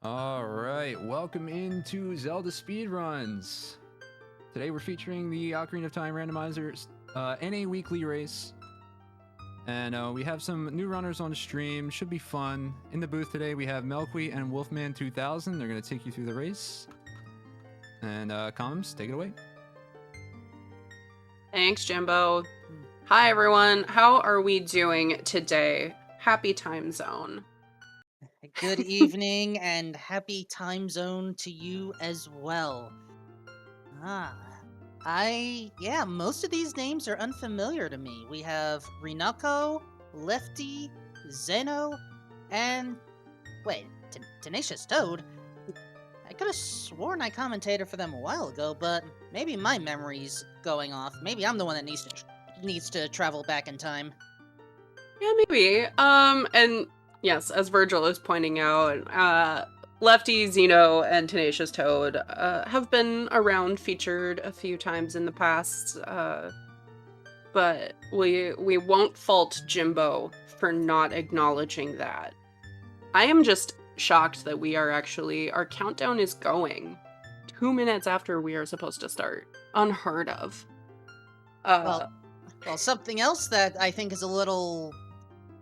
Alright, welcome into Zelda Speedruns. Today we're featuring the Ocarina of Time Randomizer NA Weekly Race. And we have some new runners on the stream, should be fun. In the booth today we have Melqui and Wolfman2000, they're going to take you through the race. And Comms, take it away. Thanks, Jimbo. Hi, everyone. How are we doing today? Happy time zone. Good evening and happy time zone to you as well. Most of these names are unfamiliar to me. We have Rinako, Lefty, Zeno, and Tenacious Toad. I could have sworn I commentated for them a while ago, but maybe my memory's going off. Maybe I'm the one that needs to travel back in time. Yeah, maybe. And yes, as Virgil is pointing out, Lefty, Zeno, and Tenacious Toad have been around, featured a few times in the past, but we won't fault Jimbo for not acknowledging that. I am just shocked that our countdown is going 2 minutes after we are supposed to start. Unheard of. Well, something else that I think is a little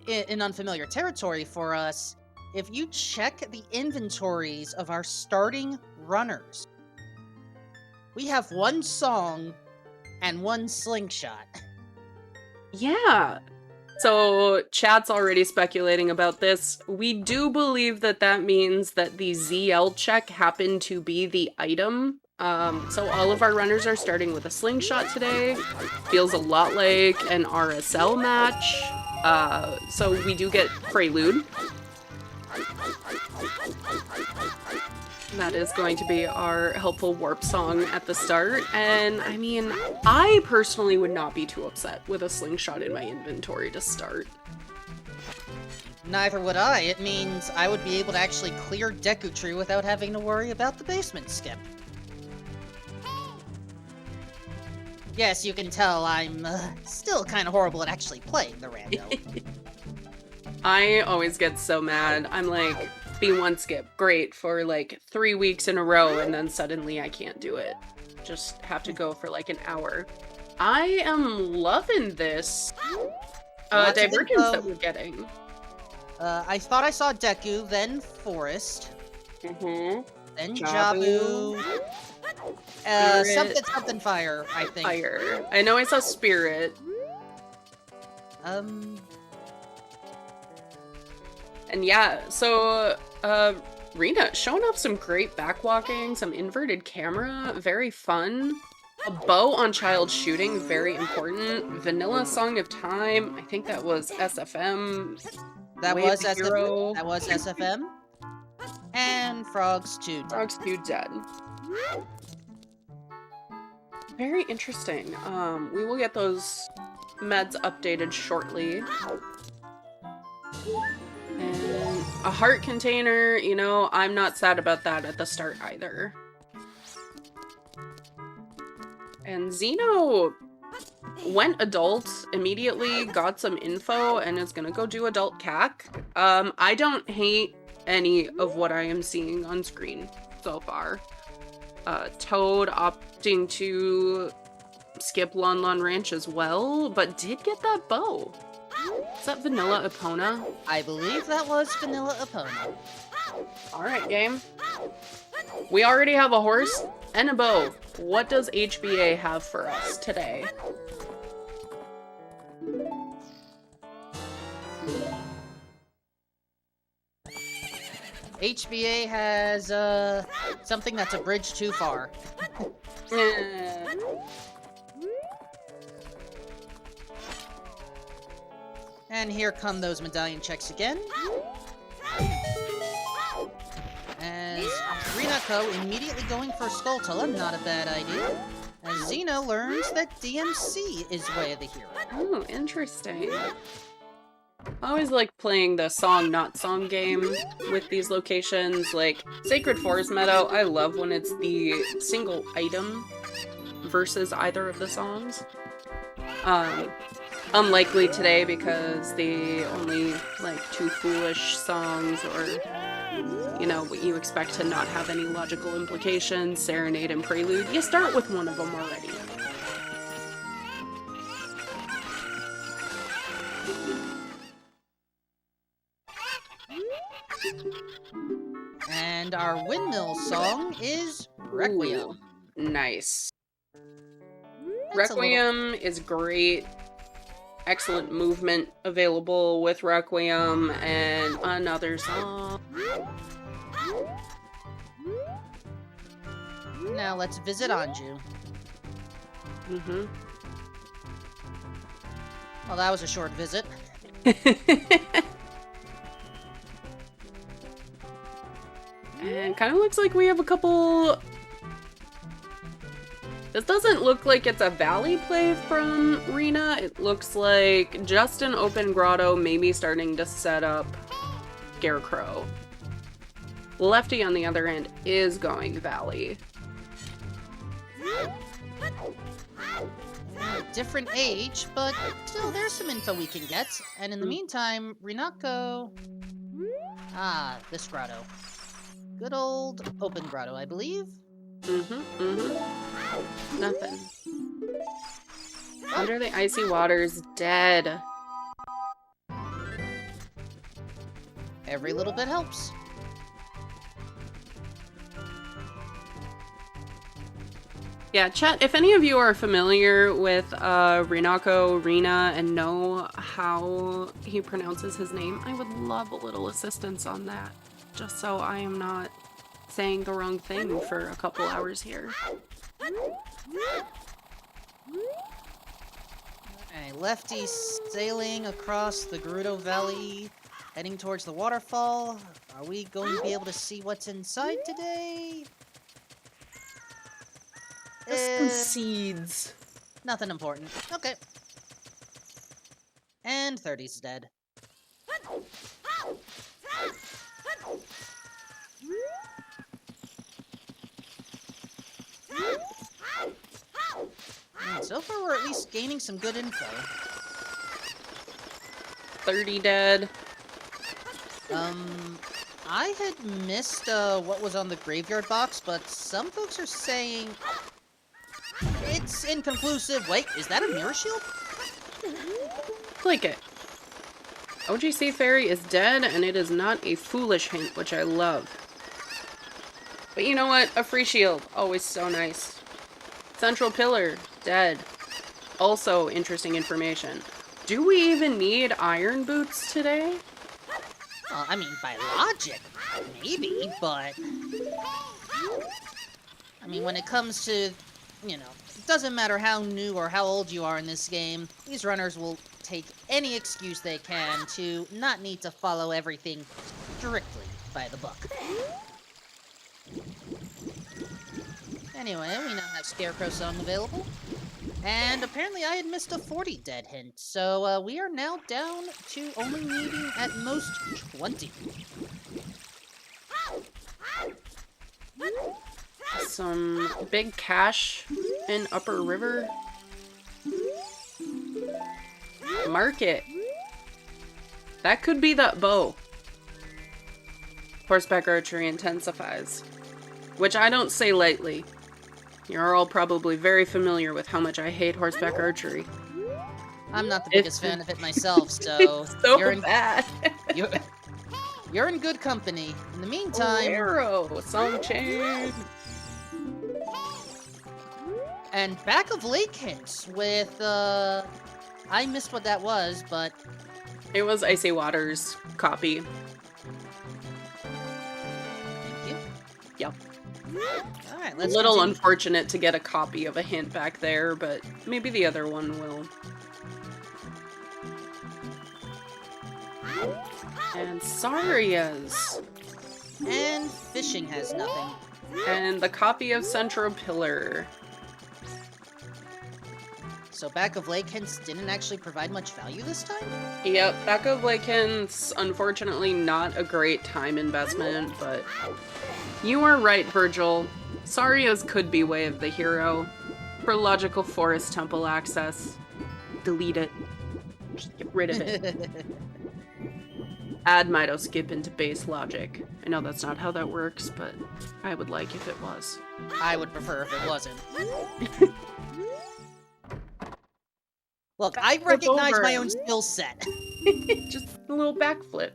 in unfamiliar territory for us, if you check the inventories of our starting runners, we have one song and one slingshot. Yeah. So chat's already speculating about this. We do believe that means that the ZL check happened to be the item. So all of our runners are starting with a slingshot today. Feels a lot like an RSL match. So we do get Prelude. That is going to be our helpful warp song at the start. And I mean, I personally would not be too upset with a slingshot in my inventory to start. Neither would I. It means I would be able to actually clear Deku Tree without having to worry about the basement skip. Yes, you can tell I'm still kind of horrible at actually playing the rando. I always get so mad. I'm like, B1 skip, great, for like 3 weeks in a row, and then suddenly I can't do it. Just have to go for like an hour. I am loving this divergence that we're getting. I thought I saw Deku, then Forest, then Jabu. something fire, I think. Fire. I know I saw Spirit. And yeah, so, Rena showing off some great backwalking, some inverted camera, very fun. A bow on child shooting, very important. Vanilla Song of Time, I think that was SFM. That was SFM. And Frogs 2 Dead. Frogs 2 Dead. Very interesting. We will get those meds updated shortly. And a heart container, you know, I'm not sad about that at the start either. And Zeno went adult immediately, got some info, and is gonna go do adult CAC. I don't hate any of what I am seeing on screen so far. Toad opting to skip Lon Lon Ranch as well, but did get that bow. Is that Vanilla Epona? I believe that was Vanilla Epona. Alright, game. We already have a horse and a bow. What does HBA have for us today? HBA has, something that's a bridge too far. And here come those medallion checks again. As Rinako immediately going for Skulltula, not a bad idea. As Zeno learns that DMC is way of the hero. Oh, interesting. I always like playing the song, not song game with these locations. Like, Sacred Forest Meadow, I love when it's the single item versus either of the songs. unlikely today because the only like 2 foolish songs, or you know, what you expect to not have any logical implications, Serenade and Prelude, you start with one of them already. And our windmill song is Requiem. Ooh, nice. That's a little- Requiem is great. Excellent movement available with Requiem, and another song. Now let's visit Anju. Mm-hmm. Well, that was a short visit. And kind of looks like we have a couple... This doesn't look like it's a valley play from Rena. It looks like just an open grotto, maybe starting to set up Scarecrow. Lefty, on the other end, is going valley. Different age, but still there's some info we can get. And in the meantime, Rinako... Ah, this grotto. Good old open grotto, I believe. Nothing. Under the icy waters, dead. Every little bit helps. Yeah, chat, if any of you are familiar with Rinako, Rena, and know how he pronounces his name, I would love a little assistance on that. Just so I am not saying the wrong thing for a couple hours here. Alright, Lefty sailing across the Gerudo Valley, heading towards the waterfall. Are we going to be able to see what's inside today? Just some seeds. Nothing important. Okay. And 30's dead. And so far, we're at least gaining some good info. 30 dead. I had missed what was on the graveyard box, but some folks are saying it's inconclusive. Wait, is that a mirror shield? Click it. OGC Fairy is dead, and it is not a foolish hint, which I love. But you know what? A free shield. Always so nice. Central Pillar. Dead. Also interesting information. Do we even need iron boots today? Well, I mean, by logic, maybe, but... I mean, when it comes to, you know, it doesn't matter how new or how old you are in this game, these runners will take any excuse they can to not need to follow everything strictly by the book. Anyway, we now have Scarecrow song available. And apparently I had missed a 40 dead hint, so we are now down to only needing at most 20. Some big cash in Upper River. Market. That could be that bow. Horseback archery intensifies. Which I don't say lightly. You're all probably very familiar with how much I hate horseback archery. I'm not the biggest fan of it myself, so, So you're in bad. you're in good company. In the meantime, Arrow, some chain. and back of lake hints with I missed what that was, but It was Icy Waters copy. thank you. Yep. All right, A let's little continue. unfortunate to get a copy of a hint back there, but maybe the other one will. And Saria's. And fishing has nothing. And the copy of Central Pillar. So back of lake hints didn't actually provide much value this time? Yep, Back of Lake Hints, unfortunately not a great time investment, but you are right, Virgil. Saria's could be Way of the Hero. For logical forest temple access. Delete it. Just get rid of it. Add Mido skip into base logic. I know that's not how that works, but I would like if it was. I would prefer if it wasn't. Look, I recognize my own skill set. Just a little backflip.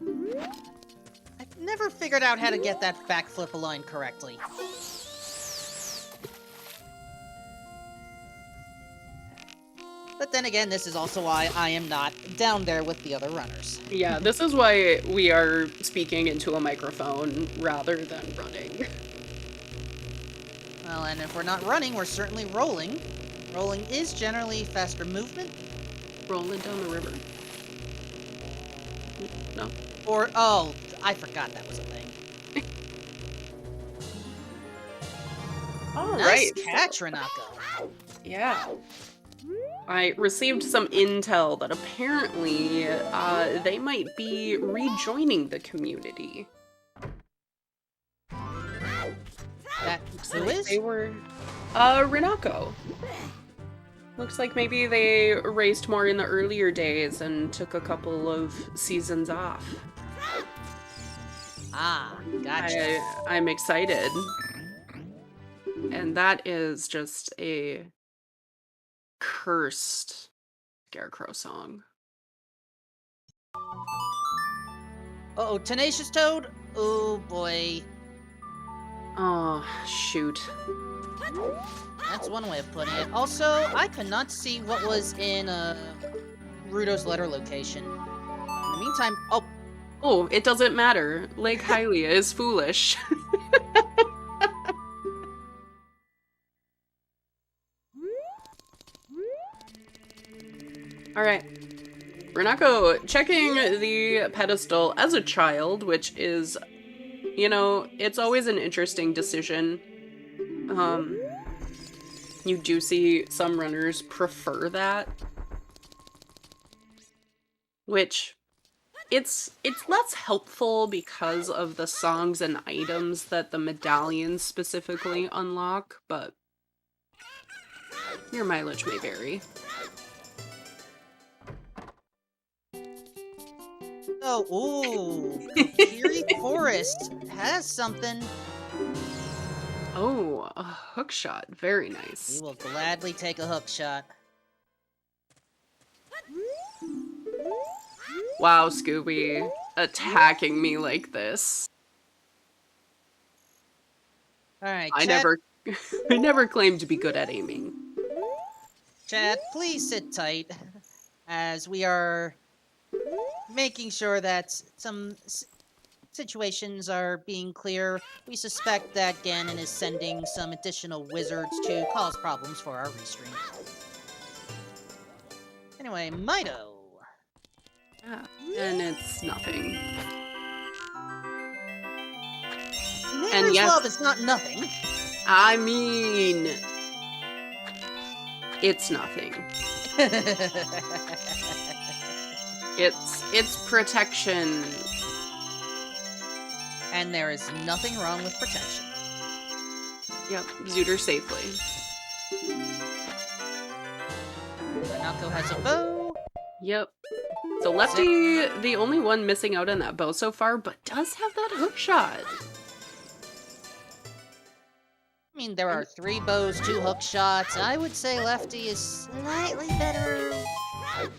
I've never figured out how to get that backflip aligned correctly. But then again, this is also why I am not down there with the other runners. Yeah, this is why we are speaking into a microphone rather than running. Well, and if we're not running, we're certainly rolling. Rolling is generally faster movement. Rolling down the river. No. Or, oh, I forgot that was a thing. Nice catch, Renako. Yeah. I received some intel that apparently they might be rejoining the community. That who is? They were Renako. Looks like maybe they raced more in the earlier days and took a couple of seasons off. Ah, gotcha. I'm excited. And that is just a cursed Scarecrow song. Uh-oh, Tenacious Toad? Oh, boy. Oh, shoot. That's one way of putting it. Also, I could not see what was in Rudo's letter location. In the meantime, Oh, it doesn't matter. Lake Hylia is foolish. Alright. Renako checking the pedestal as a child, which is, you know, it's always an interesting decision. You do see some runners prefer that. Which, it's less helpful because of the songs and items that the medallions specifically unlock, but your mileage may vary. Oh, ooh. Kiri Forest has something. Oh, a hook shot. Very nice. We will gladly take a hook shot. Wow, Scooby. Attacking me like this. Alright, I Chad, never claimed to be good at aiming. Chad, please sit tight, as we are making sure that some situations are being clear. We suspect that Ganon is sending some additional wizards to cause problems for our restream. Anyway, Mido. Yeah, and it's nothing. Neighbor's yes- love is not nothing. I mean, it's nothing. It's protection. And there is nothing wrong with protection. Yep, Zooter safely. Renako has a bow. Yep. So Lefty, the only one missing out on that bow so far, but does have that hook shot. I mean, there are 3 bows, 2 hook shots. I would say Lefty is slightly better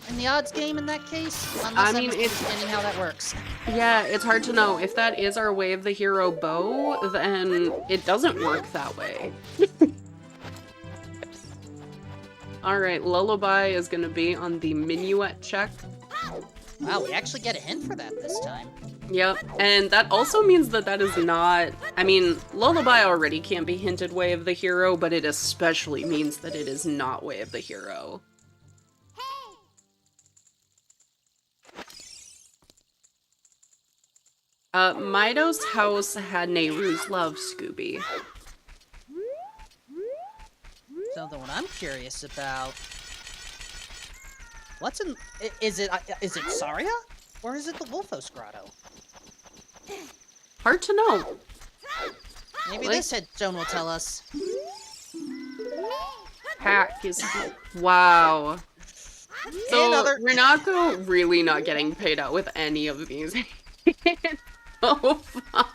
in the odds game in that case. Unless I'm understanding how that works. Yeah, it's hard to know. If that is our Way of the Hero bow, then it doesn't work that way. Alright, Lullaby is going to be on the minuet check. Wow, we actually get a hint for that this time. Yep, and that also means that that is not... I mean, Lullaby already can't be hinted Way of the Hero, but it especially means that it is not Way of the Hero. Mido's house had Nehru's love, Scooby. So then what I'm curious about... What's in... Is it Saria? Or is it the Wolfos Grotto? Hard to know. Maybe this headstone will tell us. Hack is... Wow. So, Renako really not getting paid out with any of these so far.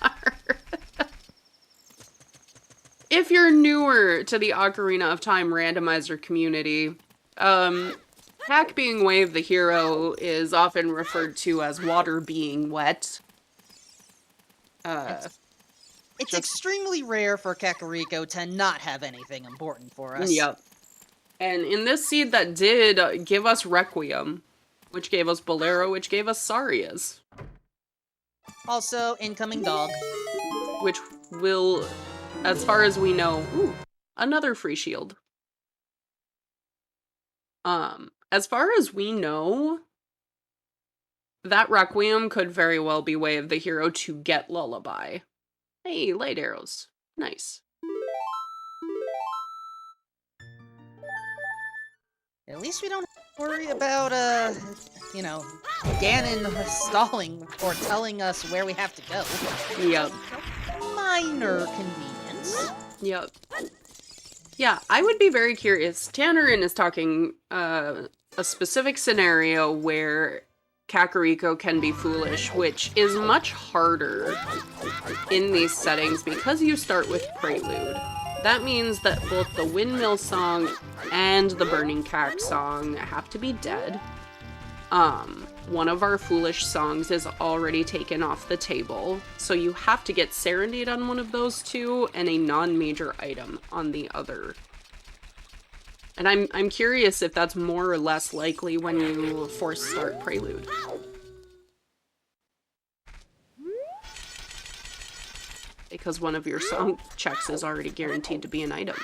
If you're newer to the Ocarina of Time randomizer community, Hack being Wave the hero is often referred to as water being wet. It's extremely rare for Kakariko to not have anything important for us. Yep. And in this seed that did give us Requiem, which gave us Bolero, which gave us Sarias. Also, incoming dog. Which will, as far as we know, ooh, another free shield. As far as we know, that Requiem could very well be Way of the Hero to get Lullaby. Hey, light arrows. Nice. At least we don't have to worry about, you know, Ganon stalling or telling us where we have to go. Yep. Minor convenience. Yep. Yeah, I would be very curious. Tannerin is talking a specific scenario where Kakariko can be foolish, which is much harder in these settings because you start with Prelude. That means that both the Windmill song and the Burning Cack song have to be dead. One of our foolish songs is already taken off the table, so you have to get Serenade on one of those two and a non-major item on the other. And I'm curious if that's more or less likely when you force start Prelude. Because one of your song checks is already guaranteed to be an item.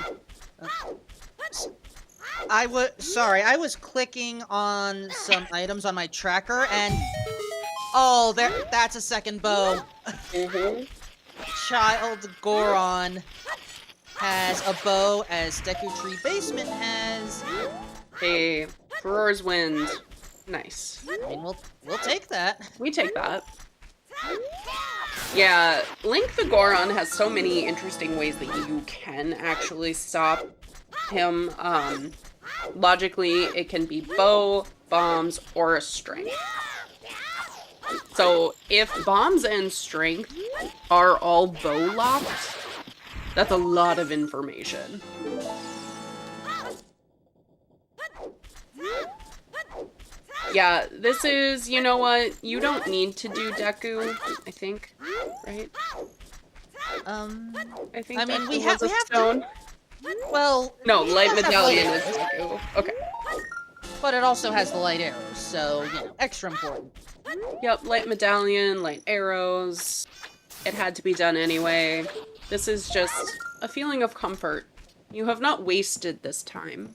I was clicking on some items on my tracker and... Oh, that's a second bow. Child Goron has a bow as Deku Tree Basement has... Hey, Roar's Wind. Nice. I mean, we'll take that. We take that. Yeah, Link the Goron has so many interesting ways that you can actually stop him. Logically, it can be bow, bombs, or a strength. So, if bombs and strength are all bow locked, that's a lot of information. Yeah, this is, you know what, you don't need to do Deku, I think, right? I think mean, Deku we have stone. Well... No, Light have Medallion light is Deku. Okay. But it also has the light arrows, so, you know, extra important. Yep, Light Medallion, Light Arrows. It had to be done anyway. This is just a feeling of comfort. You have not wasted this time.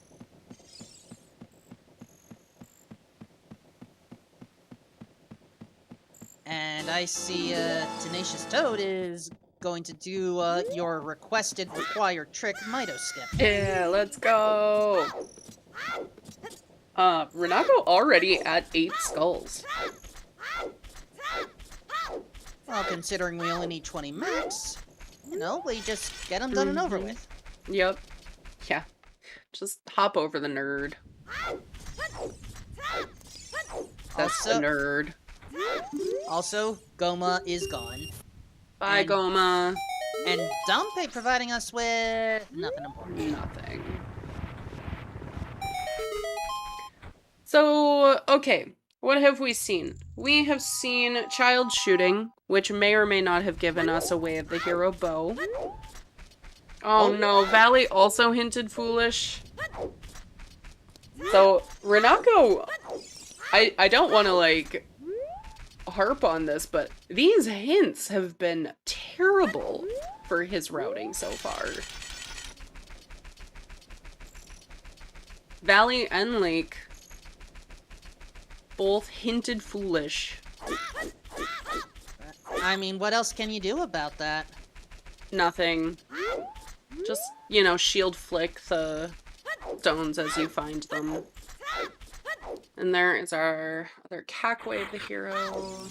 And I see Tenacious Toad is going to do your requested required trick, Mito Skip. Yeah, let's go! Renako already at 8 skulls. Well, considering we only need 20 max, you know, we just get them done and over with. Yep. Yeah. Just hop over the nerd. That's the nerd. Also, Goma is gone. Bye, Goma. And Dompe providing us with nothing important. Nothing. So, okay. What have we seen? We have seen child shooting, which may or may not have given us a Way of the Hero bow. Oh no, Valley also hinted foolish. So, Renako, I don't want to, like, harp on this, but these hints have been terrible for his routing so far. Valley and Lake both hinted foolish. I mean, what else can you do about that? Nothing. Just, you know, shield flick the stones as you find them. And there is our other Cackway of the hero.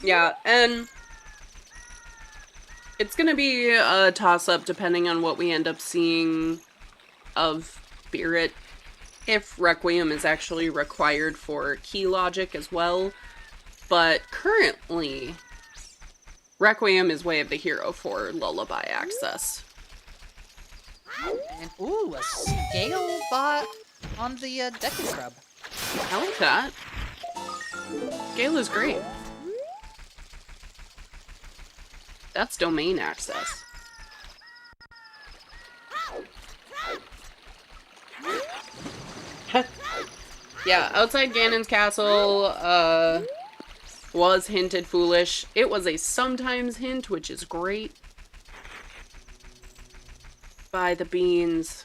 Yeah, and It's gonna be a toss-up depending on what we end up seeing of Spirit. If Requiem is actually required for key logic as well. But currently, Requiem is Way of the Hero for Lullaby access. And ooh, a scale bot on the Deku Scrub. I like that. Scale is great. That's domain access. Yeah, outside Ganon's castle was hinted foolish. It was a sometimes hint, which is great. By the beans.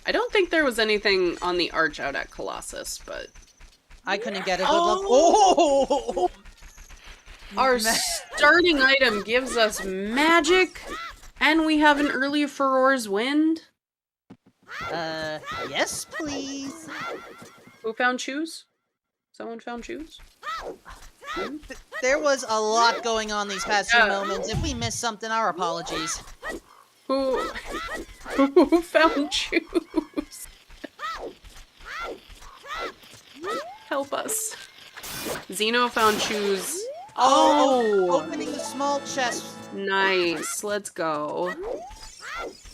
I don't think there was anything on the arch out at Colossus, but... I couldn't get a good look. Oh! Our starting item gives us magic, and we have an early Furor's Wind. Yes, please. Who found shoes? Someone found shoes? There was a lot going on these past few moments. If we missed something, our apologies. Who found shoes? Help us. Xeno found shoes. Oh! Opening the small chest. Nice. Let's go.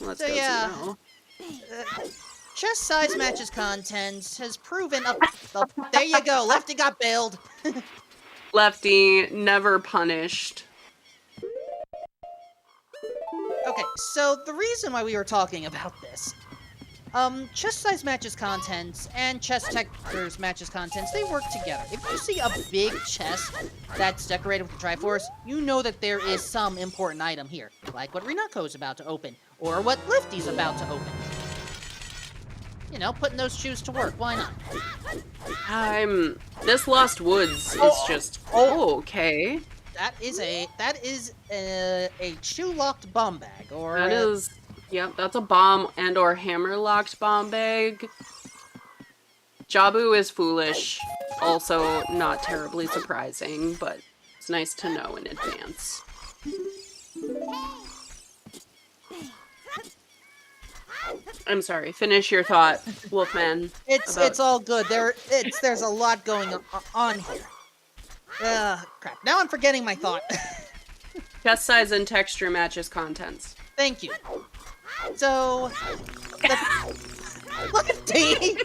Let's go, yeah. Xeno. Chest size matches contents has proven up. There you go. Lefty got bailed. Lefty, never punished. Okay, so the reason why we were talking about this, chest size matches contents and chest textures matches contents, they work together. If you see a big chest that's decorated with the Triforce, you know that there is some important item here, like what Rinako's about to open, or what Lefty's about to open. You know, putting those shoes to work, why not? This Lost Woods is just... okay. That is a shoe-locked bomb bag, or... That is... Yep, that's a bomb and or hammer-locked bomb bag. Jabu is foolish. Also not terribly surprising, but it's nice to know in advance. I'm sorry, finish your thought, Wolfman. It's all good. There's a lot going on here. Crap. Now I'm forgetting my thought. Chest size and texture matches contents. Thank you. So, Lefty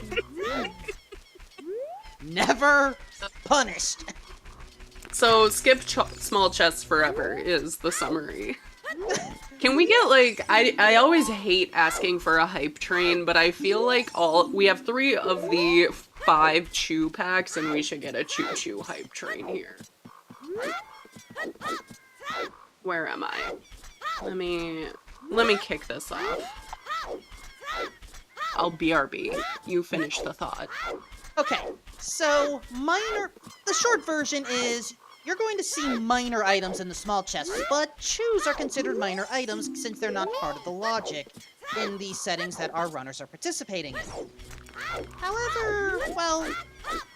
never punished. So skip small chests forever is the summary. Can we get like I always hate asking for a hype train, but I feel like we have 3 of the 5 chew packs and we should get a choo hype train here. Where am I? Let me kick this off. I'll BRB. You finish the thought. Okay, so the short version is you're going to see minor items in the small chests, but chews are considered minor items since they're not part of the logic in the settings that our runners are participating in. However, well,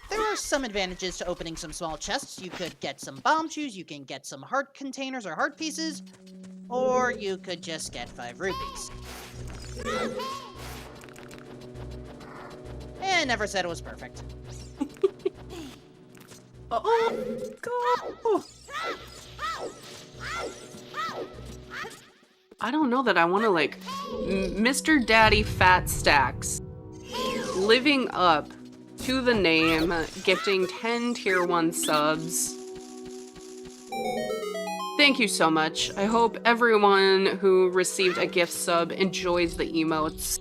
there are some advantages to opening some small chests. You could get some bomb chews, you can get some heart containers or heart pieces, or you could just get 5 rupees. And never said it was perfect. Go! I don't know that I want to like Mr. Daddy Fat Stacks living up to the name, gifting 10 tier 1 subs. Thank you so much. I hope everyone who received a gift sub enjoys the emotes.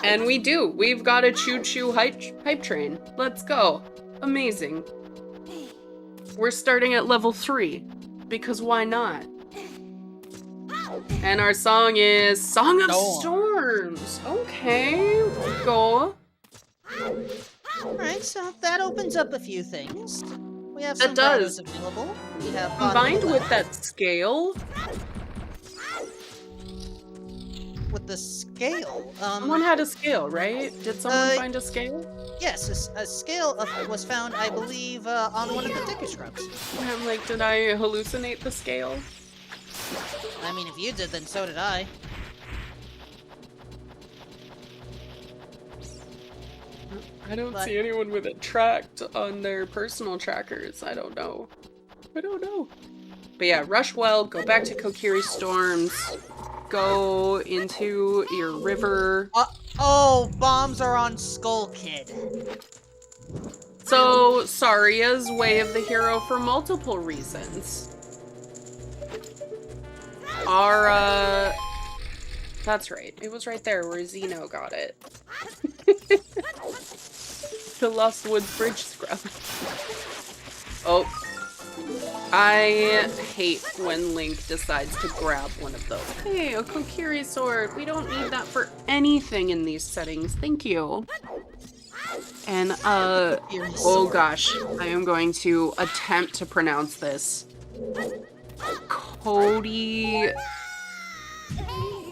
And we do. We've got a choo-choo hype train. Let's go. Amazing. We're starting at level 3, because why not? And our song is Song of Storms. Okay, go. Alright, so that opens up a few things. We have That some does. available. We have Combined with that scale. With the scale. Someone had a scale, right? Did someone find a scale? Yes, a scale was found, I believe, on one of the Deku Scrubs. I'm like, did I hallucinate the scale? I mean, if you did, then so did I. I don't But- see anyone with it tracked on their personal trackers. I don't know. But yeah, rush well, go back to Kokiri Storms, go into your river. Oh, bombs are on Skull Kid. So, Saria's way of the hero for multiple reasons. That's right. It was right there where Zeno got it. The Lost Woods Bridge Scrub. Oh. I hate when Link decides to grab one of those. Hey, a Kokiri sword. We don't need that for anything in these settings. Thank you. And, oh gosh. I am going to attempt to pronounce this. Cody...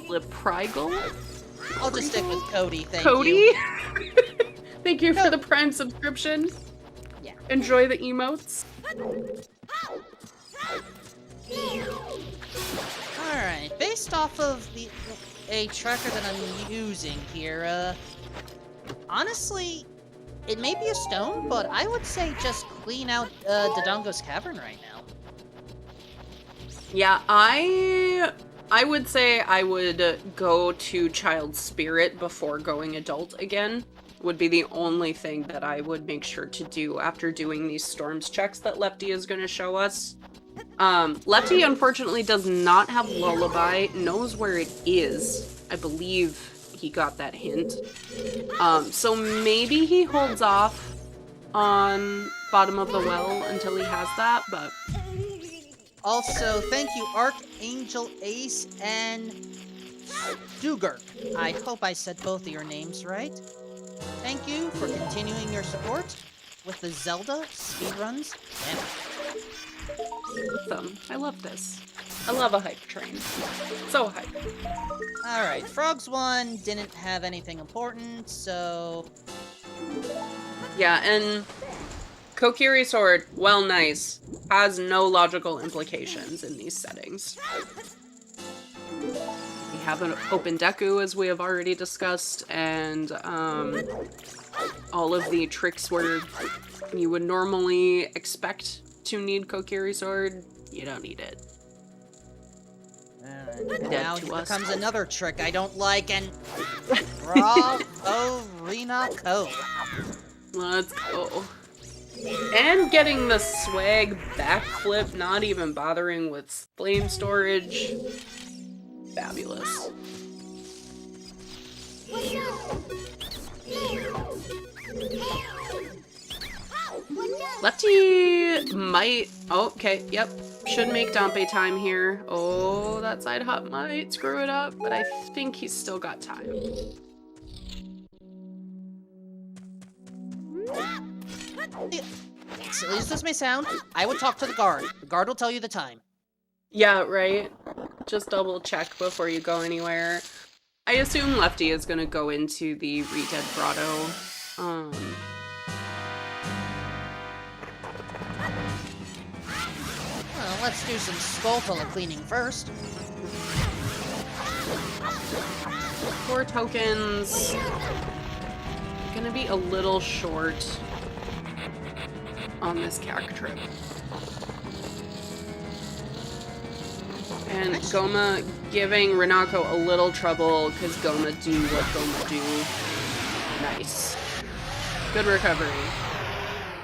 Leprigal? I'll just stick with Cody, thank Cody? you. Thank you for the Prime subscription. Yeah. Enjoy the emotes. Alright, based off of a tracker that I'm using here, honestly, it may be a stone, but I would say just clean out Dodongo's Cavern right now. Yeah, I would say I would go to Child Spirit before going Adult again. Would be the only thing that I would make sure to do after doing these Storms checks that Lefty is going to show us. Lefty unfortunately does not have Lullaby, knows where it is. I believe he got that hint. So maybe he holds off on Bottom of the Well until he has that, but... Also, thank you, Archangel Ace and Duger. I hope I said both of your names right. Thank you for continuing your support with the Zelda speedruns. Awesome. I love this. I love a hype train. So hype. Alright, Frogs 1 didn't have anything important, so... Yeah, and Kokiri Sword, well nice, has no logical implications in these settings. We have an open Deku, as we have already discussed, and all of the tricks where you would normally expect to need Kokiri Sword, you don't need it. Now to it us. becomes another trick I don't like, and... Bravo, Rena Code. Let's go. And getting the swag backflip, not even bothering with flame storage. Fabulous. Lefty might... Oh, okay, yep. Should make Dompe time here. Oh, that side hop might screw it up, but I think he's still got time. Silly as this may sound, I would talk to the guard. The guard will tell you the time. Yeah, right? Just double check before you go anywhere. I assume Lefty is gonna go into the Re-Dead Grotto. Well, let's do some Skullfella cleaning first. 4 tokens. Gonna be a little short on this character. And Goma giving Renako a little trouble because Goma do what Goma do. Nice. Good recovery.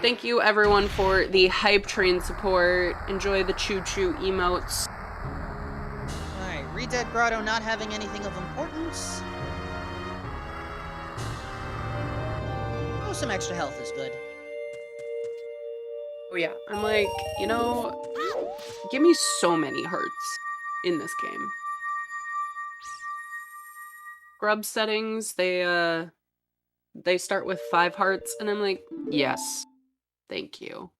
Thank you everyone for the hype train support. Enjoy the choo-choo emotes. Alright, Re-Dead Grotto not having anything of importance. Oh, some extra health is good. Oh yeah, I'm like, you know, give me so many hearts in this game. Grub settings, they start with 5 hearts, and I'm like, yes, thank you.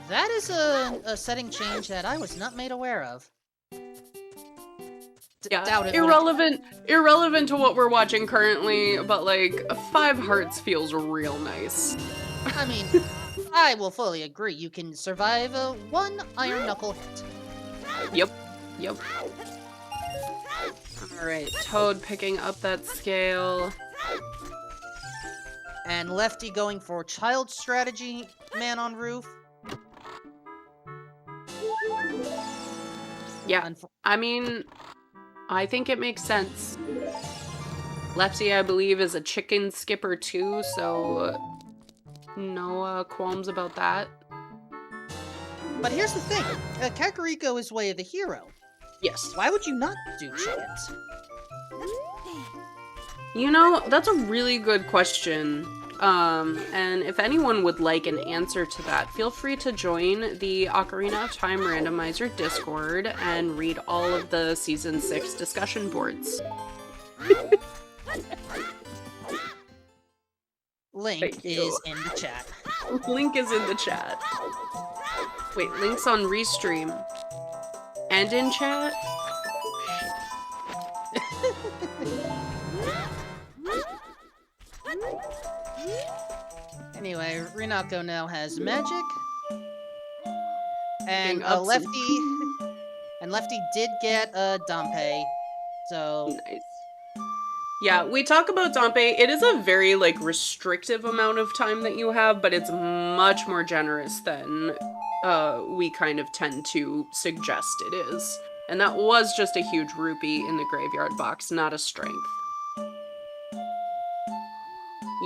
That is a setting change that I was not made aware of. Yeah, Doubt it. irrelevant to what we're watching currently, but like 5 hearts feels real nice. I mean, I will fully agree. You can survive one Iron Knuckle hit. Yep. Alright, Toad picking up that scale. And Lefty going for child strategy, man on roof. Yeah, I mean, I think it makes sense. Lefty, I believe, is a chicken skipper too, so no qualms about that. But here's the thing. Kakariko is way of the hero. Yes. Why would you not do chickens? You know, that's a really good question. And if anyone would like an answer to that, feel free to join the Ocarina of Time Randomizer Discord and read all of the Season 6 discussion boards. Link is in the chat. Link is in the chat. Wait, Link's on Restream. And in chat? Anyway, Rinako now has magic. And Getting Lefty did get a Dampe. So nice. Yeah, we talk about Dampe. It is a very, like, restrictive amount of time that you have, but it's much more generous than we kind of tend to suggest it is. And that was just a huge rupee in the graveyard box, not a strength.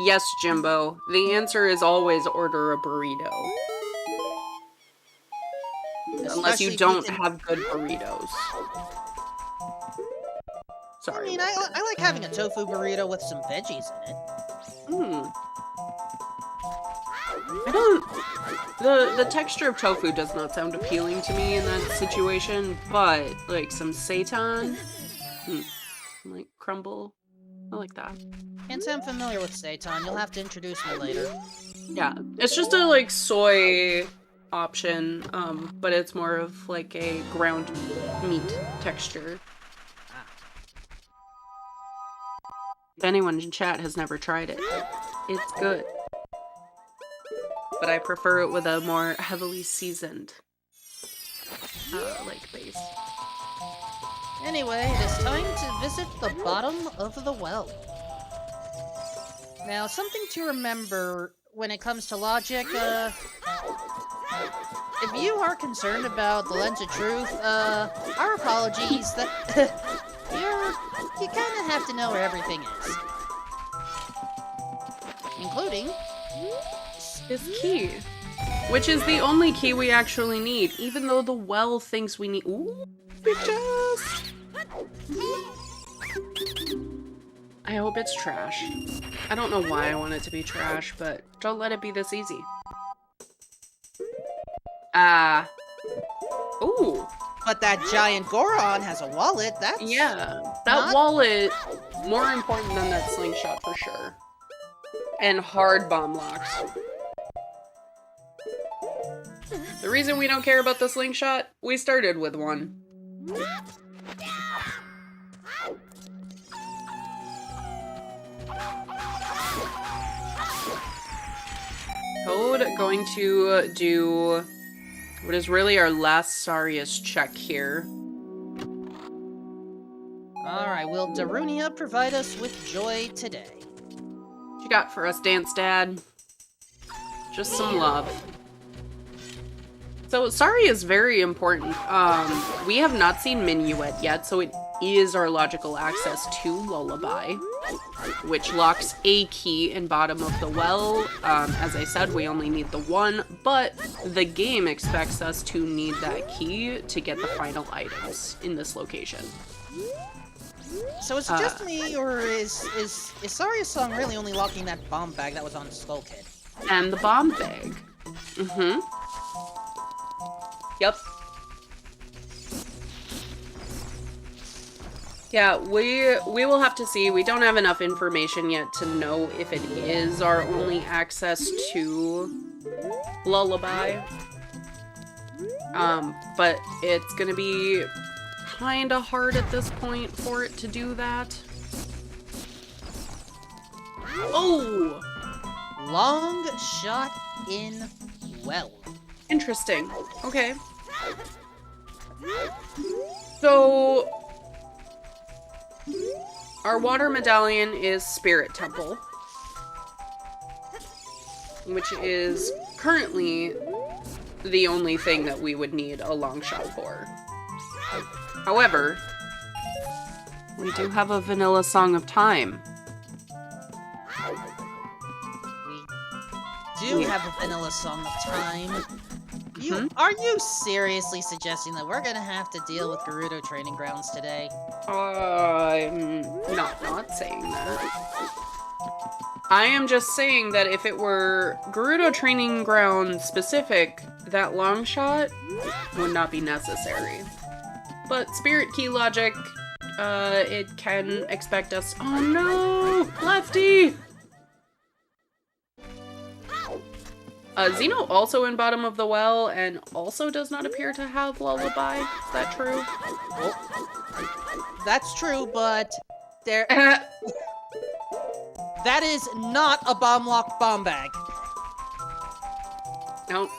Yes, Jimbo. The answer is always order a burrito. Unless you don't have good burritos. Sorry. I mean, I like having a tofu burrito with some veggies in it. The texture of tofu does not sound appealing to me in that situation, but like some seitan, like crumble, I like that. Can't say I'm familiar with seitan. You'll have to introduce me later. Yeah, it's just a like soy option, but it's more of like a ground meat texture. If anyone in chat has never tried it, it's good. But I prefer it with a more heavily seasoned, like base. Anyway, it is time to visit the bottom of the well. Now, something to remember when it comes to logic, if you are concerned about the lens of truth, our apologies, that you kind of have to know where everything is. Including this key. Which is the only key we actually need, even though the well thinks we need— Ooh, big chest! I hope it's trash. I don't know why I want it to be trash, but don't let it be this easy. Ooh. But that giant Goron has a wallet, that's... Yeah, that wallet, more important than that slingshot for sure. And hard bomb locks. The reason we don't care about the slingshot, we started with one. Toad going to do what is really our last Sarius check here. Alright, will Darunia provide us with joy today? What you got for us, Dance Dad? Just some love. So, Sari is very important. We have not seen Minuet yet, so it is our logical access to Lullaby, which locks a key in bottom of the well. As I said, we only need the one, but the game expects us to need that key to get the final items in this location. So is it just me, or is Saria's song really only locking that bomb bag that was on Skull Kid? And the bomb bag. Mm-hmm. Yep. Yeah, we will have to see. We don't have enough information yet to know if it is our only access to Lullaby. But it's gonna be kinda hard at this point for it to do that. Oh! Long shot in well. Interesting. Okay. So, our water medallion is Spirit Temple, which is currently the only thing that we would need a long shot for. However, we do have a vanilla Song of Time. We do have a vanilla Song of Time. Are you seriously suggesting that we're gonna have to deal with Gerudo Training Grounds today? I'm not saying that. I am just saying that if it were Gerudo Training Ground specific, that long shot would not be necessary. But Spirit Key logic, it can expect us. Oh no! Lefty! Xeno also in bottom of the well and also does not appear to have Lullaby. Is that true? Oh. That's true, but there... That is not a bomb-locked bomb bag. Nope.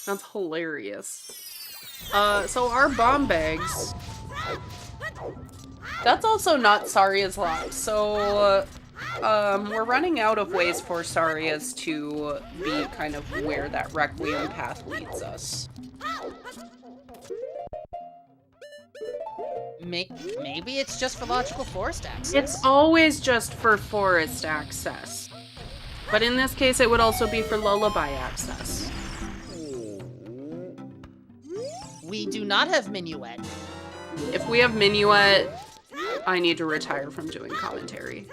That's hilarious. So our bomb bags... That's also not Saria's lock, so... we're running out of ways for Saria's to be kind of where that Requiem path leads us. Maybe it's just for logical forest access. It's always just for forest access. But in this case, it would also be for lullaby access. We do not have Minuet. If we have Minuet, I need to retire from doing commentary.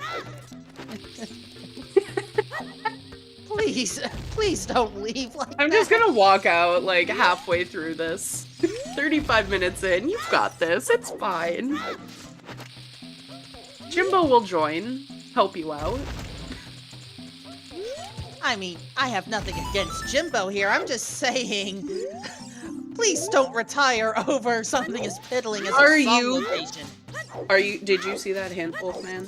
Please don't leave like I'm that. just gonna walk out like halfway through this. 35 minutes in, you've got this, it's fine. Jimbo will join, help you out. I mean, I have nothing against Jimbo here, I'm just saying... Please don't retire over something as piddling as a song location. Did you see that hint, Wolfman?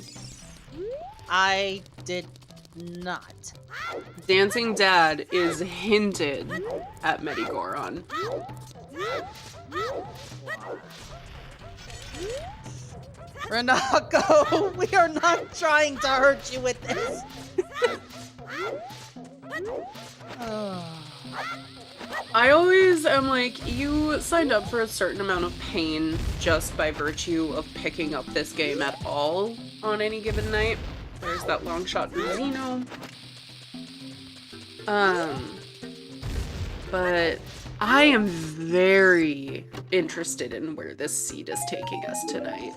I did not. Dancing Dad is hinted at Medigoron. Renako, we are not trying to hurt you with this. I always am like, you signed up for a certain amount of pain just by virtue of picking up this game at all on any given night. There's that long shot from Xeno. But I am very interested in where this seed is taking us tonight.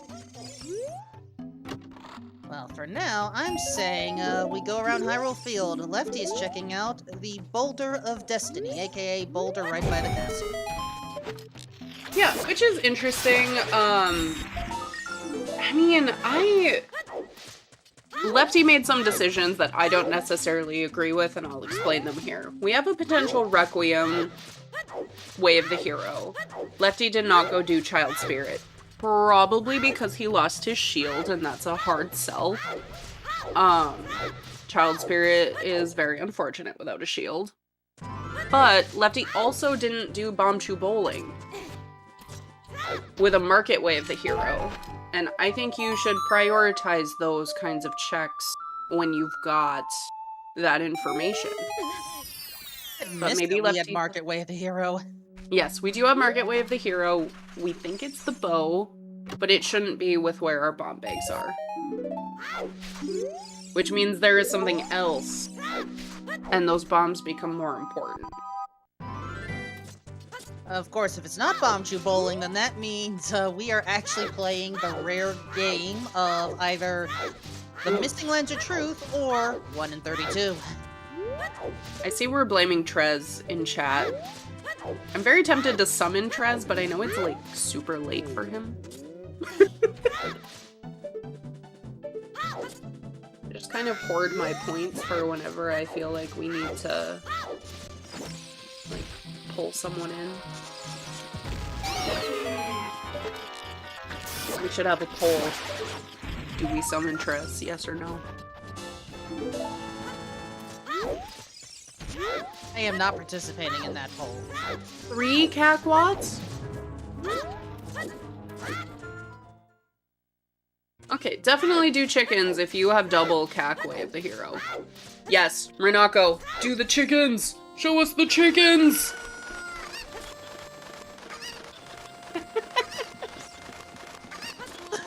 Well, for now, I'm saying we go around Hyrule Field. Lefty is checking out the Boulder of Destiny, aka Boulder right by the castle. Yeah, which is interesting. I mean, Lefty made some decisions that I don't necessarily agree with, and I'll explain them here. We have a potential Requiem Way of the Hero. Lefty did not go do Child Spirit. Probably because he lost his shield, and that's a hard sell. Child Spirit is very unfortunate without a shield. But Lefty also didn't do Bombchu Bowling with a Market Way of the Hero. And I think you should prioritize those kinds of checks when you've got that information. But maybe we had Market Way of the Hero. Yes, we do have Market Way of the Hero. We think it's the bow, but it shouldn't be with where our bomb bags are. Which means there is something else, and those bombs become more important. Of course, if it's not Bombchu Bowling, then that means we are actually playing the rare game of either the Missing Lens of Truth or 1 in 32. I see we're blaming Trez in chat. I'm very tempted to summon Trez, but I know it's like super late for him. I just kind of hoard my points for whenever I feel like we need to like pull someone in. We should have a poll. Do we summon Trez? Yes or no? I am not participating in that poll. 3 cackwats? Okay, definitely do chickens if you have double cack wave the hero. Yes, Renako, do the chickens! Show us the chickens!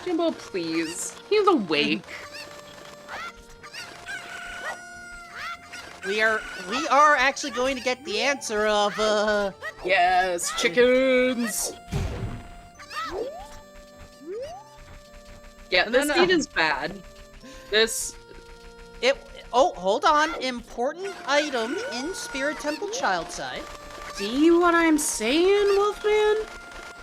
Jimbo, please. He's awake. We are actually going to get the answer of, Yes, chickens! Yeah, this seed is bad. Oh, hold on. Important item in Spirit Temple Child side. See what I'm saying, Wolfman?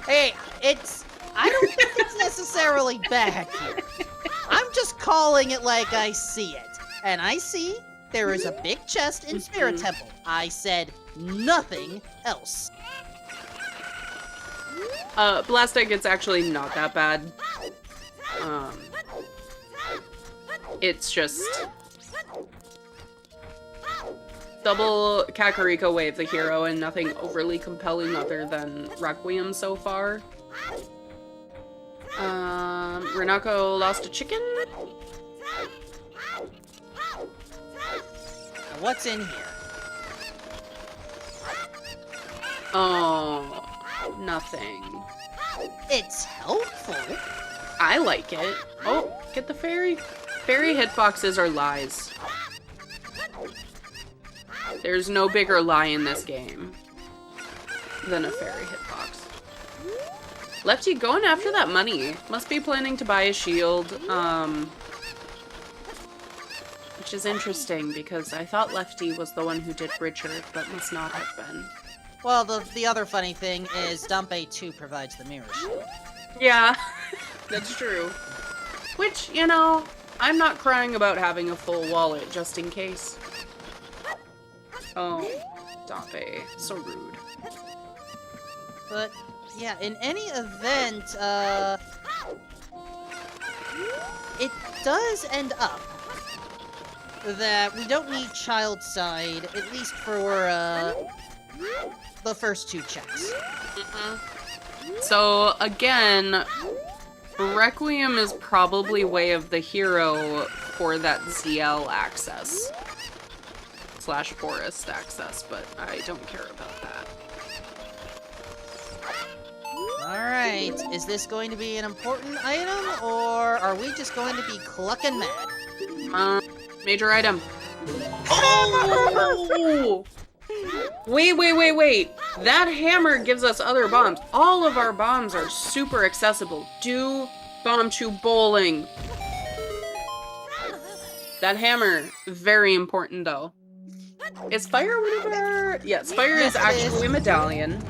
Hey, I don't think it's necessarily bad here. I'm just calling it like I see it. And I see there is a big chest in Spirit Temple. I said nothing else. Blastic, it's actually not that bad. It's just double Kakariko wave the hero and nothing overly compelling other than Requiem so far. Renako lost a chicken? Now what's in here? Oh, nothing. It's helpful. I like it. Oh, get the fairy. Fairy hitboxes are lies. There's no bigger lie in this game than a fairy hitbox. Lefty going after that money. Must be planning to buy a shield. Which is interesting because I thought Lefty was the one who did Richard, but must not have been. Well, the other funny thing is Dumpe 2 provides the mirror shield. Yeah, that's true. Which, you know, I'm not crying about having a full wallet just in case. Oh, Dumpe, so rude. But yeah, in any event, it does end up that we don't need child side, at least for the first 2 checks. So again, Requiem is probably way of the hero for that ZL access. / forest access, but I don't care about that. Alright, is this going to be an important item, or are we just going to be clucking mad? Major item. Oh! Wait. That hammer gives us other bombs. All of our bombs are super accessible. Do bomb to bowling. That hammer, very important though. Is fire one of our... Yes, fire is actually Medallion.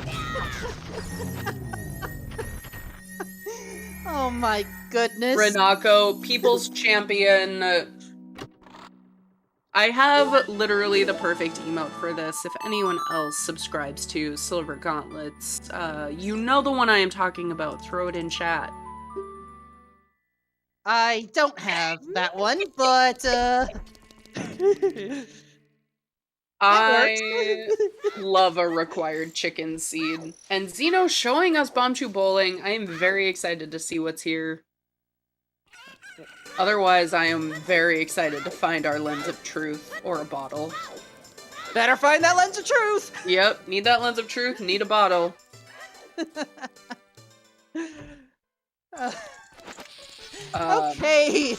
Oh my goodness. Renako, people's champion. I have literally the perfect emote for this. If anyone else subscribes to Silver Gauntlets, you know the one I am talking about. Throw it in chat. I don't have that one, but I love a required chicken seed. And Xeno showing us Bombchu Bowling. I am very excited to see what's here. Otherwise, I am very excited to find our lens of truth or a bottle. Better find that lens of truth! Yep, need that lens of truth, need a bottle. Okay,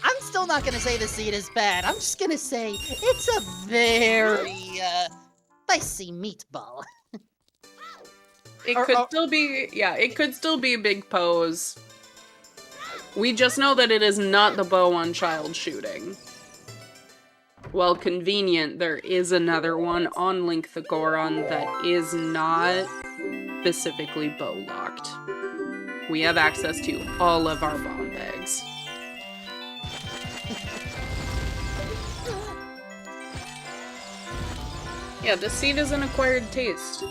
I'm still not gonna say the seed is bad. I'm just gonna say it's a very spicy meatball. It could still be, yeah, it could still be a big pose. We just know that it is not the bow on child shooting. Well, convenient, there is another one on Link the Goron that is not specifically bow locked. We have access to all of our bomb bags. Yeah, this seed is an acquired taste.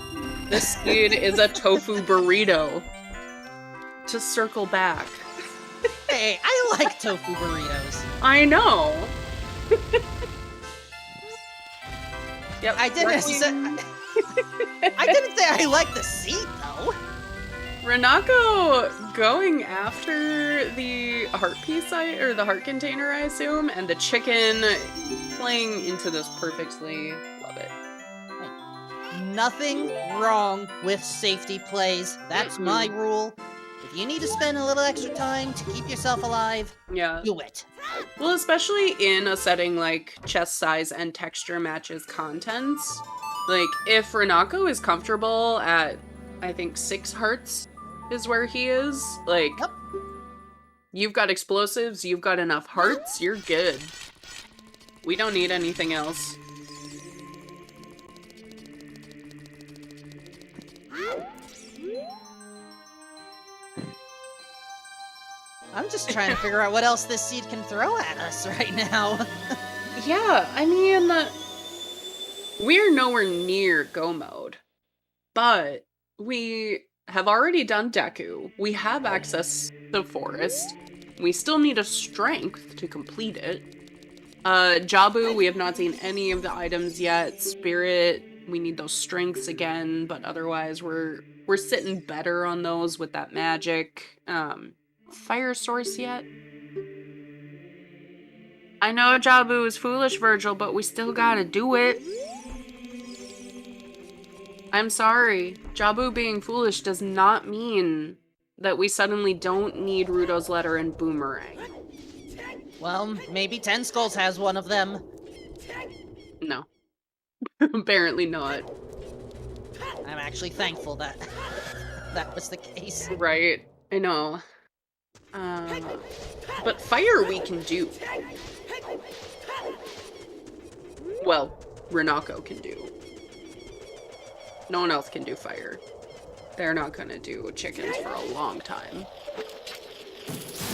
This seed is a tofu burrito. To circle back. Hey, I like tofu burritos. I know. Yep. I didn't say I didn't say I like the seat though. Renako going after the heart piece, or the heart container, I assume, and the chicken playing into this perfectly. Love it. Nothing wrong with safety plays. That's my rule. If you need to spend a little extra time to keep yourself alive, Yeah. do it. Well, especially in a setting like chest size and texture matches contents. Like, if Renako is comfortable at, I think, 6 hearts is where he is, like, Yep. you've got explosives, you've got enough hearts, you're good. We don't need anything else. I'm just trying to figure out what else this seed can throw at us right now. Yeah, I mean, we're nowhere near go mode, but we have already done Deku. We have access to Forest. We still need a strength to complete it. Jabu, we have not seen any of the items yet. Spirit, we need those strengths again, but otherwise we're sitting better on those with that magic. Fire source yet? I know Jabu is foolish, Virgil, but we still gotta do it. I'm sorry. Jabu being foolish does not mean that we suddenly don't need Rudo's letter and Boomerang. Well, maybe Ten Skulls has one of them. No. Apparently not. I'm actually thankful that that was the case. Right. I know. But fire we can do. Well, Renako can do. No one else can do fire. They're not gonna do chickens for a long time.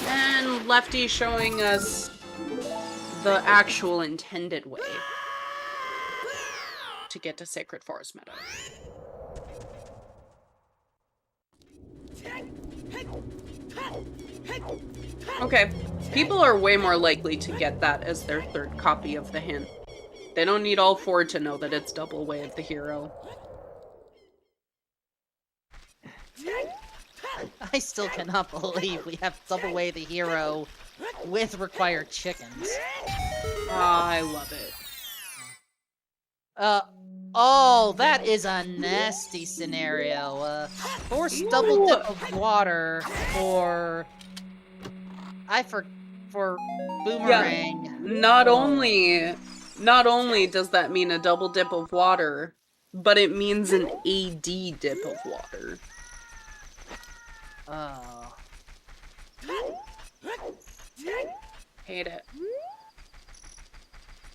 And Lefty showing us the actual intended way to get to Sacred Forest Meadow. Okay, people are way more likely to get that as their third copy of the hint. They don't need all 4 to know that it's double way of the hero. I still cannot believe we have Double Way the Hero with required chickens. I love it. Oh, that is a nasty scenario. Force double dip of water for Boomerang. Yeah. Not only does that mean a double dip of water, but it means an AD dip of water. Oh. Hate it.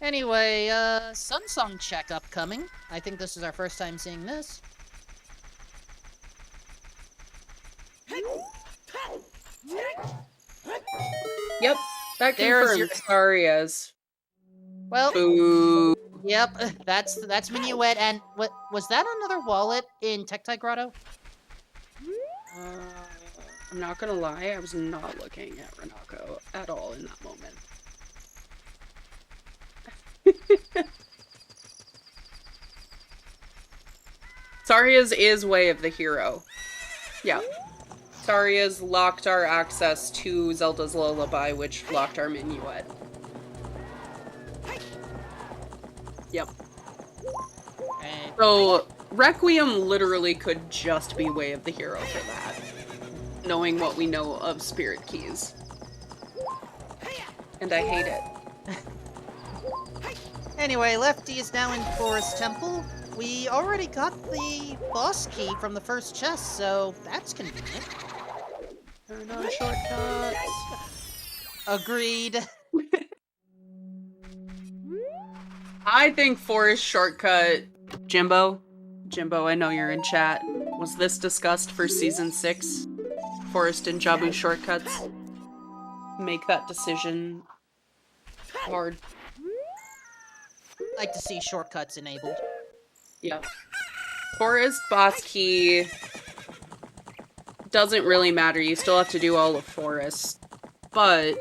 Anyway, Sun Song check upcoming. I think this is our first time seeing this. Yep, that There's confirms Arias. Well, Boo. yep, that's Minuet, and what was that another wallet in Tectai Grotto? I'm not gonna lie, I was not looking at Renako at all in that moment. Saria's is way of the hero. Yeah. Saria's locked our access to Zelda's Lullaby, which locked our Minuet. Yep. Okay. So, Requiem literally could just be way of the hero for that. Knowing what we know of Spirit Keys. And I hate it. Anyway, Lefty is now in Forest Temple. We already got the boss key from the first chest, so that's convenient. Turn on shortcuts. Agreed. I think Forest shortcut. Jimbo, I know you're in chat. Was this discussed for season 6? Forest and Jabu shortcuts? Make that decision hard. Like to see shortcuts enabled. Yeah. Forest boss key doesn't really matter. You still have to do all of Forest, but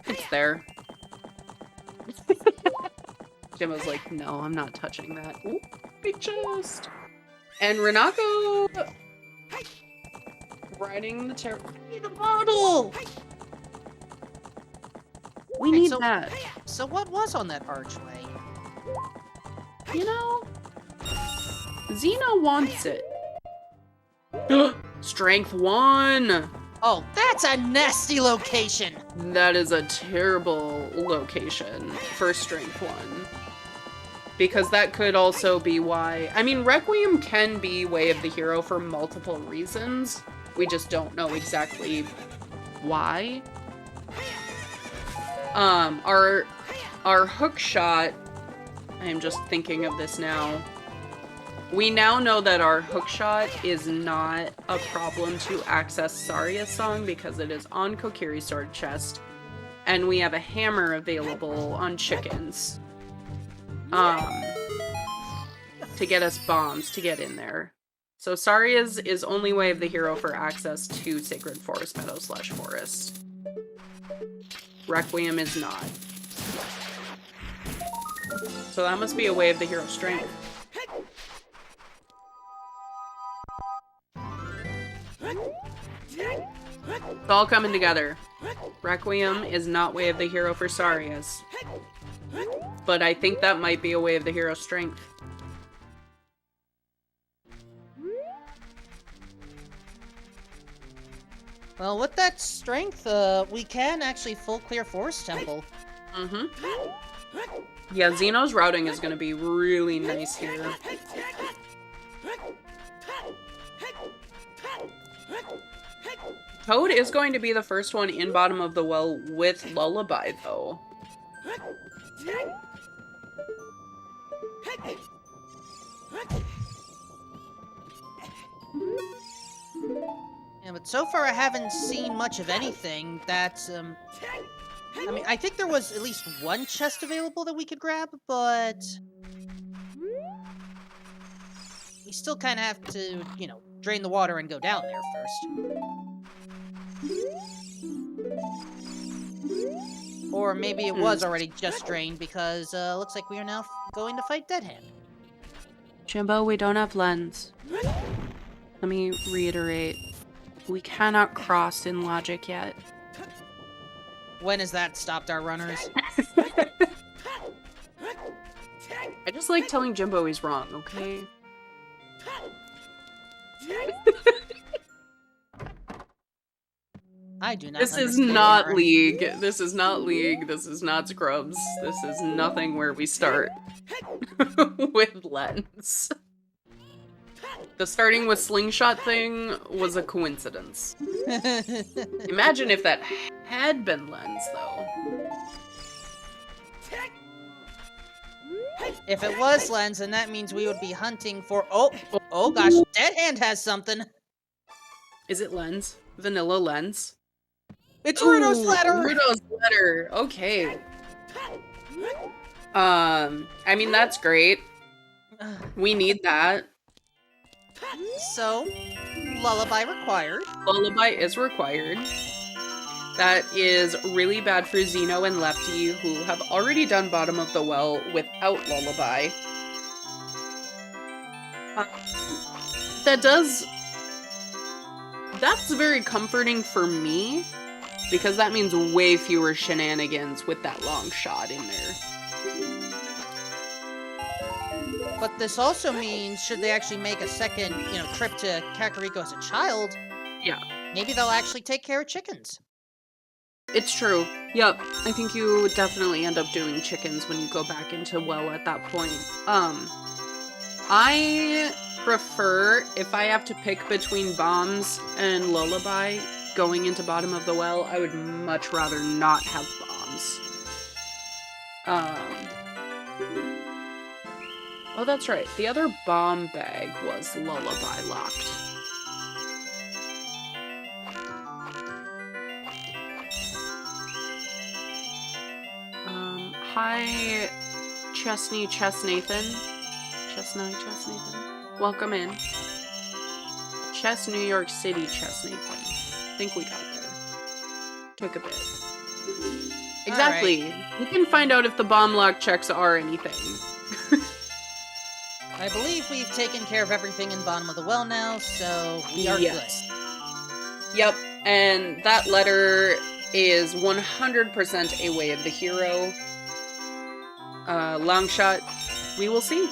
it's there. Jimbo's like, no, I'm not touching that. Ooh, big chest. And Renako riding the bottle. We need that. So what was on that archway? You know, Xeno wants it. Strength 1. Oh, that's a nasty location. That is a terrible location for Strength 1. Because that could also be why... I mean, Requiem can be Way of the Hero for multiple reasons. We just don't know exactly why. Our hook shot... I am just thinking of this now. We now know that our hookshot is not a problem to access Saria's song because it is on Kokiri's sword chest, and we have a hammer available on chickens. To get us bombs to get in there. So Saria's is only Way of the Hero for access to Sacred Forest Meadow/Forest. Requiem is not. So that must be a Way of the Hero strength. It's all coming together. Requiem is not Way of the Hero for Saria's. But I think that might be a Way of the Hero strength. Well, with that strength, we can actually full clear Forest Temple. Mm-hmm. Yeah, Xeno's routing is going to be really nice here. Toad is going to be the first one in bottom of the well with Lullaby, though. Yeah, but so far I haven't seen much of anything that's, I mean, I think there was at least one chest available that we could grab, but... we still kind of have to, you know, drain the water and go down there first. Or maybe it was already just drained because, looks like we are now going to fight Dead Hand. Jimbo, we don't have lens. Let me reiterate. We cannot cross in logic yet. When has that stopped our runners? I just like telling Jimbo he's wrong, okay? I do not This is understand. not League. This is not League. This is not Scrubs. This is nothing where we start with lens. The starting with slingshot thing was a coincidence. Imagine if that had been lens, though. If it was lens, then that means we would be hunting for... Oh gosh, Dead Hand has something. Is it lens? Vanilla lens? It's Rudo's letter! Rudo's letter! Okay. I mean, that's great. We need that. So, Lullaby required. Lullaby is required. That is really bad for Xeno and Lefty, who have already done bottom of the well without Lullaby. That's very comforting for me, because that means way fewer shenanigans with that long shot in there. But this also means, should they actually make a second, you know, trip to Kakariko as a child, Yeah. maybe they'll actually take care of chickens. It's true. Yep. I think you would definitely end up doing chickens when you go back into well at that point. I prefer, if I have to pick between bombs and Lullaby going into bottom of the well, I would much rather not have bombs. Oh, that's right. The other bomb bag was Lullaby locked. Hi, Chestney Chestnathan. Welcome in. New York City Chestnathan. I think we got there. Took a bit. Exactly. We can find out if the bomb lock checks are anything. I believe we've taken care of everything in bottom of the well now, so we are Yes. Yep, and that letter is 100% a way of the hero. Long shot, we will see.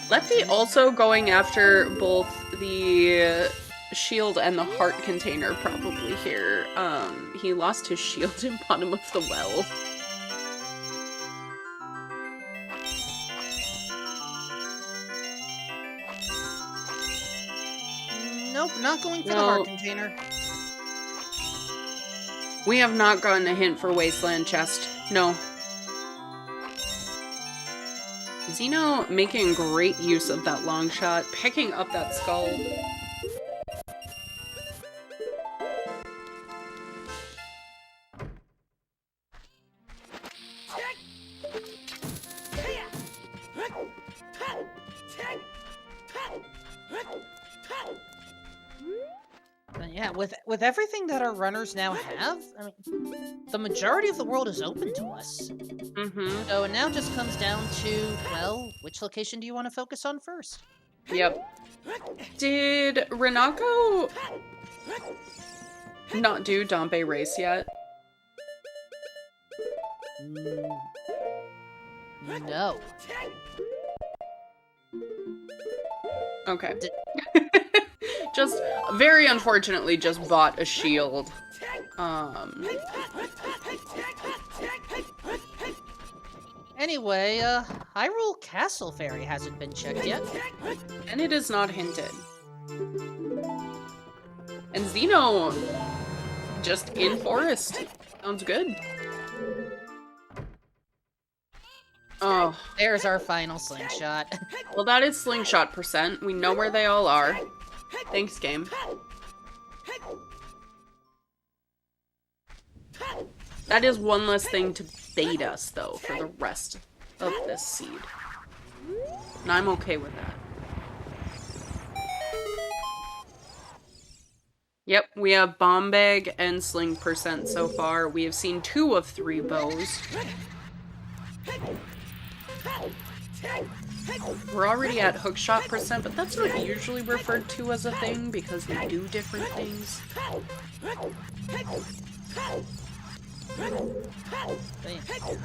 Lefty also going after both the shield and the heart container probably here. He lost his shield in bottom of the well. Nope, not going for the heart container. We have not gotten a hint for Wasteland Chest. No. Xeno making great use of that long shot, picking up that skull. But yeah, with everything that our runners now have, I mean, the majority of the world is open to us. Mm-hmm. So it now just comes down to, well, which location do you want to focus on first? Yep. Did Renako not do Dompe Race yet? No. Okay. Just, very unfortunately, just bought a shield. Anyway, Hyrule Castle Fairy hasn't been checked yet. And it is not hinted. And Xeno, just in forest. Sounds good. Oh. There's our final slingshot. Well, that is slingshot percent. We know where they all are. Thanks, game. That is one less thing to bait us, though, for the rest of this seed. And I'm okay with that. Yep, we have bomb bag and sling percent so far. We have seen 2 of 3 bows. We're already at hookshot percent, but that's not usually referred to as a thing because we do different things.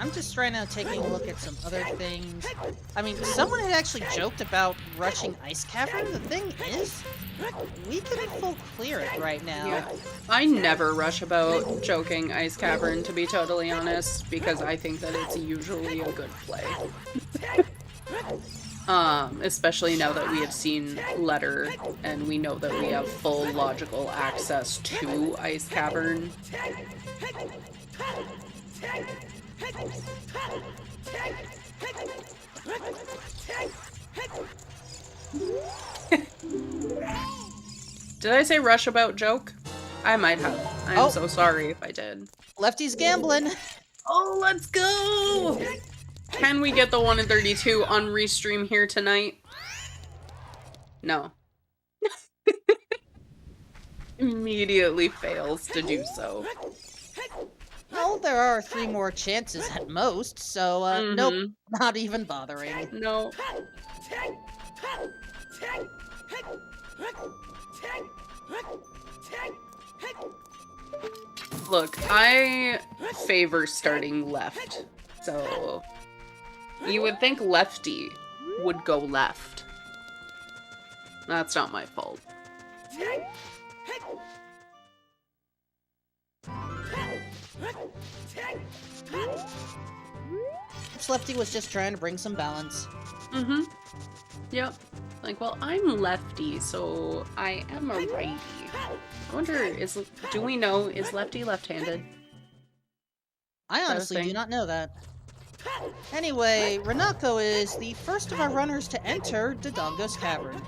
I'm just right now taking a look at some other things. I mean, someone had actually joked about rushing Ice Cavern. The thing is, we can full clear it right now. Yeah. I never rush about joking Ice Cavern, to be totally honest, because I think that it's usually a good play. Especially now that we have seen Letter, and we know that we have full logical access to Ice Cavern. Did I say rush about joke? I might have. I'm so sorry if I did. Lefty's gambling. Oh, let's go! Can we get the 1 in 32 on restream here tonight? No. Immediately fails to do so. Well, there are 3 more chances at most, so, nope, not even bothering. No. Look, I favor starting left, so you would think Lefty would go left. That's not my fault. Lefty was just trying to bring some balance. Mm-hmm. Yep. Like, well, I'm lefty, so I am a righty. I wonder, do we know, is Lefty left-handed? I honestly do not know that. Anyway, Renako is the first of our runners to enter Dodongo's Cavern.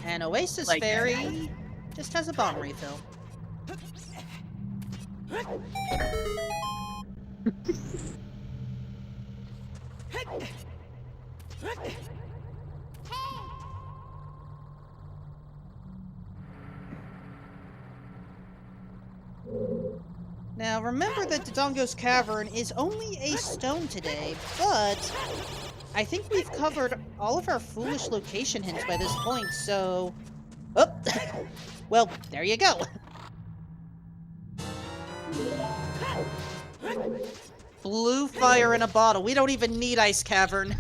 And Oasis Fairy just has a bomb refill. Now, remember that Dodongo's Cavern is only a stone today, but I think we've covered all of our foolish location hints by this point, so... Oh! Well, there you go. Blue fire in a bottle. We don't even need Ice Cavern.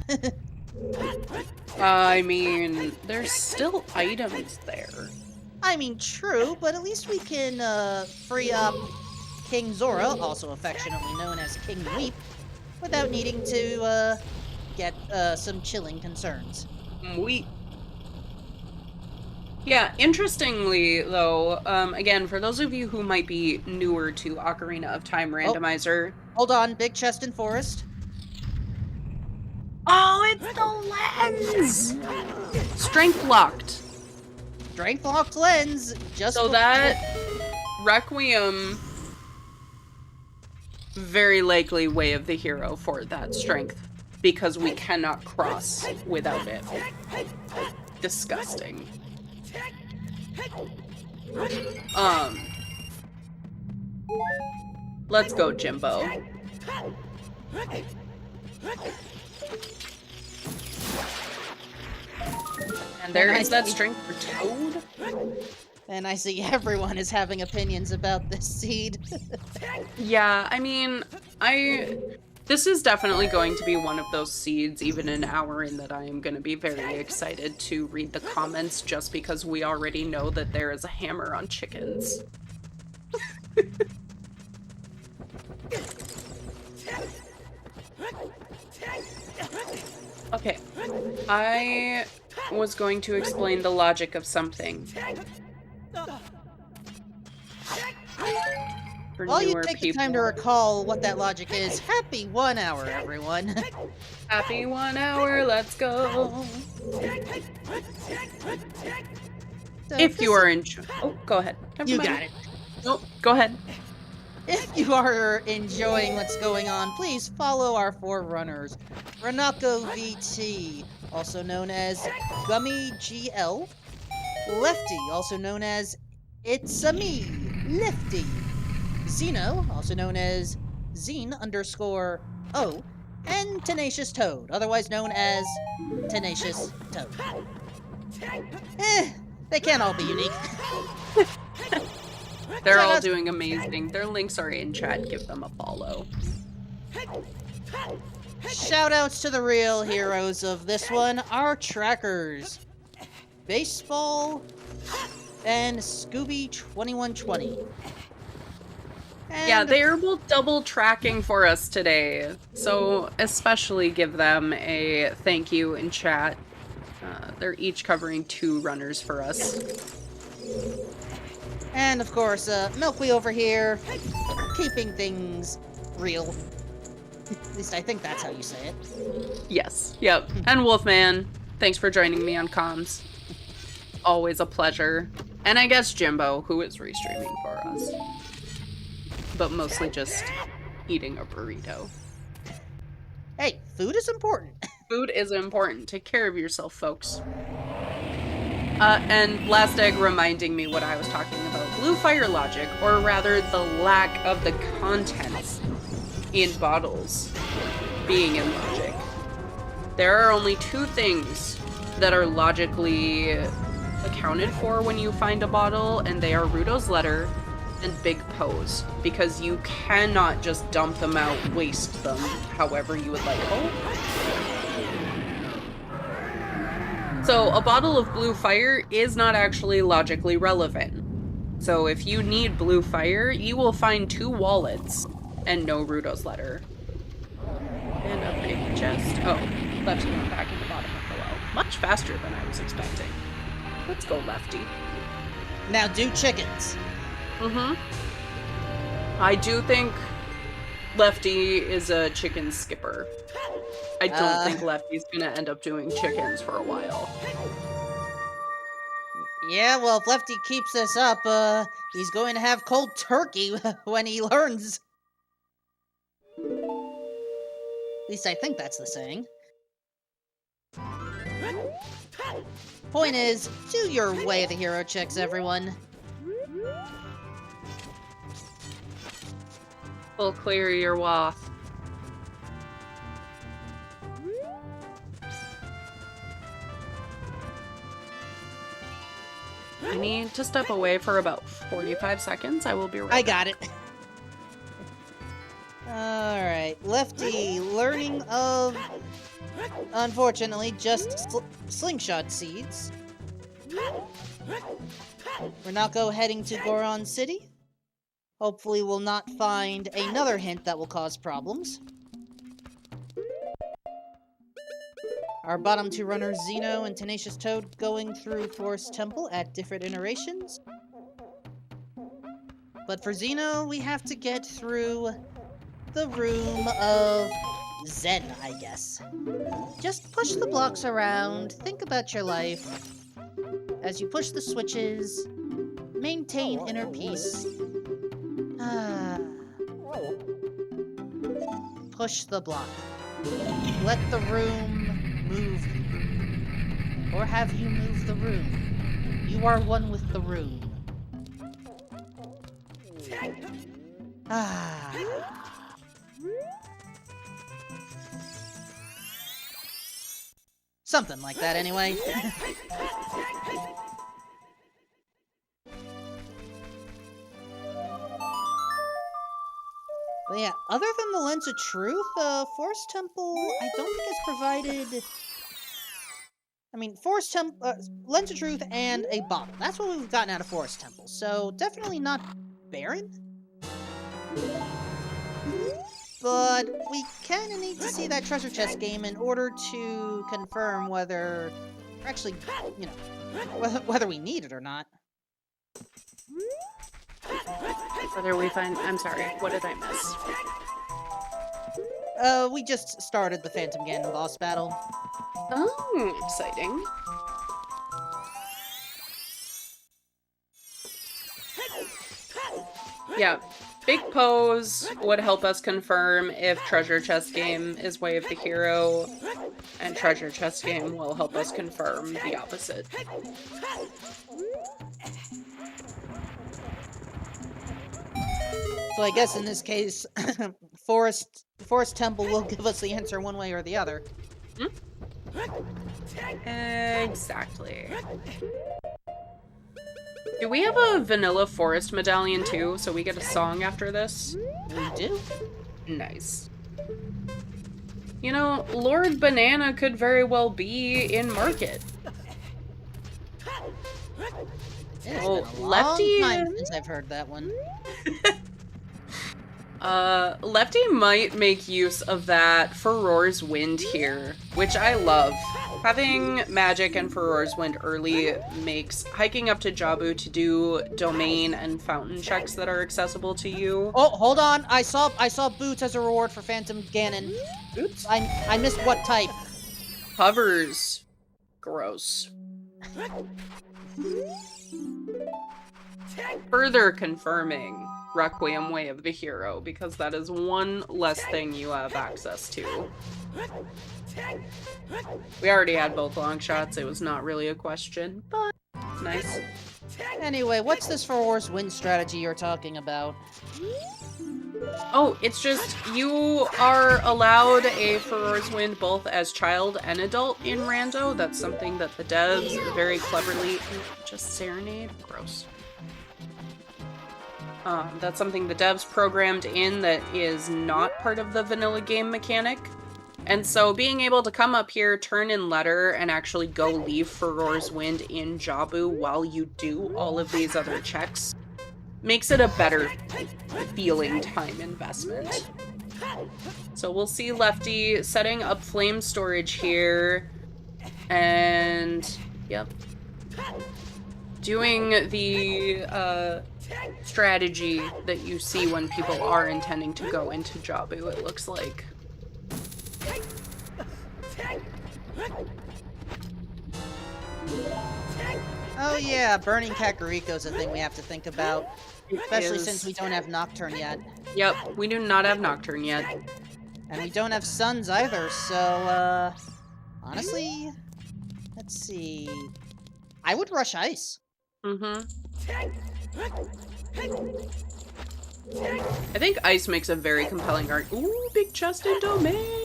I mean, there's still items there. I mean, true, but at least we can, free up King Zora, also affectionately known as King Weep, without needing to, get, some chilling concerns. Yeah, interestingly, though, again, for those of you who might be newer to Ocarina of Time Randomizer... Hold on, big chest and forest. Oh, it's the lens! Strength locked. Strength locked lens, just So that Requiem, very likely way of the hero for that strength, because we cannot cross without it. Disgusting. Let's go, Jimbo. And there is that strength for Toad. And I see everyone is having opinions about this seed. Yeah, I mean, this is definitely going to be one of those seeds, even an hour in, that I am going to be very excited to read the comments, just because we already know that there is a hammer on chickens. Okay, I was going to explain the logic of something. For While you newer take people. the time to recall what that logic is, happy 1 hour, everyone. Happy 1 hour, let's go. So If you are oh, go ahead. Never You mind. got it. Nope, go ahead. If you are enjoying what's going on, please follow our 4 runners. Ranako VT, also known as Gummy GL. Lefty, also known as It's a Me, Lefty. Zeno, also known as Zine_O. And Tenacious Toad, otherwise known as Tenacious Toad. They can't all be unique. They're all doing amazing. Their links are in chat. Give them a follow. Shoutouts to the real heroes of this one, our trackers. Baseball and Scooby2120. Yeah, they are both double tracking for us today. So especially give them a thank you in chat. They're each covering 2 runners for us. And of course, Milkweed over here, keeping things real. At least I think that's how you say it. Yes, yep. And Wolfman, thanks for joining me on comms. Always a pleasure. And I guess Jimbo, who is restreaming for us. But mostly just eating a burrito. Hey, food is important. Food is important. Take care of yourself, folks. And Last Egg reminding me what I was talking about. Blue fire logic, or rather the lack of the contents in bottles being in logic. There are only 2 things that are logically accounted for when you find a bottle, and they are Ruto's letter and Big Pose, because you cannot just dump them out, waste them however you would like. Oh. So a bottle of blue fire is not actually logically relevant. So if you need blue fire, you will find 2 wallets and no Ruto's letter. And a big chest. Oh, Lefty went back in the bottom of the well. Much faster than I was expecting. Let's go, Lefty. Now do chickens. Mm-hmm. I do think Lefty is a chicken skipper. I don't think Lefty's gonna end up doing chickens for a while. Yeah, well, if Lefty keeps this up, he's going to have cold turkey when he learns. At least I think that's the saying. Point is, do your way of the hero checks, everyone. We'll clear your wath. I need to step away for about 45 seconds. I will be right I back. got it. Alright, Lefty, learning of, unfortunately, just slingshot seeds. Renako heading to Goron City. Hopefully we'll not find another hint that will cause problems. Our bottom two runners, Xeno and Tenacious Toad, going through Forest Temple at different iterations. But for Xeno, we have to get through the room of Zen, I guess. Just push the blocks around, think about your life. As you push the switches, maintain inner peace. Push the block. Let the room move you. Or have you move the room? You are one with the room. Something like that, anyway. But yeah, other than the Lens of Truth, Forest Temple, I don't think it's provided... I mean, Forest Temple, Lens of Truth and a bottle. That's what we've gotten out of Forest Temple, so definitely not barren. But we kinda need to see that treasure chest game in order to confirm whether... Actually, you know, whether we need it or not. Whether we find... I'm sorry, what did I miss? We just started the Phantom Ganon boss battle. Oh, exciting. Yeah, big pose would help us confirm if treasure chest game is way of the hero, and treasure chest game will help us confirm the opposite. So I guess in this case, Forest Temple will give us the answer one way or the other. Exactly. Do we have a vanilla forest medallion too, so we get a song after this? We do. Nice. You know, Lord Banana could very well be in market. It's Oh, been a Lefty? long time since I've heard that one. Lefty might make use of that Furor's Wind here, which I love. Having magic and Furor's Wind early makes hiking up to Jabu to do domain and fountain checks that are accessible to you. Oh, hold on! I saw boots as a reward for Phantom Ganon. Oops. I missed what type. Hovers. Gross. Further confirming Requiem Way of the Hero, because that is one less thing you have access to. We already had both long shots, it was not really a question, but nice. Anyway, what's this Furor's Wind strategy you're talking about? Oh, it's just, you are allowed a Furor's Wind both as child and adult in Rando. That's something that the devs very cleverly... Just serenade? Gross. That's something the devs programmed in that is not part of the vanilla game mechanic. And so being able to come up here, turn in letter, and actually go leave Furor's Wind in Jabu while you do all of these other checks makes it a better feeling time investment. So we'll see Lefty setting up flame storage here, and yep, doing the strategy that you see when people are intending to go into Jabu, it looks like. Oh yeah, burning Kakariko's a thing we have to think about. Especially since we don't have Nocturne yet. Yep, we do not have Nocturne yet. And we don't have Suns either, so, honestly, let's see. I would rush Ice. Mm-hmm. I think ice makes a very compelling art. Ooh, big chest and domain!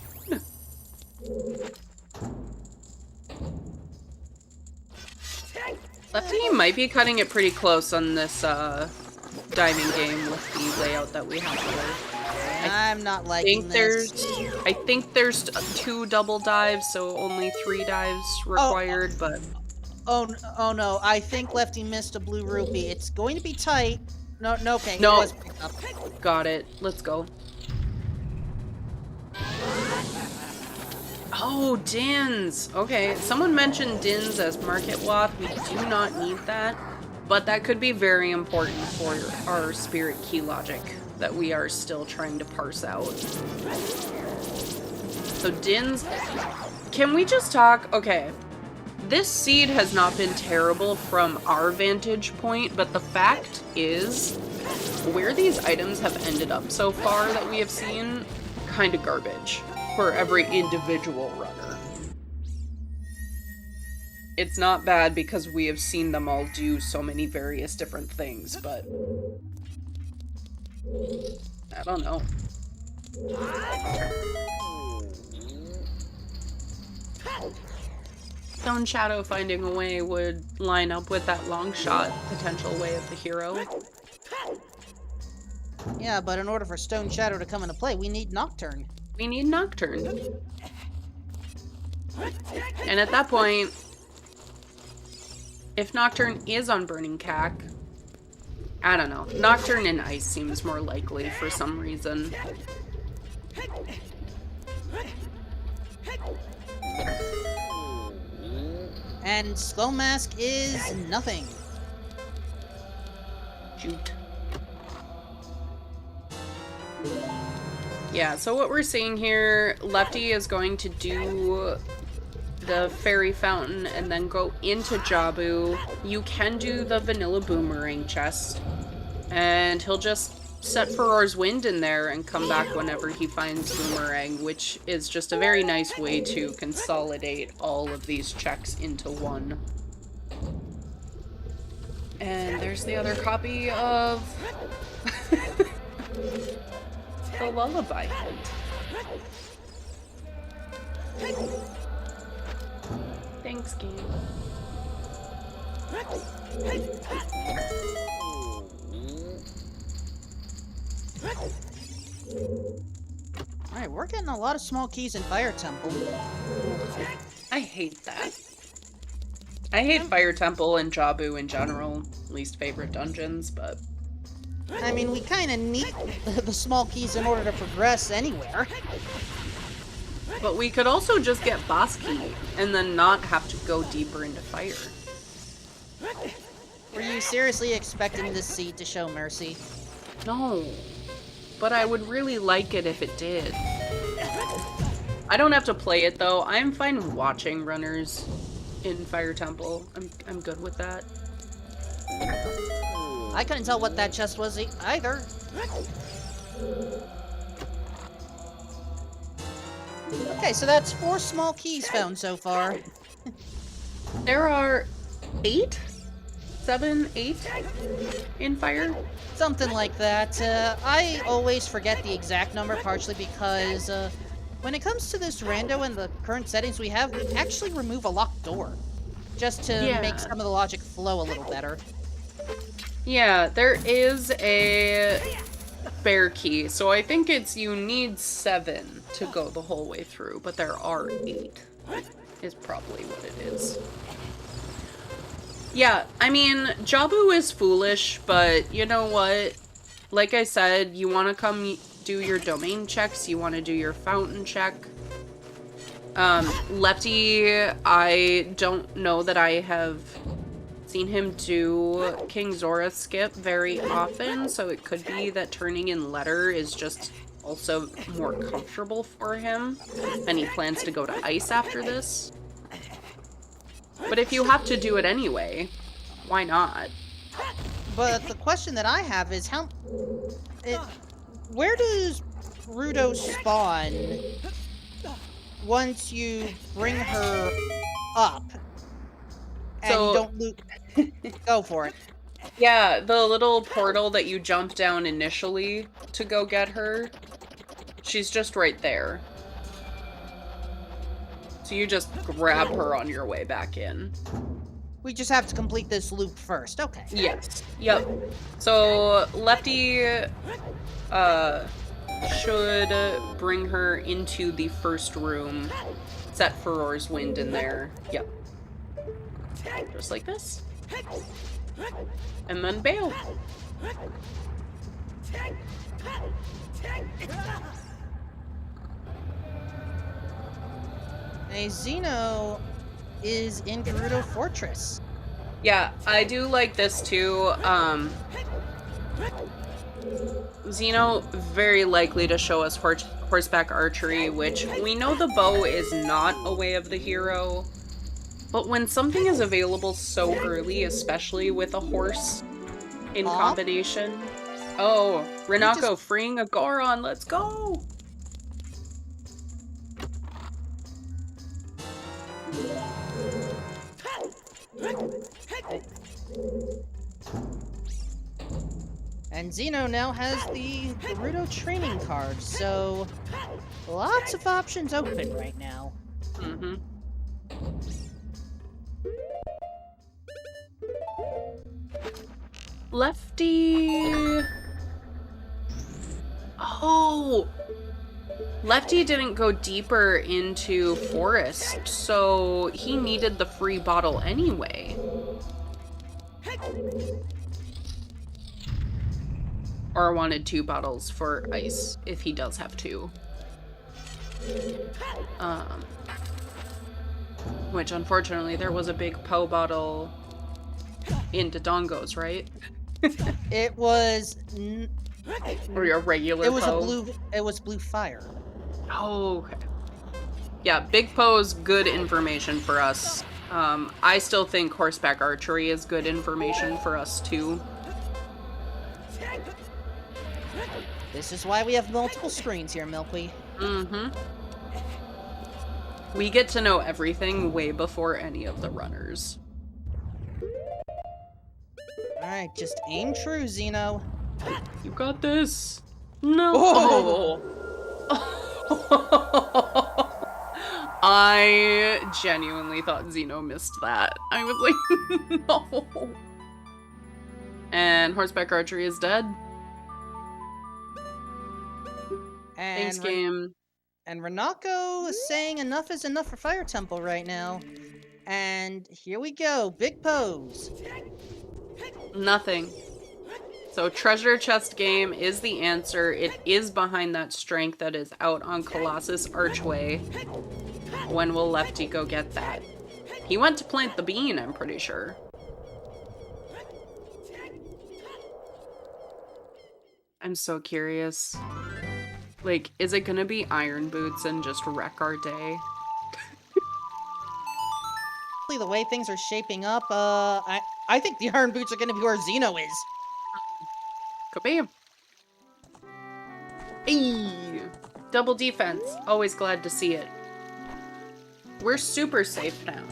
Lefty might be cutting it pretty close on this diamond game with the layout that we have here. I'm not liking this. I think there's 2 double dives, so only 3 dives required, but... Oh no, I think Lefty missed a blue rupee. It's going to be tight. No, okay. No. It was picked up. Got it. Let's go. Oh, Dins! Okay, someone mentioned Dins as market waft. We do not need that, but that could be very important for our spirit key logic that we are still trying to parse out. So Dins, can we just talk? Okay, this seed has not been terrible from our vantage point, but the fact is, where these items have ended up so far that we have seen, kind of garbage for every individual runner. It's not bad because we have seen them all do so many various different things, but I don't know. Stone Shadow finding a way would line up with that long shot potential way of the hero. Yeah, but in order for Stone Shadow to come into play, we need Nocturne. We need Nocturne. And at that point, if Nocturne is on Burning Cack, I don't know. Nocturne and Ice seems more likely for some reason. And Skull Mask is nothing. Shoot. Yeah, so what we're seeing here, Lefty is going to do the fairy fountain and then go into Jabu. You can do the vanilla boomerang chest, and he'll just set Faror's Wind in there and come back whenever he finds boomerang, which is just a very nice way to consolidate all of these checks into one. And there's the other copy of the lullaby. Thanks, game. Alright, we're getting a lot of small keys in Fire Temple. I hate that. I hate Fire Temple and Jabu in general. Least favorite dungeons, but... I mean, we kind of need the small keys in order to progress anywhere. But we could also just get boss key and then not have to go deeper into fire. Were you seriously expecting this seed to show mercy? No. But I would really like it if it did. I don't have to play it though. I'm fine watching runners in Fire Temple. I'm good with that. I couldn't tell what that chest was either. Okay, so that's 4 small keys found so far. There are 8? 7, 8 in fire? Something like that. I always forget the exact number, partially because when it comes to this rando and the current settings we have, we actually remove a locked door. Just to make some of the logic flow a little better. Yeah, there is a spare key, so I think it's you need 7 to go the whole way through, but there are 8 is probably what it is. Yeah, I mean, Jabu is foolish, but you know what? Like I said, you want to come do your domain checks, you want to do your fountain check. Lefty, I don't know that I have seen him do King Zora skip very often, so it could be that turning in letter is just also more comfortable for him, and he plans to go to ice after this. But if you have to do it anyway, why not? But the question that I have is where does Rudo spawn once you bring her up and So- don't loot? Go for it. Yeah, the little portal that you jump down initially to go get her. She's just right there. So you just grab her on your way back in. We just have to complete this loop first. Okay. Yes. Yep. So Lefty should bring her into the first room. Set Furor's Wind in there. Yep. Just like this. And then bail. Hey, Xeno is in Gerudo Fortress. Yeah, I do like this too. Xeno very likely to show us horseback archery, which we know the bow is not a way of the hero. But when something is available so early, especially with a horse in combination. Oh, Renako freeing a Goron, let's go! And Xeno now has the Gerudo training card, so lots of options open right now. Mm-hmm. Lefty... Oh! Lefty didn't go deeper into Forest, so he needed the free bottle anyway. Or wanted 2 bottles for ice, if he does have 2. Which, unfortunately, there was a big Poe bottle in Dodongo's, right? It was... Or your regular Poe? It was blue fire. Oh, okay. Yeah, Big Poe's good information for us. I still think horseback archery is good information for us, too. This is why we have multiple screens here, Milkweed. Mm-hmm. We get to know everything way before any of the runners. Alright, just aim true, Xeno. You got this. No. Oh. I genuinely thought Xeno missed that. I was like, no. And horseback archery is dead. And Thanks, game. And Renako is saying enough is enough for Fire Temple right now. And here we go, big pose. Nothing. So treasure chest game is the answer. It is behind that strength that is out on Colossus Archway. When will Lefty go get that? He went to plant the bean, I'm pretty sure. I'm so curious. Like, is it gonna be Iron Boots and just wreck our day? The way things are shaping up, I think the Iron Boots are gonna be where Xeno is. Could be. Hey! Double defense. Always glad to see it. We're super safe now.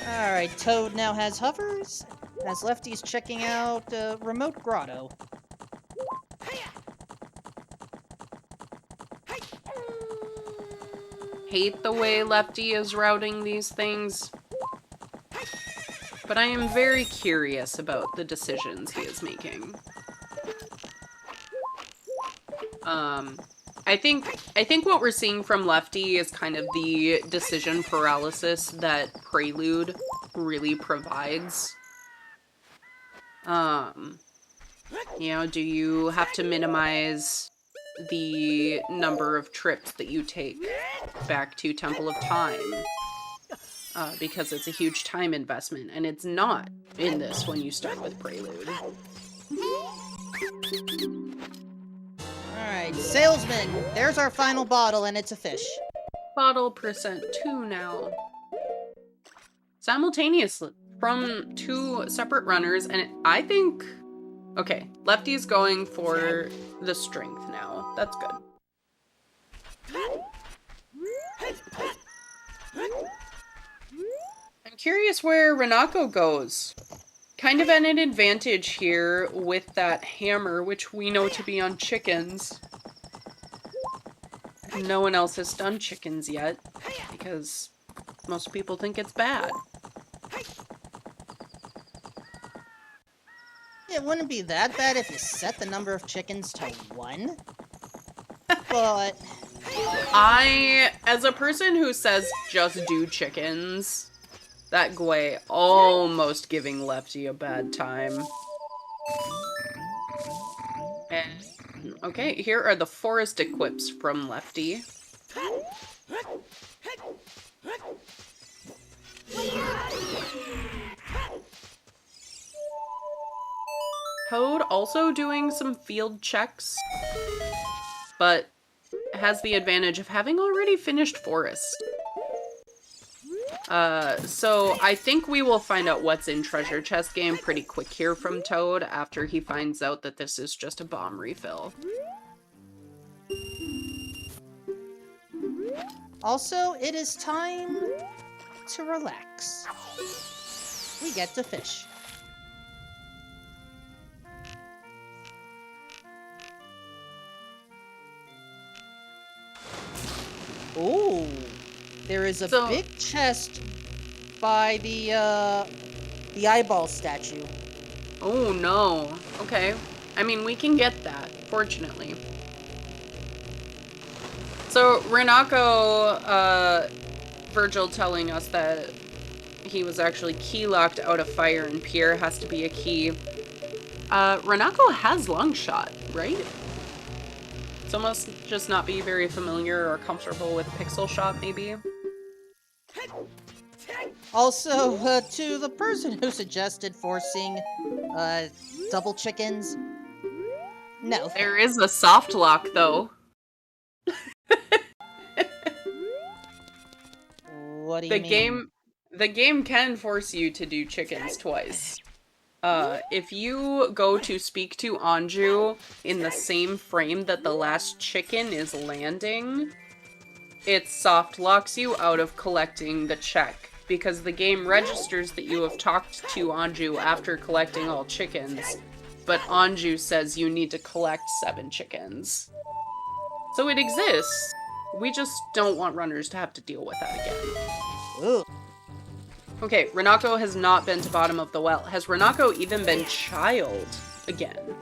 Alright, Toad now has hovers, as Lefty's checking out Remote Grotto. Hate the way Lefty is routing these things. But I am very curious about the decisions he is making. I think what we're seeing from Lefty is kind of the decision paralysis that Prelude really provides. You know, do you have to minimize the number of trips that you take back to Temple of Time? Because it's a huge time investment, and it's not in this when you start with Prelude. Alright, Salesman, there's our final bottle, and it's a fish. Bottle percent 2 now. Simultaneously, from 2 separate runners, and I think... Okay, Lefty's going for the strength now. That's good. curious where Renako goes. Kind of at an advantage here with that hammer, which we know to be on chickens. No one else has done chickens yet, because most people think it's bad. It wouldn't be that bad if you set the number of chickens to 1. But As a person who says just do chickens, that Gwei almost giving Lefty a bad time. And, okay, here are the forest equips from Lefty. Toad also doing some field checks, but has the advantage of having already finished forest. So I think we will find out what's in Treasure Chest game pretty quick here from Toad after he finds out that this is just a bomb refill. also, it is time to relax. We get to fish. Ooh, there is a big chest by the eyeball statue. Oh no. Okay. I mean, we can get that, fortunately. So, Renako, Virgil telling us that he was actually key locked out of fire and Pierre has to be a key. Renako has long shot, right? So must just not be very familiar or comfortable with pixel shot, maybe? Also, to the person who suggested forcing double chickens, no. There is a soft lock, though. What do you mean? The game can force you to do chickens twice. If you go to speak to Anju in the same frame that the last chicken is landing, it soft locks you out of collecting the check, because the game registers that you have talked to Anju after collecting all chickens, but Anju says you need to collect 7 chickens. So it exists. We just don't want runners to have to deal with that again. Ooh. Okay, Renako has not been to bottom of the well. Has Renako even been child again?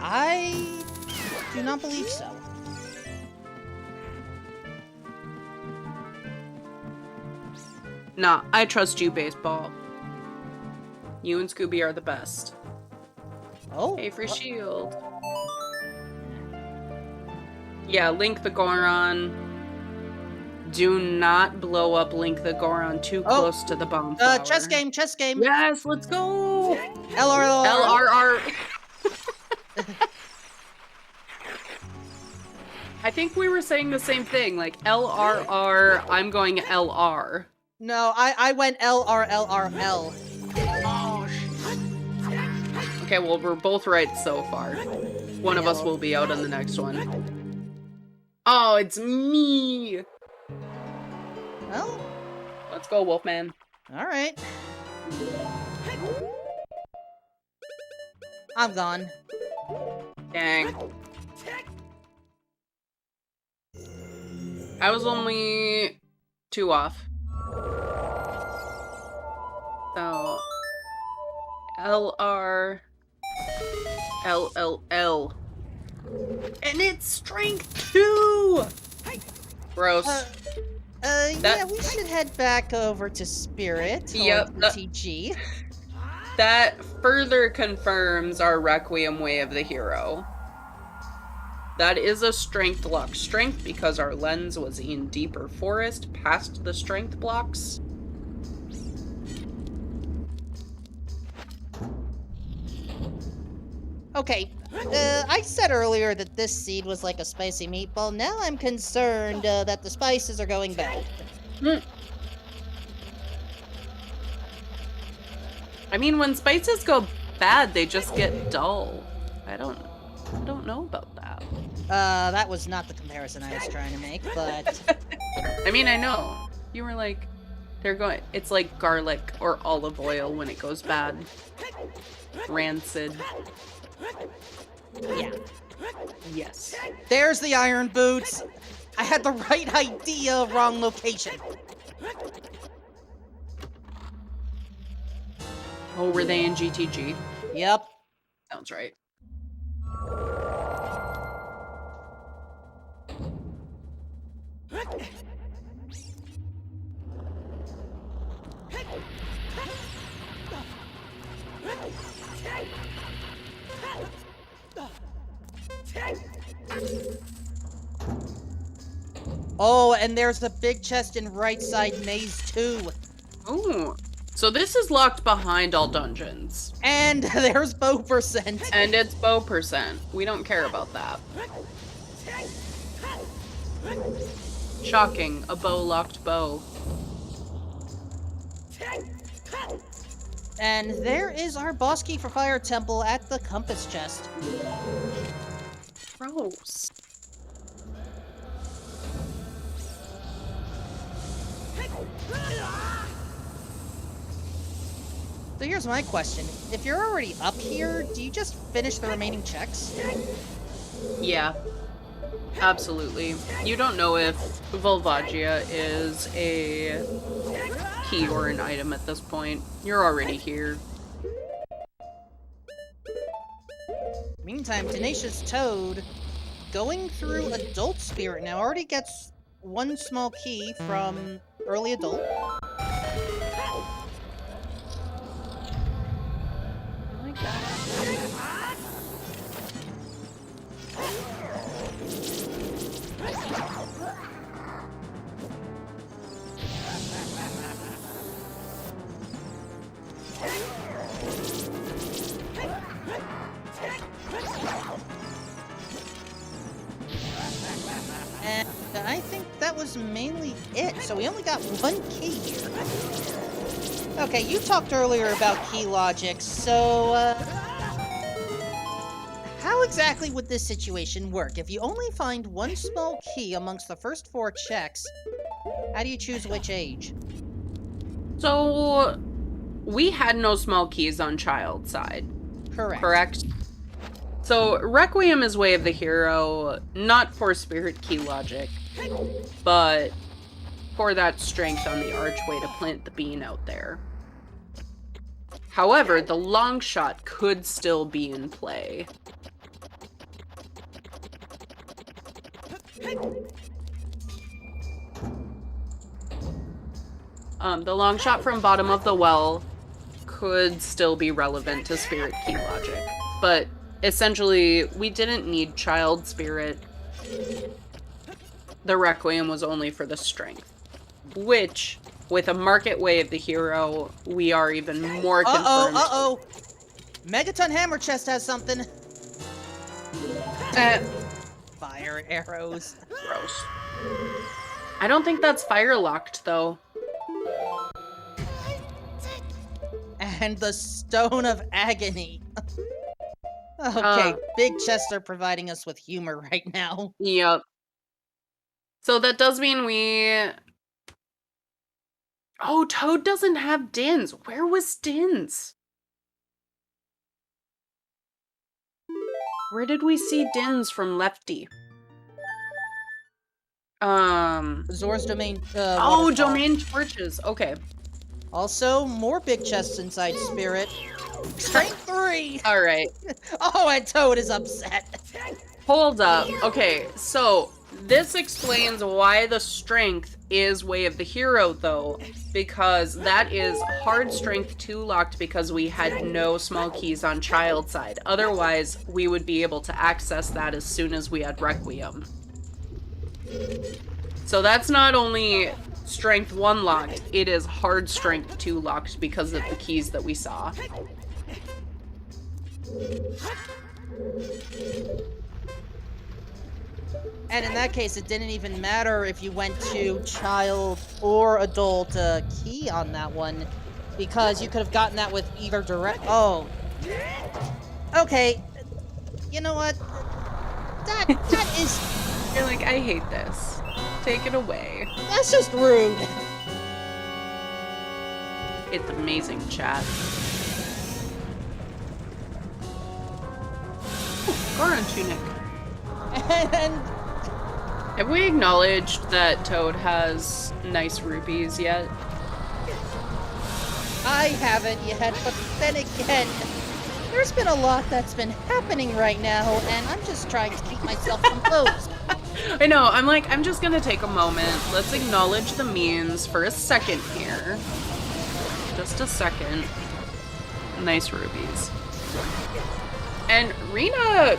I do not believe so. Nah, I trust you, baseball. You and Scooby are the best. Oh. Hey, free shield. Yeah, Link the Goron. Do not blow up Link the Goron too close to the bomb flower. Chess game, chess game. Yes, let's go! LRR. I think we were saying the same thing, like LRR, I'm going LR. No, I went LRLRL. Oh, shit. Okay, well, we're both right so far. One of us will be out on the next one. Oh, it's me! Well, let's go, Wolfman. Alright. I'm gone. Dang. I was only 2 off. So... LR... LLL. And it's strength 2! Gross. Yeah, we should head back over to Spirit. Yep. Or TG. That further confirms our Requiem way of the hero. That is a strength lock. Strength because our lens was in deeper forest past the strength blocks. Okay, I said earlier that this seed was like a spicy meatball. Now I'm concerned that the spices are going bad. I mean, when spices go bad, they just get dull. I don't know about that. That was not the comparison I was trying to make, but... I mean, I know. You were like, It's like garlic or olive oil when it goes bad. Rancid. Yeah. Yes. There's the iron boots. I had the right idea, wrong location. Oh, were they in GTG? Yep. Sounds right. Oh, and there's the big chest in right side maze too. Oh, so this is locked behind all dungeons. And there's bow percent. And it's bow percent. We don't care about that. Shocking, a bow-locked bow. And there is our boss key for Fire Temple at the compass chest. Gross. So here's my question. If you're already up here, do you just finish the remaining checks? Yeah. Absolutely. You don't know if Volvagia is a key or an item at this point. You're already here. Meantime, Tenacious Toad, going through Adult Spirit now, already gets one small key from Early Adult. I like that. And I think that was mainly it, so we only got one key here. Okay, you talked earlier about key logic, so, how exactly would this situation work? If you only find one small key amongst the first 4 checks, how do you choose which age? So, we had no small keys on child side. Correct? So, Requiem is Way of the Hero, not for spirit key logic, but for that strength on the archway to plant the bean out there. However, the long shot could still be in play. The long shot from bottom of the well could still be relevant to spirit key logic, but essentially, we didn't need child spirit. The Requiem was only for the strength, which, with a market Way of the Hero, we are even more confirmed. Uh-oh! Megaton Hammer Chest has something. Fire arrows. Gross. I don't think that's fire locked, though. And the Stone of Agony. Okay, big chests are providing us with humor right now. Yep. So that does mean we... Oh, Toad doesn't have Dins. Where was Dins? Where did we see Dins from Lefty? Zor's Domain, Oh, waterfall. Domain Torches. Okay. Also, more big chests inside Spirit. Strength 3! Alright. Oh, and Toad is upset. Hold up. Okay, so this explains why the strength is Way of the Hero, though, because that is hard strength 2 locked because we had no small keys on child side. Otherwise, we would be able to access that as soon as we had Requiem. So that's not only strength 1 locked, it is hard strength 2 locked because of the keys that we saw. And in that case, it didn't even matter if you went to child or adult key on that one, because you could have gotten that with either direct. Oh. Okay. You know what? That is... You're like, I hate this. Take it away. That's just rude. It's amazing, chat. Oh, Goron tunic. And Have we acknowledged that Toad has nice rupees yet? I haven't yet, but then again, there's been a lot that's been happening right now, and I'm just trying to keep myself composed. I know, I'm just gonna take a moment. Let's acknowledge the memes for a second here. Just a second. Nice rubies. And Rena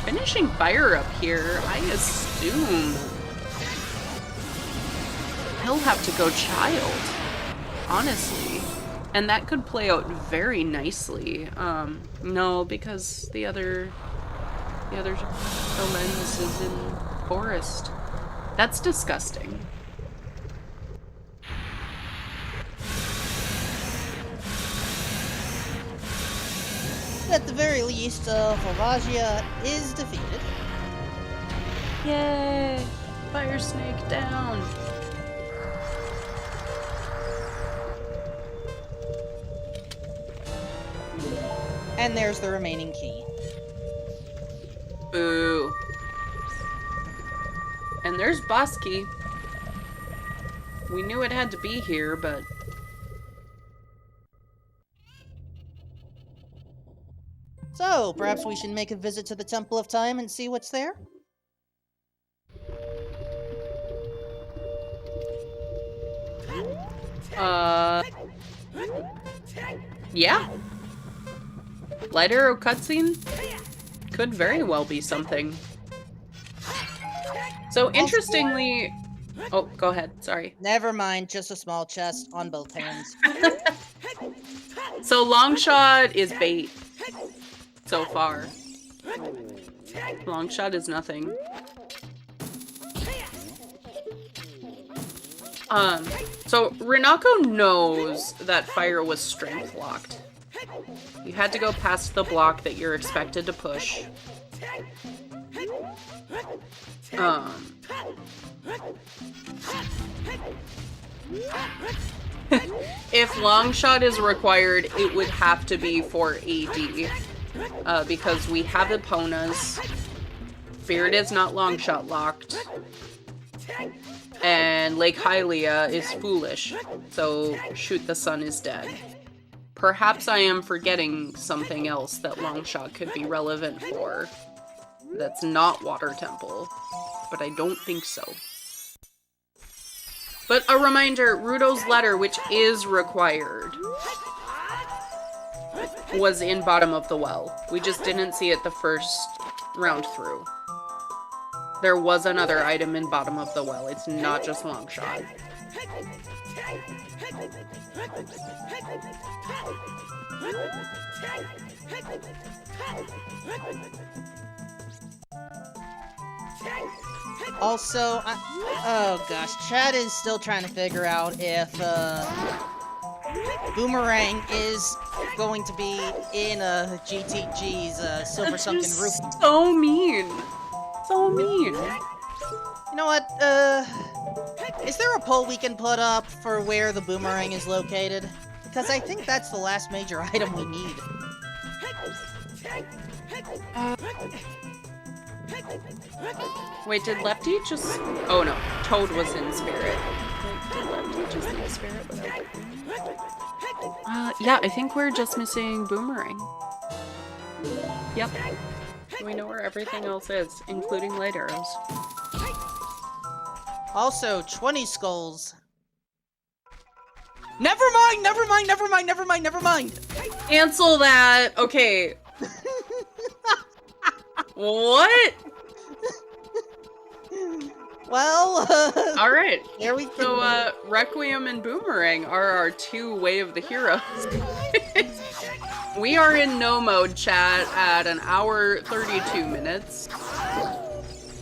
finishing fire up here, I assume he'll have to go child, honestly. And that could play out very nicely. No, because the other lens is in forest. That's disgusting. At the very least, Volvagia is defeated. Yay! Fire snake down. And there's the remaining key. Boo. And there's Bosky. We knew it had to be here, but... So, perhaps we should make a visit to the Temple of Time and see what's there? Yeah. Light arrow cutscene? Could very well be something. So, interestingly... Oh, go ahead, sorry. Never mind, just a small chest on both hands. So, Longshot is bait. So far. Longshot is nothing. So Rinako knows that fire was strength locked. You had to go past the block that you're expected to push. If Longshot is required, it would have to be for AD. Because we have Eponas. Spirit is not Longshot locked. And Lake Hylia is foolish, so Shoot the Sun is dead. Perhaps I am forgetting something else that Longshot could be relevant for. That's not Water Temple, but I don't think so. But a reminder, Rudo's letter, which is required, was in bottom of the well. We just didn't see it the first round through. There was another item in bottom of the well. It's not just Longshot. Also, oh gosh, Chad is still trying to figure out if Boomerang is going to be in GTG's Silver Sunken Roof. So mean. So mean. You know what, is there a poll we can put up for where the boomerang is located? Because I think that's the last major item we need. Wait, did Lefty just... Oh no, Toad was in spirit. Wait, did Lefty just leave spirit without yeah, I think we're just missing Boomerang. Yep. We know where everything else is, including light arrows. Also, 20 skulls. Never mind, never mind, never mind, never mind, never mind! Cancel that! Okay. What? Well, alright. There we go. So, Requiem and Boomerang are our two Way of the Heroes. We are in no mode, chat, at 1 hour 32 minutes.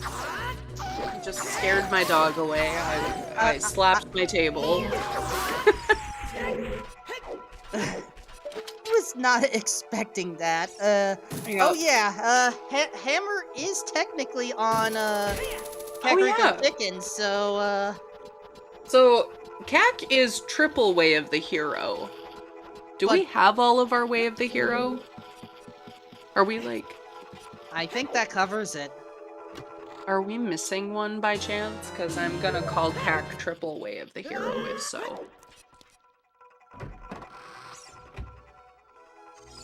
I just scared my dog away. I slapped my table. I was not expecting that. Oh yeah, Hammer is technically on Kakariko Chicken, so So, CAC is triple Way of the Hero. Do we have all of our Way of the Hero? Are we like... I think that covers it. Are we missing one by chance? Because I'm gonna call CAC triple Way of the Hero if so.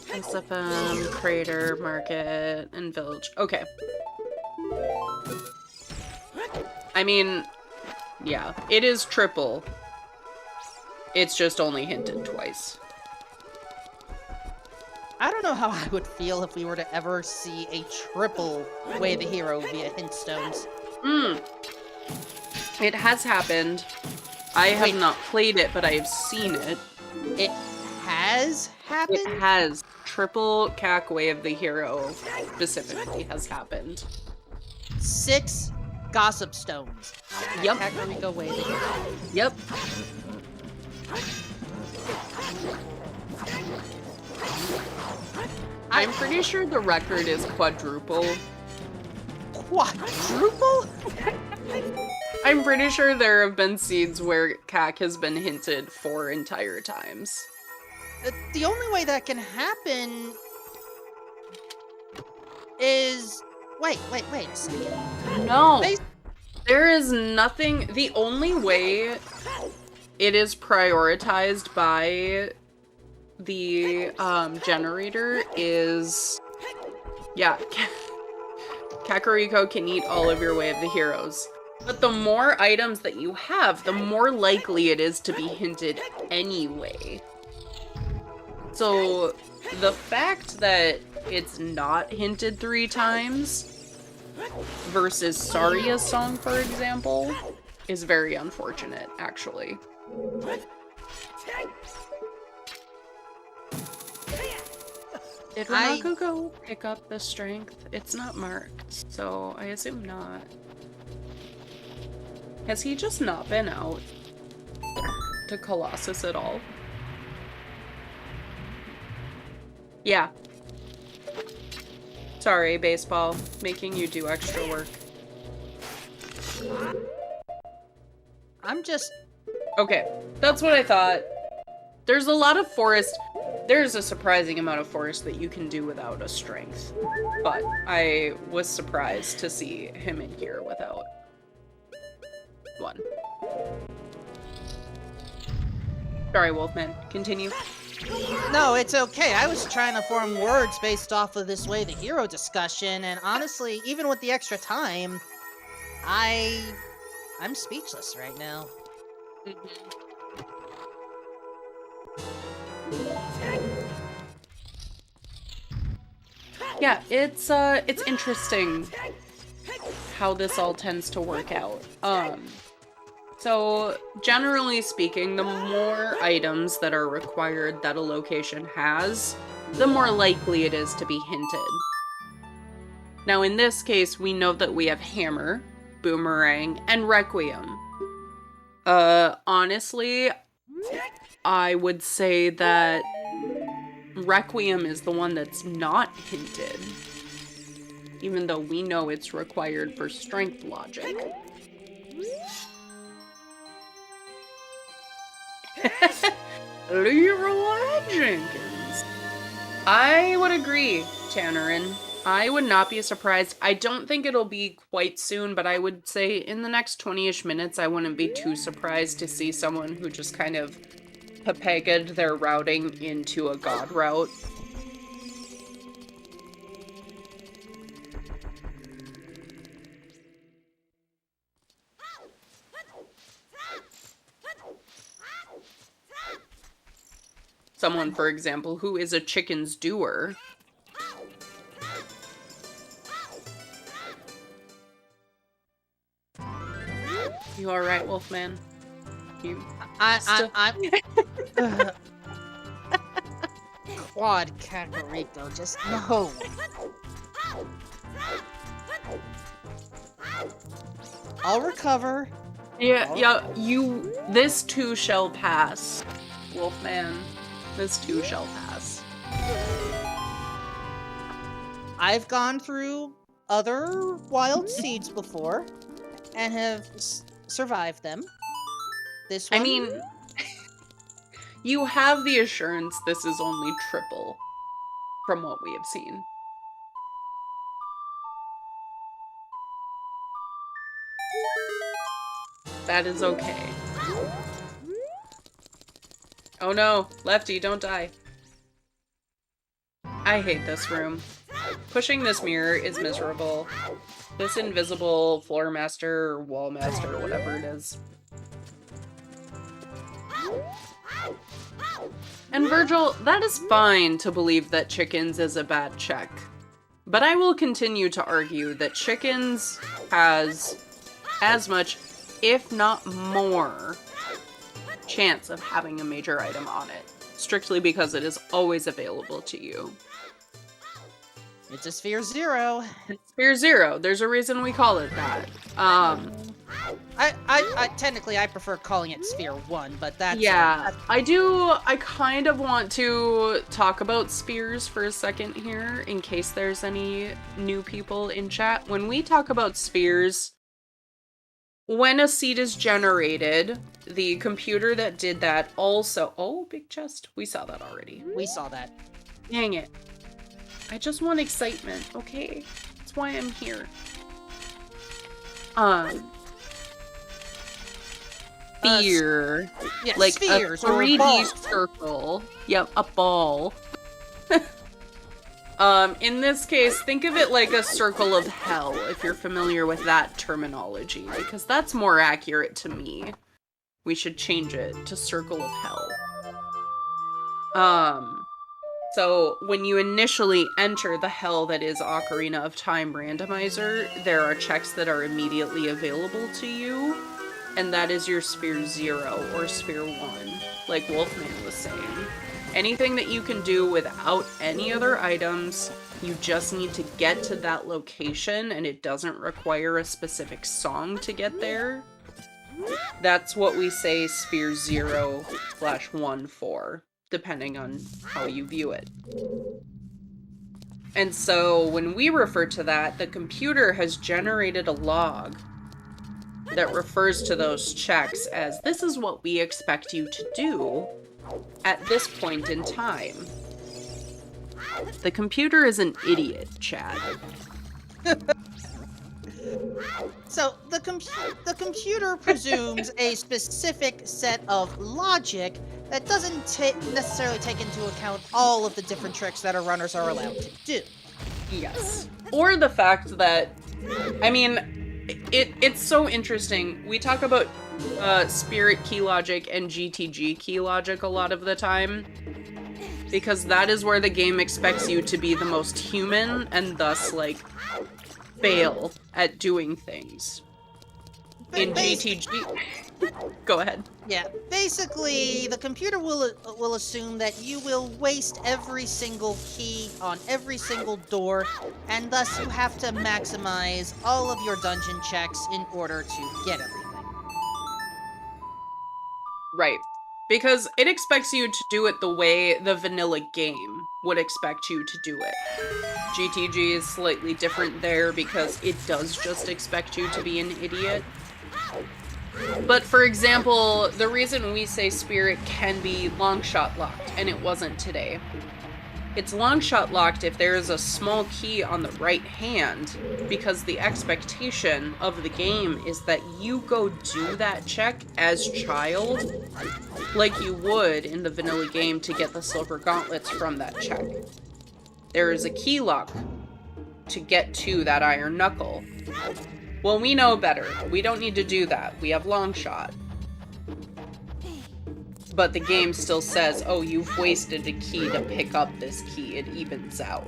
SFM, Crater, Market, and Village. Okay. I mean, yeah, it is triple. It's just only hinted twice. I don't know how I would feel if we were to ever see a triple Way of the Hero via hint stones. It has happened. I have not played it, but I have seen it. It has happened? It has. Triple CAC Way of the Hero specifically has happened. 6 Gossip Stones. Yep. Kakariko Way of the Hero. Yep. I'm pretty sure the record is quadruple. Quadruple? I'm pretty sure there have been seeds where CAC has been hinted 4 entire times. The only way that can happen is... Wait a second. No. There is nothing... The only way it is prioritized by the generator is... Yeah. Kakariko can eat all of your Way of the Heroes. But the more items that you have, the more likely it is to be hinted anyway. So, the fact that it's not hinted 3 times versus Saria's song, for example, is very unfortunate, actually. Did Renako go pick up the strength? It's not marked, so I assume not. Has he just not been out to Colossus at all? Yeah. Sorry, baseball. Making you do extra work. I'm just... Okay, that's what I thought. There's a lot of forest. There's a surprising amount of forest that you can do without a strength. But I was surprised to see him in here without one. Sorry, Wolfman. Continue. No, it's okay. I was trying to form words based off of this Way of the Hero discussion, and honestly, even with the extra time, I'm speechless right now. Yeah, it's interesting how this all tends to work out. So generally speaking, the more items that are required that a location has, the more likely it is to be hinted. Now in this case, we know that we have Hammer, Boomerang, and Requiem. Honestly, I would say that Requiem is the one that's not hinted, even though we know it's required for strength logic. Leroy Jenkins. I would agree, Tannerin. I would not be surprised. I don't think it'll be quite soon, but I would say in the next 20-ish minutes, I wouldn't be too surprised to see someone who just kind of Papega'd their routing into a god route. Someone, for example, who is a chicken's doer. You alright, Wolfman? You I'm Quad Kakariko, just no. I'll recover. Yeah, this too shall pass, Wolfman. This too shall pass. I've gone through other wild seeds before and have survived them. This one? I mean, you have the assurance this is only triple from what we have seen. That is okay. Oh no, Lefty, don't die. I hate this room. Pushing this mirror is miserable. This invisible floor master or wall master or whatever it is. And Virgil, that is fine to believe that chickens is a bad check. But I will continue to argue that chickens has as much, if not more, chance of having a major item on it. Strictly because it is always available to you. It's a sphere 0. It's sphere 0. There's a reason we call it that. I technically I prefer calling it sphere 1, but that's yeah. I kind of want to talk about spheres for a second here, in case there's any new people in chat. When we talk about spheres, when a seed is generated, the computer that did that also... Oh, big chest. We saw that already. We saw that. Dang it. I just want excitement, okay? That's why I'm here. Sphere. Yeah, like spheres a or 3D balls. circle. Yep, a ball. In this case, think of it like a circle of hell, if you're familiar with that terminology, because that's more accurate to me. We should change it to circle of hell. So when you initially enter the hell that is Ocarina of Time Randomizer, there are checks that are immediately available to you, and that is your Sphere 0 or Sphere 1, like Wolfman was saying. Anything that you can do without any other items, you just need to get to that location, and it doesn't require a specific song to get there. That's what we say Sphere 0/1 for, depending on how you view it. And so when we refer to that, the computer has generated a log that refers to those checks as, this is what we expect you to do at this point in time. The computer is an idiot, Chad. So the computer presumes a specific set of logic that doesn't necessarily take into account all of the different tricks that our runners are allowed to do. Yes. Or the fact that, I mean, it's so interesting. We talk about Spirit key logic and GTG key logic a lot of the time, because that is where the game expects you to be the most human and thus, like, fail at doing things. In GTG... Go ahead. Yeah, basically, the computer will assume that you will waste every single key on every single door, and thus you have to maximize all of your dungeon checks in order to get everything. Right. Because it expects you to do it the way the vanilla game would expect you to do it. GTG is slightly different there because it does just expect you to be an idiot. But for example, the reason we say Spirit can be longshot locked, and it wasn't today. It's longshot locked if there is a small key on the right hand, because the expectation of the game is that you go do that check as child, like you would in the vanilla game to get the silver gauntlets from that check. There is a key lock to get to that iron knuckle. Well, we know better. We don't need to do that. We have longshot. But the game still says, oh, you've wasted a key to pick up this key. It evens out.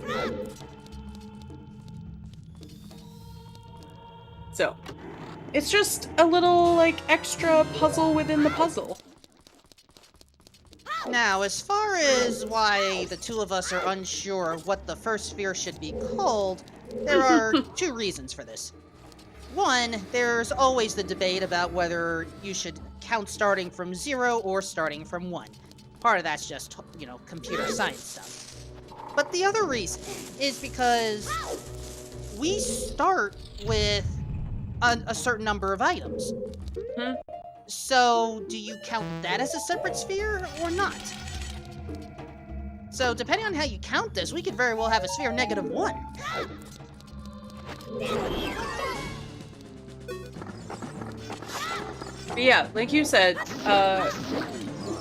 So, it's just a little, like, extra puzzle within the puzzle. Now, as far as why the two of us are unsure of what the first sphere should be called, there are two reasons for this. One, there's always the debate about whether you should count starting from 0 or starting from 1. Part of that's just, you know, computer science stuff. But the other reason is because we start with a certain number of items. So, do you count that as a separate sphere or not? So, depending on how you count this, we could very well have a sphere -1. But yeah, like you said,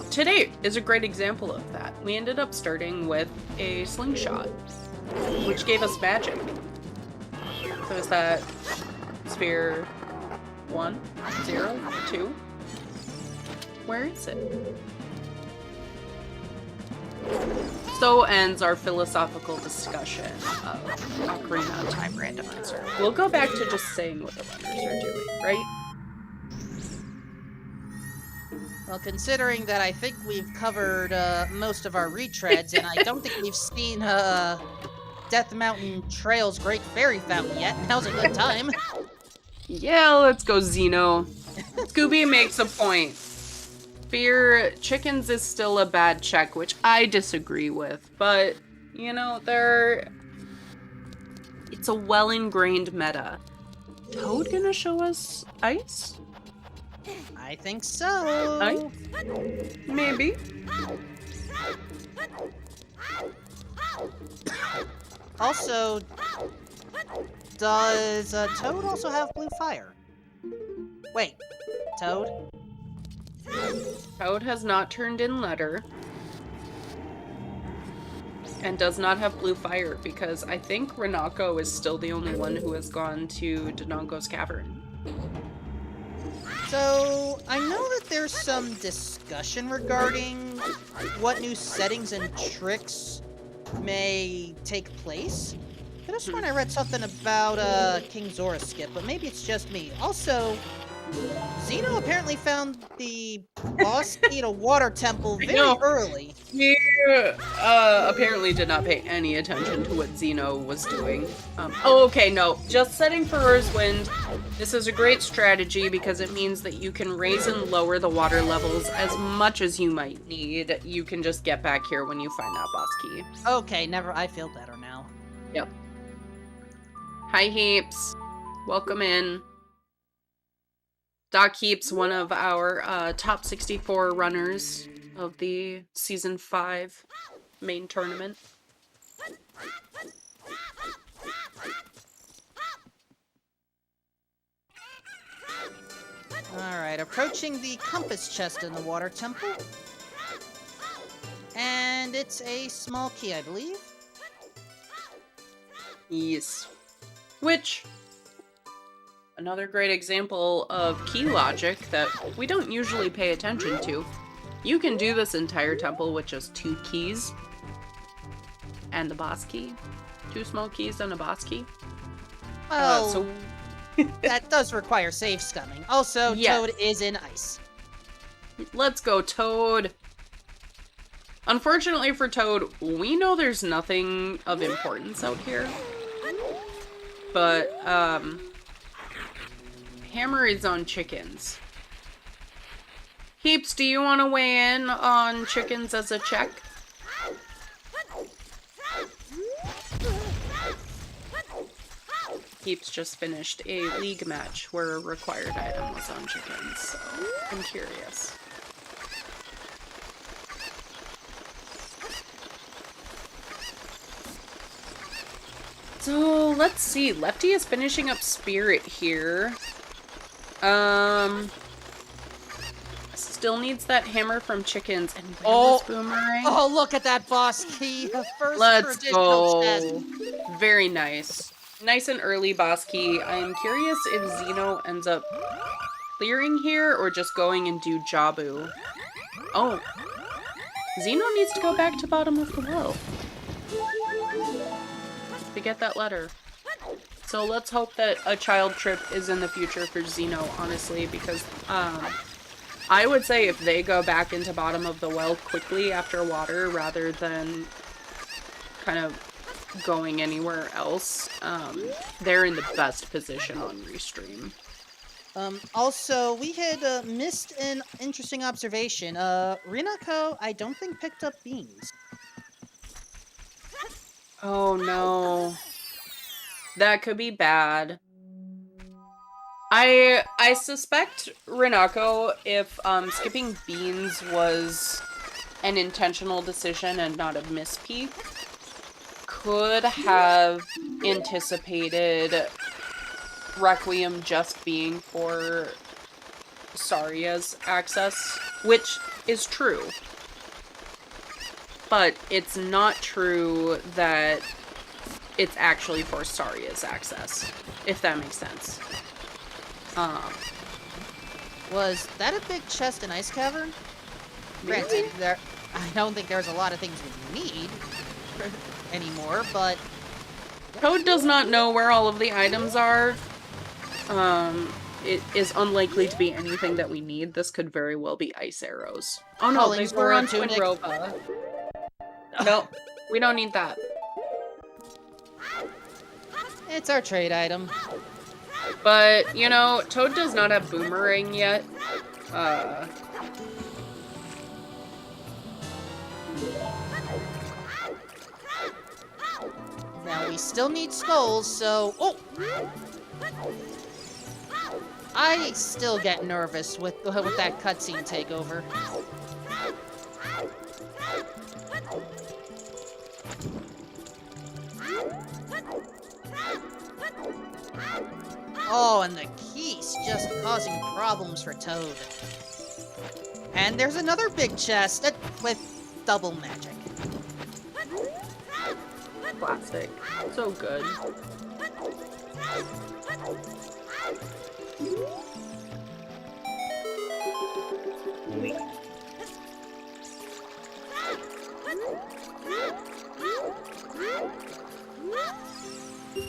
today is a great example of that. We ended up starting with a slingshot, which gave us magic. So is that sphere 1, 0, 2? Where is it? So ends our philosophical discussion of Ocarina of Time Randomizer. We'll go back to just saying what the runners are doing, right? Well, considering that I think we've covered most of our retreads, and I don't think we've seen Death Mountain Trail's Great Fairy Fountain yet, now's a good time. Yeah, let's go, Zeno. Scooby makes a point. Fear chickens is still a bad check, which I disagree with, but, you know, it's a well-ingrained meta. Toad gonna show us ice? I think so. Ice? Maybe. Also, does Toad also have blue fire? Wait, Toad? Toad has not turned in letter. And does not have blue fire, because I think Renako is still the only one who has gone to Dodongo's Cavern. So, I know that there's some discussion regarding what new settings and tricks may take place. I could have sworn I read something about King Zora skip, but maybe it's just me. Also, Zeno apparently found the boss key to Water Temple very early. He apparently did not pay any attention to what Zeno was doing. Oh, okay, no. Just setting for Earth's Wind. This is a great strategy because it means that you can raise and lower the water levels as much as you might need. You can just get back here when you find that boss key. Okay, I feel better now. Yep. Hi, Heaps. Welcome in. Doc Heaps, one of our top 64 runners of the Season 5 main tournament. Alright, approaching the compass chest in the Water Temple. And it's a small key, I believe. Yes. Which, another great example of key logic that we don't usually pay attention to. You can do this entire temple with just 2 keys. And the boss key. 2 small keys and a boss key. Well, that does require save scumming. Also, yes. Toad is in ice. Let's go, Toad. Unfortunately for Toad, we know there's nothing of importance out here. But, Hammer is on chickens. Heaps, do you want to weigh in on chickens as a check? Heaps just finished a league match where a required item was on chickens, so I'm curious. So, let's see. Lefty is finishing up Spirit here. Still needs that hammer from chickens and Rambo's boomerang. Oh, look at that boss key. The first Let's traditional go. chest. Very nice. Nice and early boss key. I'm curious if Zeno ends up clearing here or just going and do Jabu. Oh. Zeno needs to go back to bottom of the well to get that letter. So let's hope that a child trip is in the future for Zeno, honestly, because I would say if they go back into bottom of the well quickly after water rather than kind of going anywhere else, they're in the best position on Restream. Also, we had missed an interesting observation. Rinako, I don't think picked up beans. Oh no. That could be bad. I suspect Rinako, if skipping beans was an intentional decision and not a mispeak, could have anticipated Requiem just being for Saria's access, which is true. But it's not true that it's actually for Saria's access, if that makes sense. Was that a big chest and ice cavern? Granted, I don't think there's a lot of things we need anymore, but... Toad does not know where all of the items are. It is unlikely to be anything that we need. This could very well be ice arrows. Oh no, they were on Twin Rova. No, we don't need that. It's our trade item. But, you know, Toad does not have Boomerang yet. Now we still need skulls, so... Oh! I still get nervous with that cutscene takeover. Oh, and the keys just causing problems for Toad. And there's another big chest with double magic. Plastic. So good.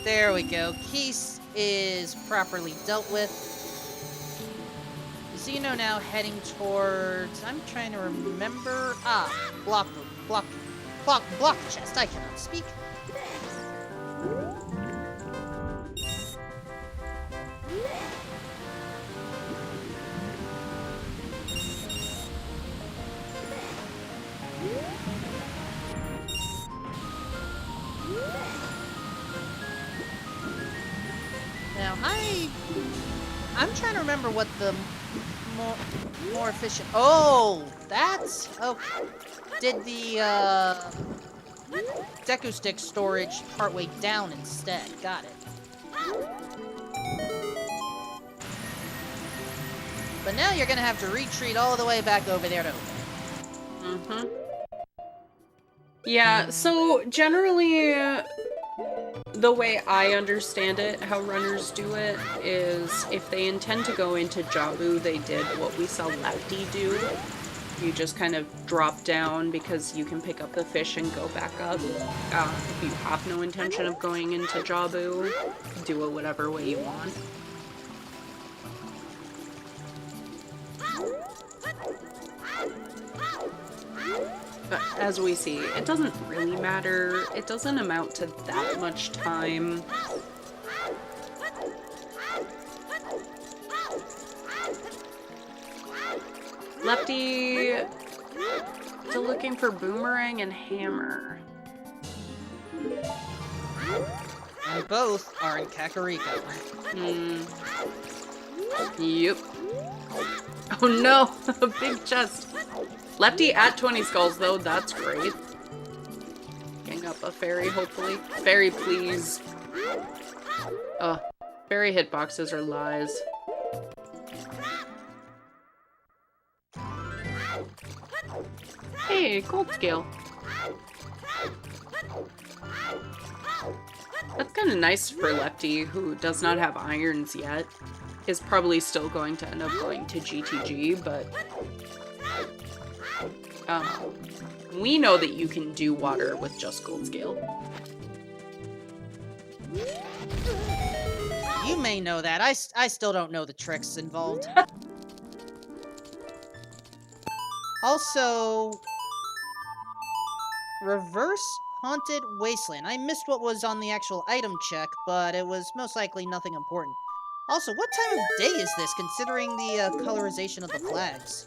There we go. Keys is properly dealt with. Xeno now heading towards... I'm trying to remember... block chest. I cannot speak. Now, I'm trying to remember what the more efficient... Oh, that's... Okay. Did the, Deku Stick storage partway down instead. Got it. But now you're gonna have to retreat all the way back over there to open. Mm-hmm. Yeah, so generally, the way I understand it, how runners do it, is if they intend to go into Jabu, they did what we saw Lefty do. You just kind of drop down because you can pick up the fish and go back up. If you have no intention of going into Jabu, do it whatever way you want. But as we see, it doesn't really matter. It doesn't amount to that much time. Lefty still looking for Boomerang and Hammer. And both are in Kakariko. Yep. Oh no, a big chest. Lefty at 20 skulls though, that's great. Getting up a fairy, hopefully. Fairy, please. Fairy hitboxes are lies. Hey, gold scale. That's kind of nice for Lefty, who does not have irons yet. Is probably still going to end up going to GTG, but... we know that you can do water with just gold scale. You may know that. I still don't know the tricks involved. Also... Reverse Haunted Wasteland. I missed what was on the actual item check, but it was most likely nothing important. Also, what time of day is this, considering the colorization of the flags?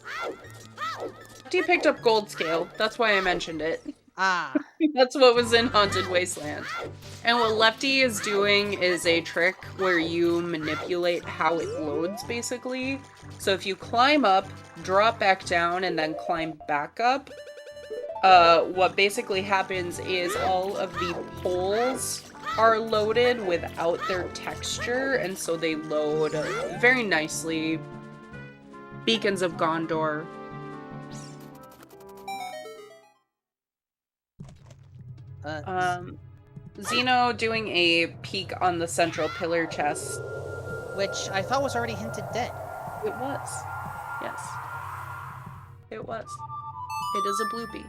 He picked up gold scale. That's why I mentioned it. Ah, That's what was in Haunted Wasteland. And what Lefty is doing is a trick where you manipulate how it loads, basically. So if you climb up, drop back down, and then climb back up, what basically happens is all of the poles are loaded without their texture, and so they load very nicely. Beacons of Gondor. Xeno doing a peek on the central pillar chest. which I thought was already hinted dead. It was. Yes. It was. It is a bloopy.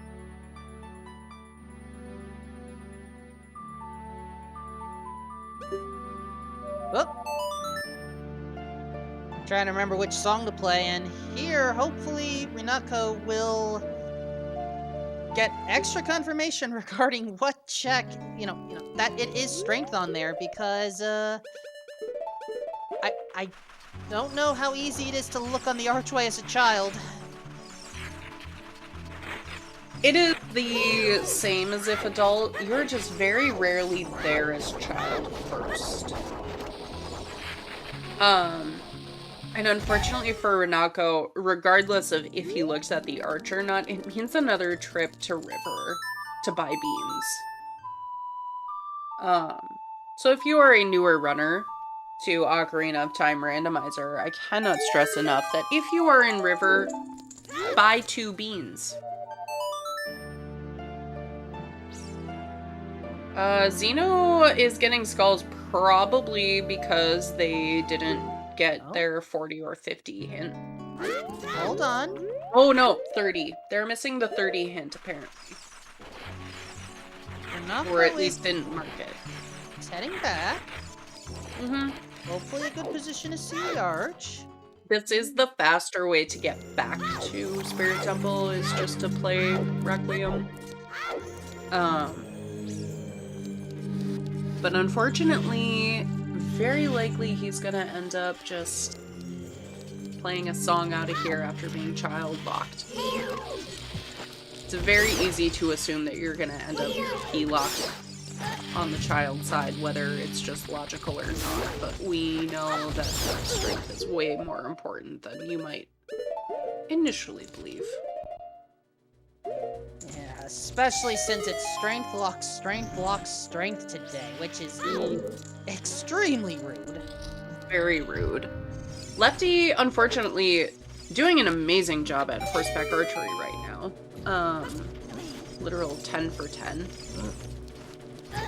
Whoop. Trying to remember which song to play, and here, hopefully, Rinako will get extra confirmation regarding what check, that it is strength on there, because, I don't know how easy it is to look on the archway as a child. It is the same as if adult. You're just very rarely there as child first. And unfortunately for Rinako, regardless of if he looks at the arch or not, it means another trip to River to buy beans. So if you are a newer runner to Ocarina of Time Randomizer, I cannot stress enough that if you are in River, buy 2 beans. Xeno is getting skulls probably because they didn't get their 40 or 50 hint. Hold on. Oh no, 30. They're missing the 30 hint apparently. Or at least didn't mark it. It's heading back. Mm-hmm. Hopefully a good position to see the arch. This is the faster way to get back to Spirit Temple, is just to play Requiem. But unfortunately, very likely he's gonna end up just playing a song out of here after being child locked. It's very easy to assume that you're gonna end up key-locked on the child side, whether it's just logical or not, but we know that strength is way more important than you might initially believe. Yeah, especially since it's strength blocks strength today, which is extremely rude. Very rude. Lefty, unfortunately, doing an amazing job at horseback archery right now. Literal 10 for 10.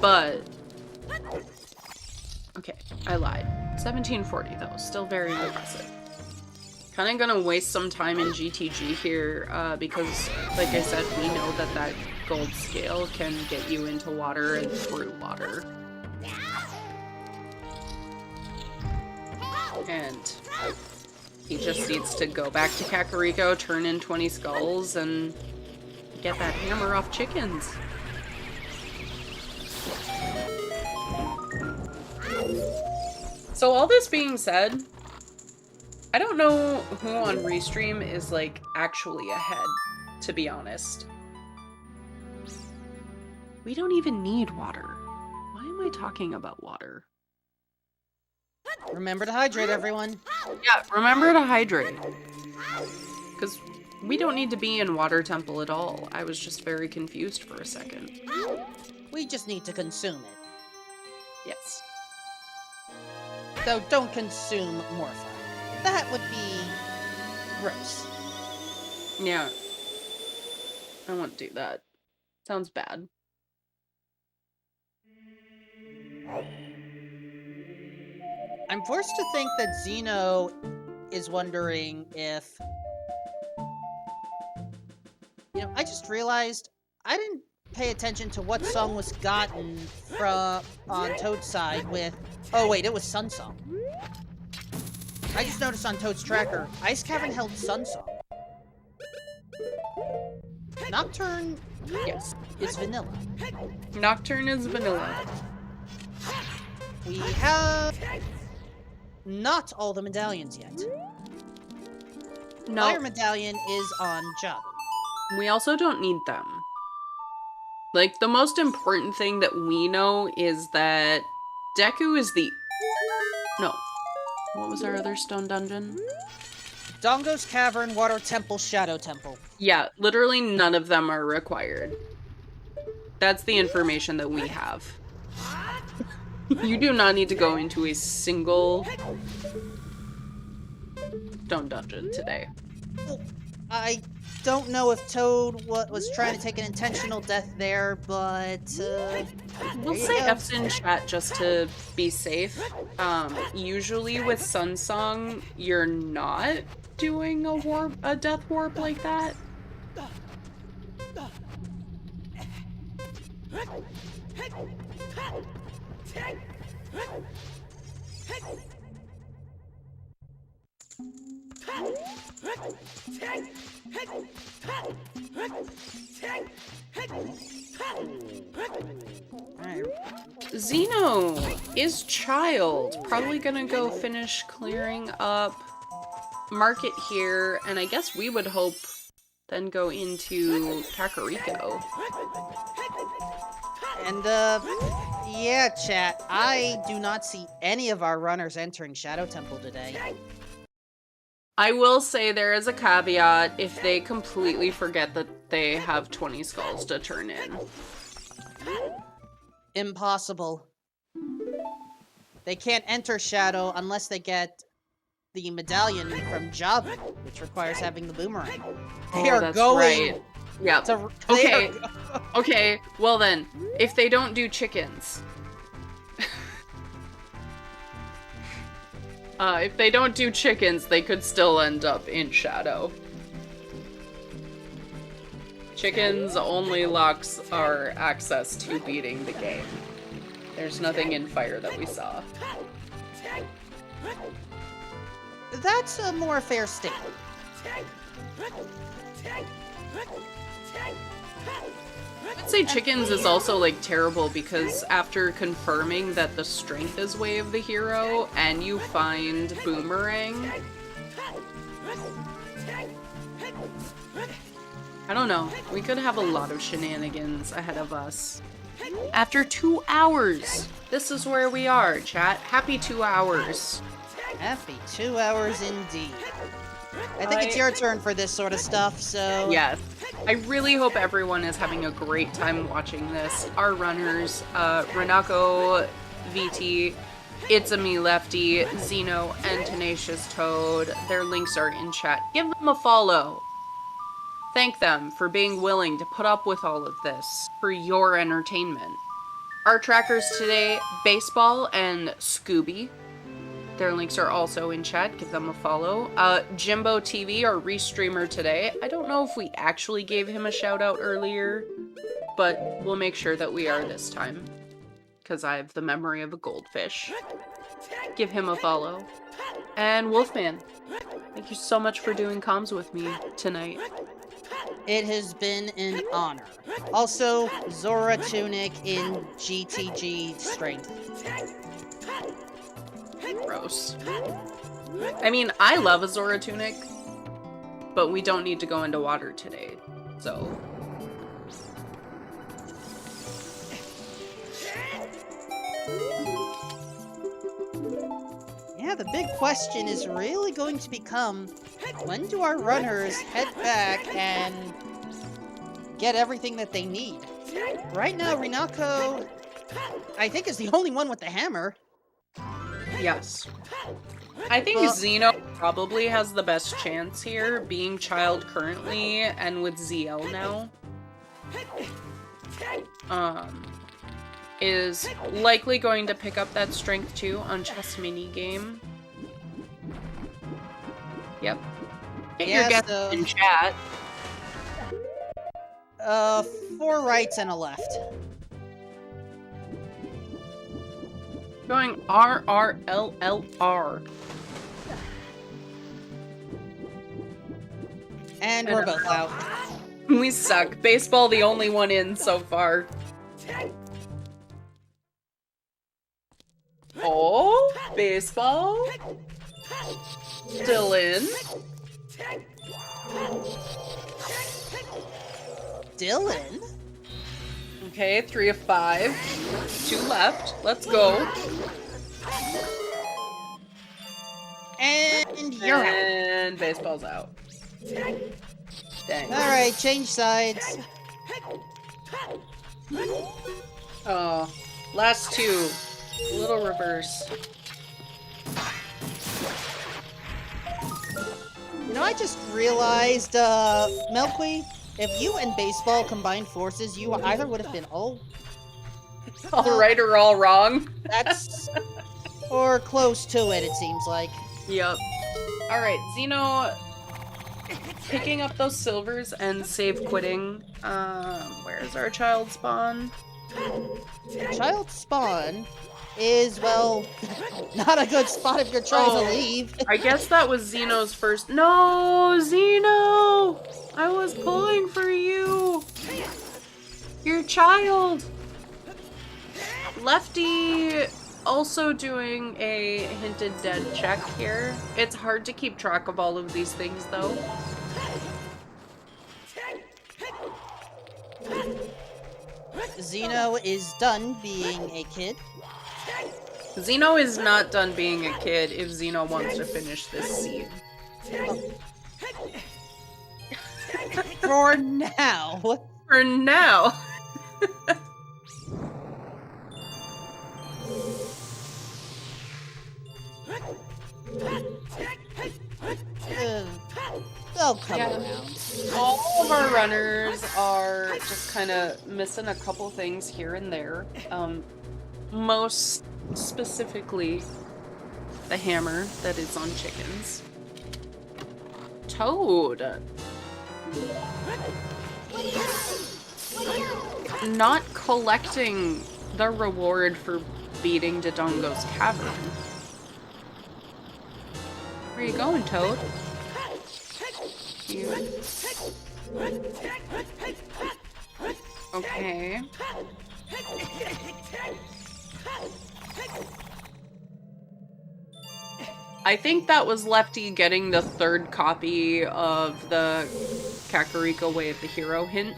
But, okay, I lied. 1740 though, still very impressive. Kinda gonna waste some time in GTG here, because, like I said, we know that that gold scale can get you into water and through water. And he just needs to go back to Kakariko, turn in 20 skulls, and get that hammer off chickens. So all this being said, I don't know who on Restream is, like, actually ahead, to be honest. We don't even need water. Why am I talking about water? Remember to hydrate, everyone. Yeah, remember to hydrate. Because we don't need to be in Water Temple at all. I was just very confused for a second. We just need to consume it. Yes. Though don't consume Morpha. That would be gross. Yeah. I won't do that. Sounds bad. I'm forced to think that Xeno is wondering if... I just realized I didn't pay attention to what song was gotten from on Toad's side with... Oh wait, it was Sun Song. I just noticed on Toad's tracker, Ice Cavern held Sun Song. Nocturne, yes, is vanilla. Nocturne is vanilla. We have not all the medallions yet. No. Fire Medallion is on Jabu. We also don't need them. Like, the most important thing that we know is that Deku is the... No. What was our other stone dungeon? Dongo's Cavern, Water Temple, Shadow Temple. Yeah, literally none of them are required. That's the information that we have. You do not need to go into a single stone dungeon today. I don't know if Toad was trying to take an intentional death there, but We'll say F's in chat just to be safe. Usually with Sunsong, you're not doing a death warp like that. Zeno is child. Probably gonna go finish clearing up market here, and I guess we would hope then go into Kakariko. And yeah, chat, I do not see any of our runners entering Shadow Temple today. I will say there is a caveat if they completely forget that they have 20 skulls to turn in. Impossible. They can't enter Shadow unless they get the medallion from Jabu, which requires having the boomerang. They are that's going. right. Yeah. Okay. Okay. Well then, if they don't do chickens, if they don't do chickens, they could still end up in Shadow. Chickens only locks our access to beating the game. There's nothing in Fire that we saw. That's a more fair statement. I'd say chickens is also like terrible because after confirming that the strength is way of the hero and you find boomerang, I don't know, we could have a lot of shenanigans ahead of us. After 2 hours, this is where we are, chat. Happy 2 hours. Happy 2 hours indeed. I think it's your turn for this sort of stuff, so... Yes. I really hope everyone is having a great time watching this. Our runners, Renako, VT, It's a Me Lefty, Zeno, and Tenacious Toad. Their links are in chat. Give them a follow. Thank them for being willing to put up with all of this for your entertainment. Our trackers today, Baseball and Scooby. Their links are also in chat. Give them a follow. Jimbo TV, our restreamer today. I don't know if we actually gave him a shout out earlier, but we'll make sure that we are this time, because I have the memory of a goldfish. Give him a follow. And Wolfman, thank you so much for doing comms with me tonight. It has been an honor. Also, Zora Tunic in GTG strength. Gross. I mean, I love a Zora Tunic, but we don't need to go into water today, so... Yeah, the big question is really going to become, when do our runners head back and get everything that they need? Right now, Rinako, I think, is the only one with the hammer. Yes. I think Zeno probably has the best chance here, being child currently, and with ZL now. Is likely going to pick up that strength too on chess mini game. Yep. Get your guess in chat. 4 rights and a left. Going RRLLR. And we're both out. We suck. Baseball the only one in so far. Oh, Baseball. Still in. Dylan? Okay, 3 of 5. 2 left. Let's go. And you're out. And baseball's out. Dang. Alright, change sides. Oh, last 2. A little reverse. You know, I just realized, Milkweed, if you and baseball combined forces, you either would have been all Right or all wrong. that's or close to it seems like. Yep. Alright, Xeno picking up those silvers and save quitting. Where's our child spawn? Child spawn is, well, not a good spot if you're trying to leave. I guess that was Xeno's first. No, Xeno! I was pulling for you! Your child! Lefty also doing a hinted dead check here. It's hard to keep track of all of these things, though. Xeno is done being a kid. Xeno is not done being a kid if Xeno wants to finish this scene. For now. For now. They'll come Yeah. around. All of our runners are just kind of missing a couple things here and there. Most specifically, the hammer that is on chickens. Toad. Not collecting the reward for beating Dodongo's cavern. Where you going, Toad? You. Okay. I think that was Lefty getting the 3rd copy of the Kakariko Way of the Hero hint.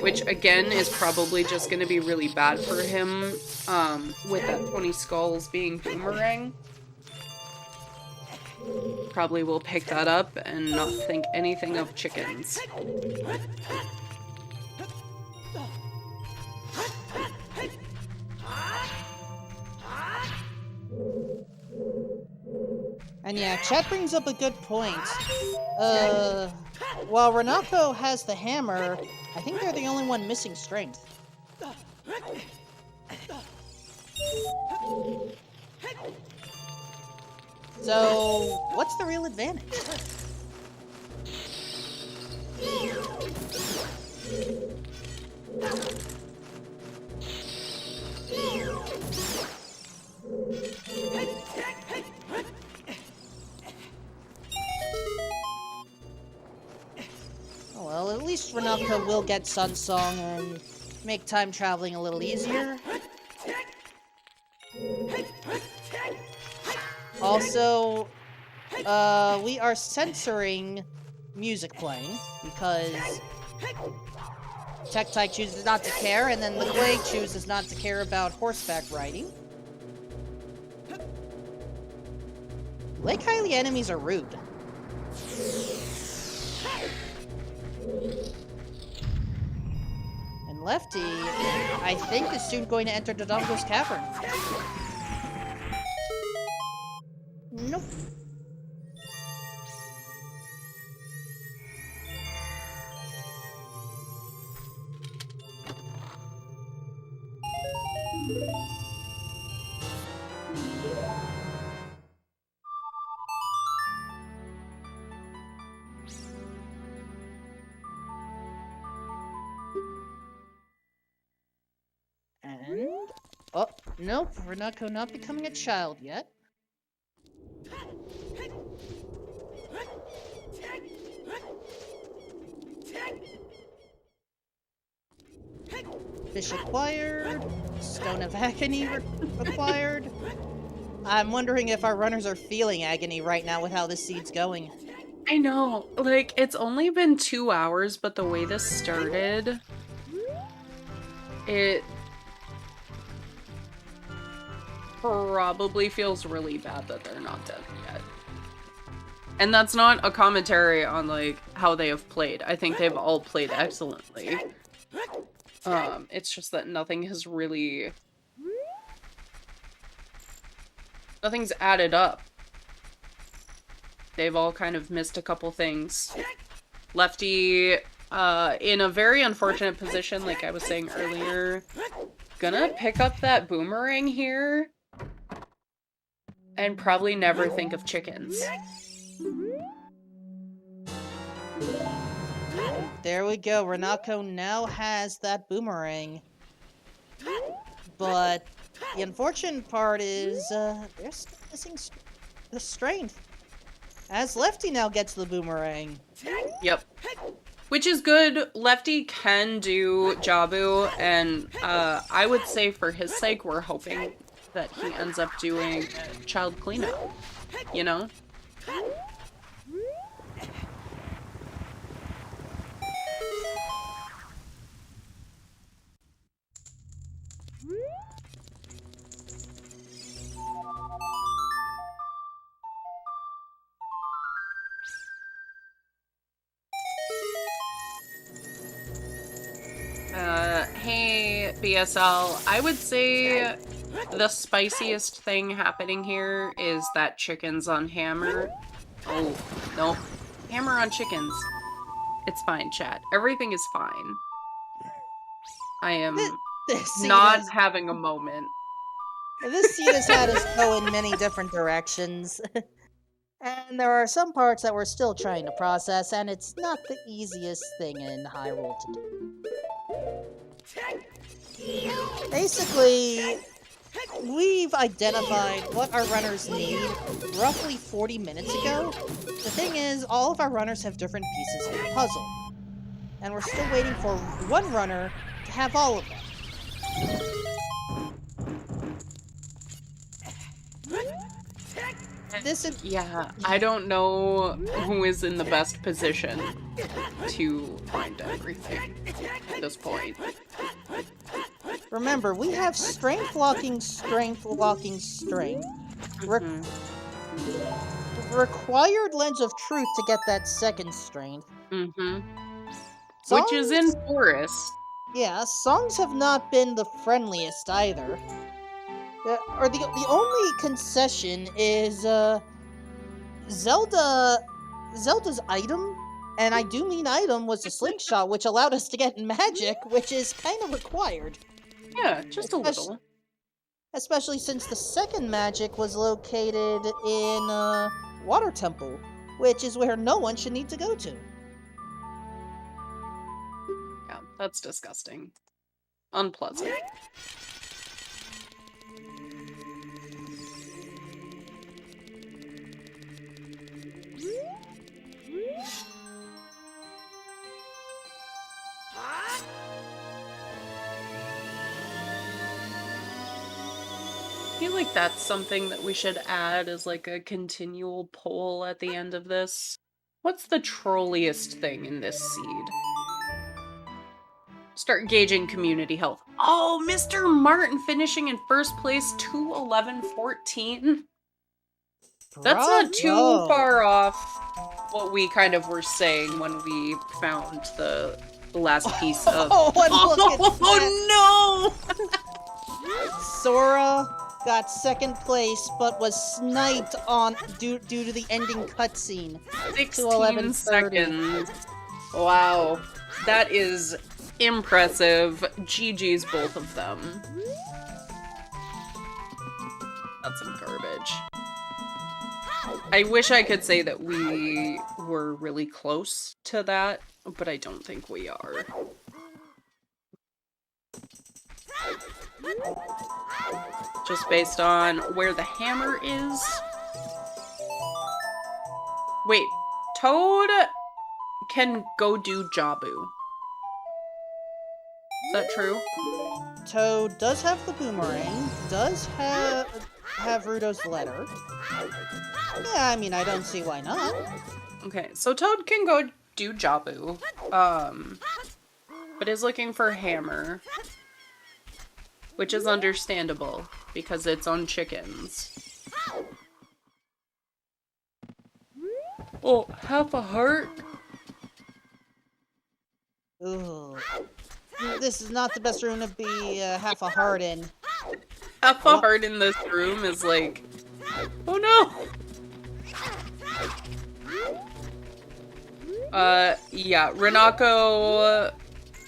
Which, again, is probably just going to be really bad for him, with that 20 skulls being boomerang. Probably will pick that up and not think anything of chickens. And yeah, chat brings up a good point. While Renako has the hammer, I think they're the only one missing strength. So, what's the real advantage? Oh, well, at least Renaka will get Sun Song and make time traveling a little easier. Also, we are censoring music playing because Tectite chooses not to care, and then the Glade chooses not to care about horseback riding. Lake Hylia enemies are rude. And Lefty, I think, is soon going to enter Dodongo's cavern. Nope. And... oh, nope, Renako not becoming a child yet. Fish acquired. Stone of Agony acquired. I'm wondering if our runners are feeling agony right now with how this seed's going. I know, like, it's only been 2 hours, but the way this started, It probably feels really bad that they're not dead yet. And that's not a commentary on, like, how they have played. I think they've all played excellently. It's just that nothing has really... Nothing's added up. They've all kind of missed a couple things. Lefty, in a very unfortunate position, like I was saying earlier. Gonna pick up that boomerang here. And probably never think of chickens. There we go. Renako now has that boomerang. But the unfortunate part is they're still missing the strength. As Lefty now gets the boomerang. Yep. Which is good. Lefty can do Jabu, and I would say for his sake, we're hoping that he ends up doing child cleanup. You know? Hey, BSL. I would say the spiciest thing happening here is that chickens on hammer. Oh, no. Hammer on chickens. It's fine, chat. Everything is fine. I am not having a moment. This scene has had us go in many different directions. And there are some parts that we're still trying to process, and it's not the easiest thing in Hyrule to do. Basically, we've identified what our runners need roughly 40 minutes ago. The thing is, all of our runners have different pieces of the puzzle. And we're still waiting for one runner to have all of them. Yeah, I don't know who is in the best position to find everything at this point. Remember, we have strength locking, strength locking, strength. Required lens of truth to get that second strength. Which is in Forest. Yeah, songs have not been the friendliest either. The only concession is Zelda's item, and I do mean item, was a slingshot, which allowed us to get magic, which is kind of required. Yeah, just a little. Especially since the second magic was located in Water Temple, which is where no one should need to go to. Yeah, that's disgusting. Unpleasant. I feel like that's something that we should add as like a continual poll at the end of this. What's the trolliest thing in this seed? Start gauging community health. Oh, Mr. Martin finishing in first place, 2:11:14. That's not too far off what we kind of were saying when we found the last piece of... Oh no! Sora got second place, but was sniped on due to the ending cutscene. 16 seconds. Wow. That is impressive. GG's both of them. That's some garbage. I wish I could say that we were really close to that, but I don't think we are. Just based on where the hammer is. Wait, Toad can go do Jabu. Is that true? Toad does have the boomerang, does have Ruto's letter. Yeah, I mean, I don't see why not. Okay, so Toad can go do Jabu, but is looking for hammer. which is understandable because it's on chickens. Oh, half a heart? Ooh. This is not the best room to be half a heart in. Half a heart in this room is like, oh no! Yeah, Renako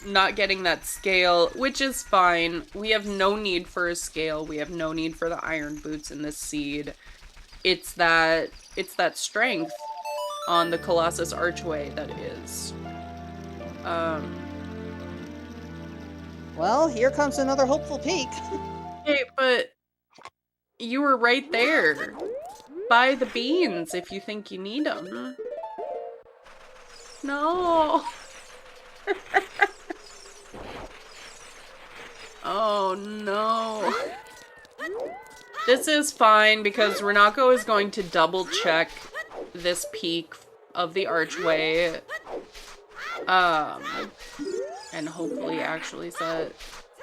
not getting that scale, which is fine. We have no need for a scale. We have no need for the iron boots in this seed. It's that strength on the Colossus Archway that is. Well, here comes another hopeful peak. Hey, but you were right there. Buy the beans if you think you need them. No. Oh no. This is fine because Renako is going to double check this peak of the archway. And hopefully actually set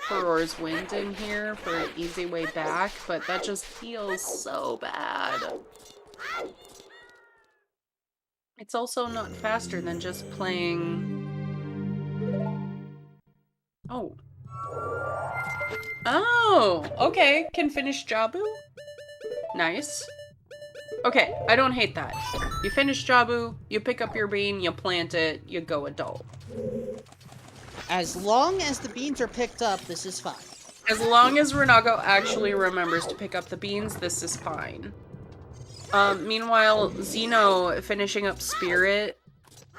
Furor's Wind in here for an easy way back, but that just feels so bad. It's also not faster than just playing... Oh. Oh, okay. Can finish Jabu? Nice. Okay, I don't hate that. You finish Jabu, you pick up your bean, you plant it, you go adult. As long as the beans are picked up, this is fine. As long as Renako actually remembers to pick up the beans, this is fine. Meanwhile, Xeno finishing up Spirit,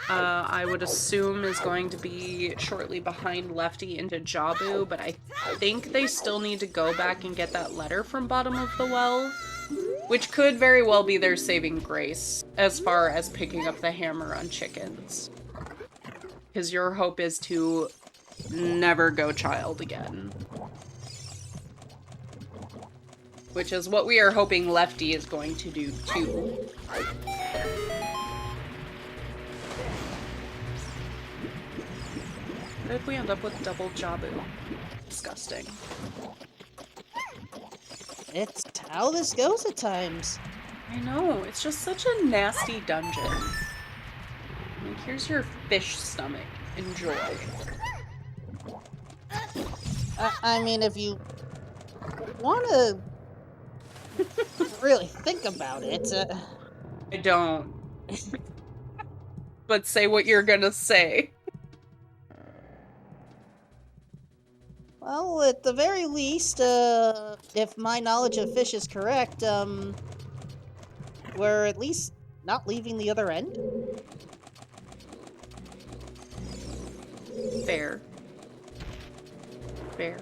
I would assume is going to be shortly behind Lefty into Jabu, but I think they still need to go back and get that letter from Bottom of the Well, which could very well be their saving grace as far as picking up the hammer on chickens. Because your hope is to never go child again. Which is what we are hoping Lefty is going to do too. What if we end up with double Jabu? Disgusting. It's how this goes at times. I know, it's just such a nasty dungeon. Like, here's your fish stomach. Enjoy. I mean, if you want to really think about it... I don't. But say what you're gonna say. Well, at the very least, if my knowledge of fish is correct, we're at least not leaving the other end. Fair. Fair.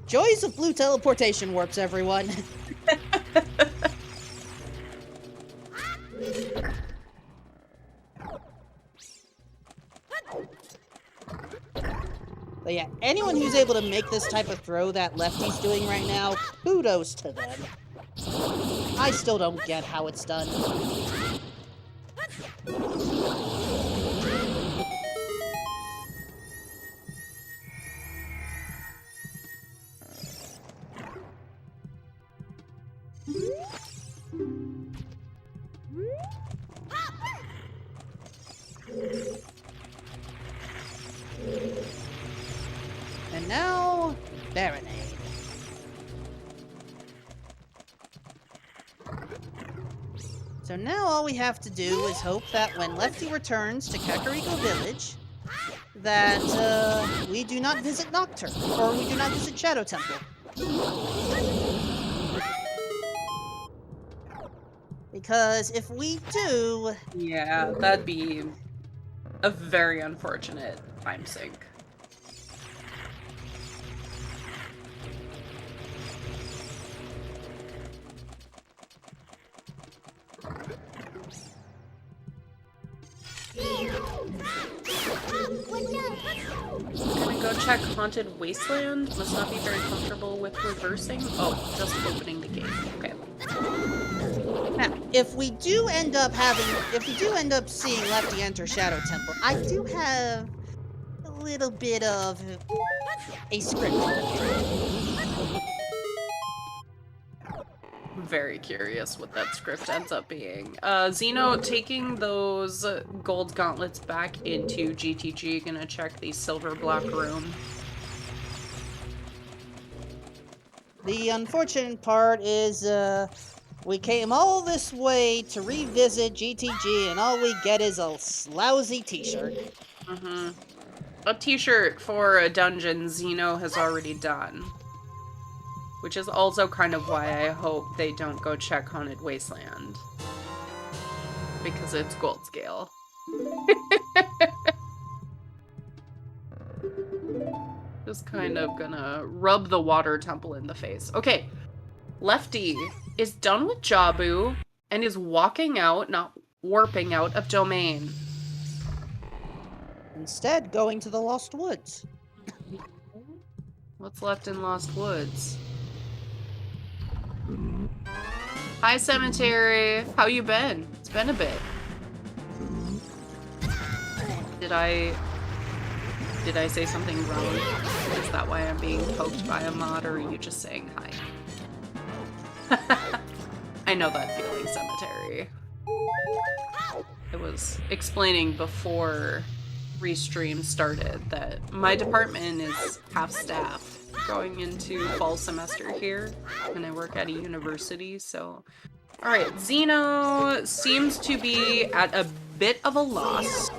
Joys of blue teleportation warps, everyone. But yeah, anyone who's able to make this type of throw that Lefty's doing right now, kudos to them. I still don't get how it's done. And now, Baronade. So now all we have to do is hope that when Lefty returns to Kakariko Village, that we do not visit Nocturne, or we do not visit Shadow Temple. Because if we do... Yeah, that'd be a very unfortunate time sink. Gonna go check Haunted Wasteland. Must not be very comfortable with reversing. Oh, just opening the gate. Okay. Now, if we do end up seeing Lefty enter Shadow Temple, I do have little bit of a script. Very curious what that script ends up being. Zeno, taking those gold gauntlets back into GTG, gonna check the silver block room. The unfortunate part is, we came all this way to revisit GTG, and all we get is a lousy t-shirt. Mm-hmm. A t-shirt for a dungeon Zeno has already done. Which is also kind of why I hope they don't go check Haunted Wasteland. Because it's gold scale. Just kind of gonna rub the water temple in the face. Okay, Lefty is done with Jabu and is walking out, not warping out of domain. Instead, going to the Lost Woods. What's left in Lost Woods? Hi, Cemetery. How you been? It's been a bit. Did I say something wrong? Is that why I'm being poked by a mod, or are you just saying hi? I know that feeling, Cemetery. I was explaining before Restream started that my department is half staff going into fall semester here, and I work at a university, so... Alright, Zeno seems to be at a bit of a loss.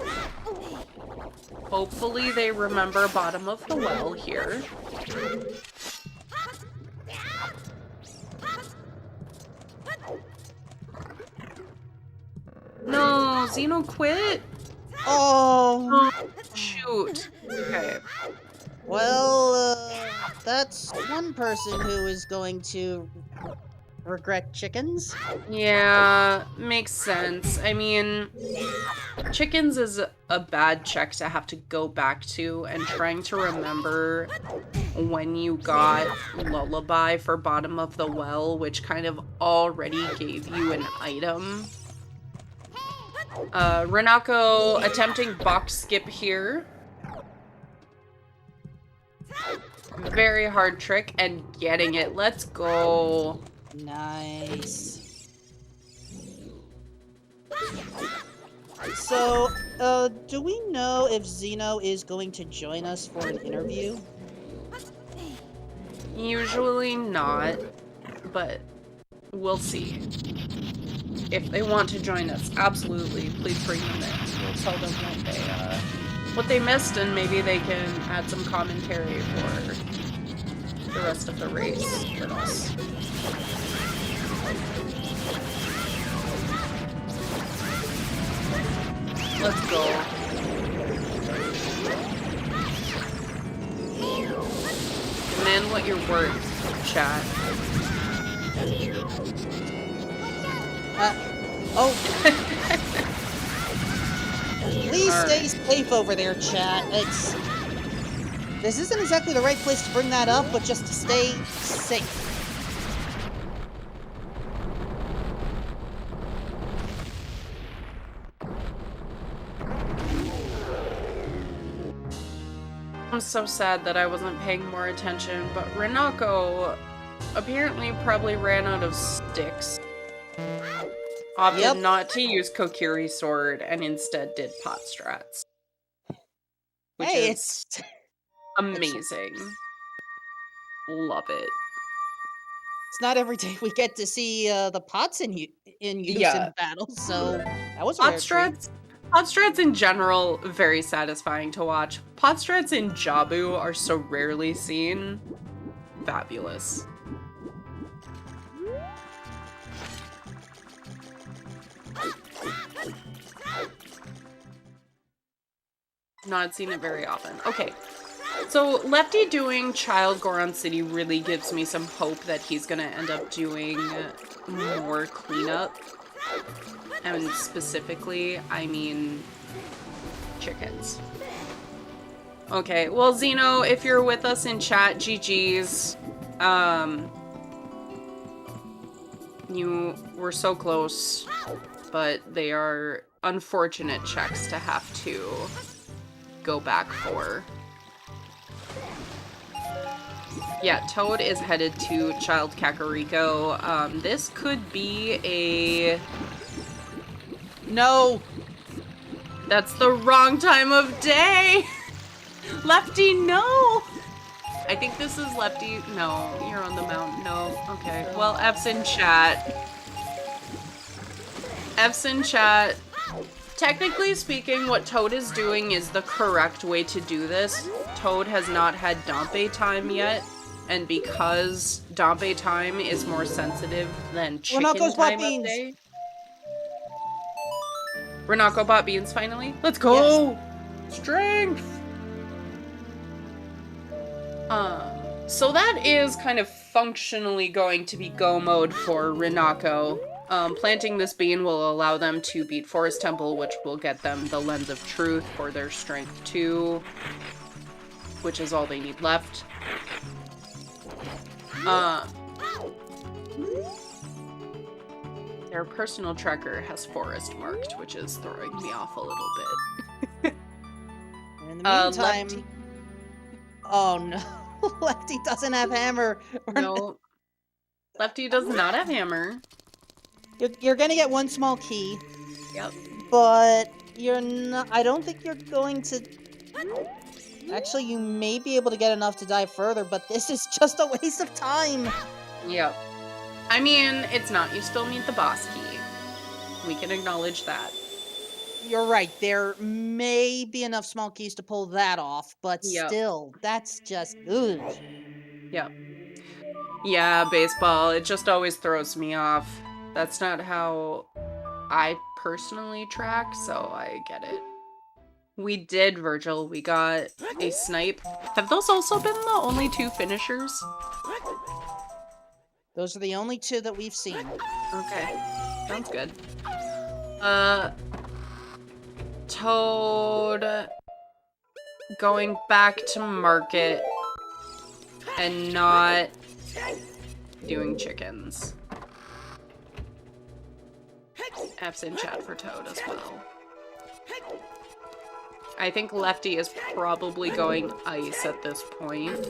Hopefully they remember bottom of the well here. No, Zeno quit? Oh! Shoot. Okay. Well, that's one person who is going to regret chickens. Yeah, makes sense. I mean, chickens is a bad check to have to go back to, and trying to remember when you got Lullaby for Bottom of the Well, which kind of already gave you an item. Renako attempting box skip here. Very hard trick and getting it. Let's go. Nice. So, do we know if Zeno is going to join us for an interview? Usually not, but we'll see. If they want to join us, absolutely, please bring them in. We'll tell them what they missed, and maybe they can add some commentary for the rest of the race with us. Let's go. Demand what you're worth, chat. Please stay safe over there, chat. This isn't exactly the right place to bring that up, but just to stay safe. I'm so sad that I wasn't paying more attention, but Renako apparently probably ran out of sticks. Opted not to use Kokiri Sword and instead did pot strats. Which is amazing. Love it. It's not every day we get to see the pots in use in battle, so that was pot strats. Pot strats in general, very satisfying to watch. Pot strats in Jabu are so rarely seen. Fabulous. Not seen it very often. Okay. So Lefty doing Child Goron City really gives me some hope that he's gonna end up doing more cleanup. And specifically, I mean chickens. Okay, well Zeno, if you're with us in chat, GG's. You were so close, but they are unfortunate checks to have to go back for. Yeah, Toad is headed to Child Kakariko. This could be a... No! That's the wrong time of day! Lefty, no! I think this is Lefty. No, you're on the mountain. No. Okay. Well, F's in chat. F's in chat. Technically speaking, what Toad is doing is the correct way to do this. Toad has not had Dompe time yet, and because Dompe time is more sensitive than chicken time of day. Renako bought beans finally? Let's go! Yes. Strength! So that is kind of functionally going to be go mode for Renako. Planting this bean will allow them to beat Forest Temple, which will get them the Lens of Truth for their Strength 2, which is all they need left. Their personal tracker has Forest marked, which is throwing me off a little bit. In the meantime... Lefty... Oh no. Lefty doesn't have hammer. No. Lefty does not have hammer. You're gonna get one small key. Yep. But you're not... I don't think you're going to... Actually, you may be able to get enough to dive further, but this is just a waste of time. Yep. I mean, it's not. You still need the boss key. We can acknowledge that. You're right. There may be enough small keys to pull that off, but still, that's just... Ugh. Yep. Yeah, baseball. It just always throws me off. That's not how I personally track, so I get it. We did, Virgil. We got a snipe. Have those also been the only 2 finishers? Those are the only 2 that we've seen. Okay. Sounds good. Toad going back to market and not doing chickens. F's in chat for Toad as well. I think Lefty is probably going ice at this point.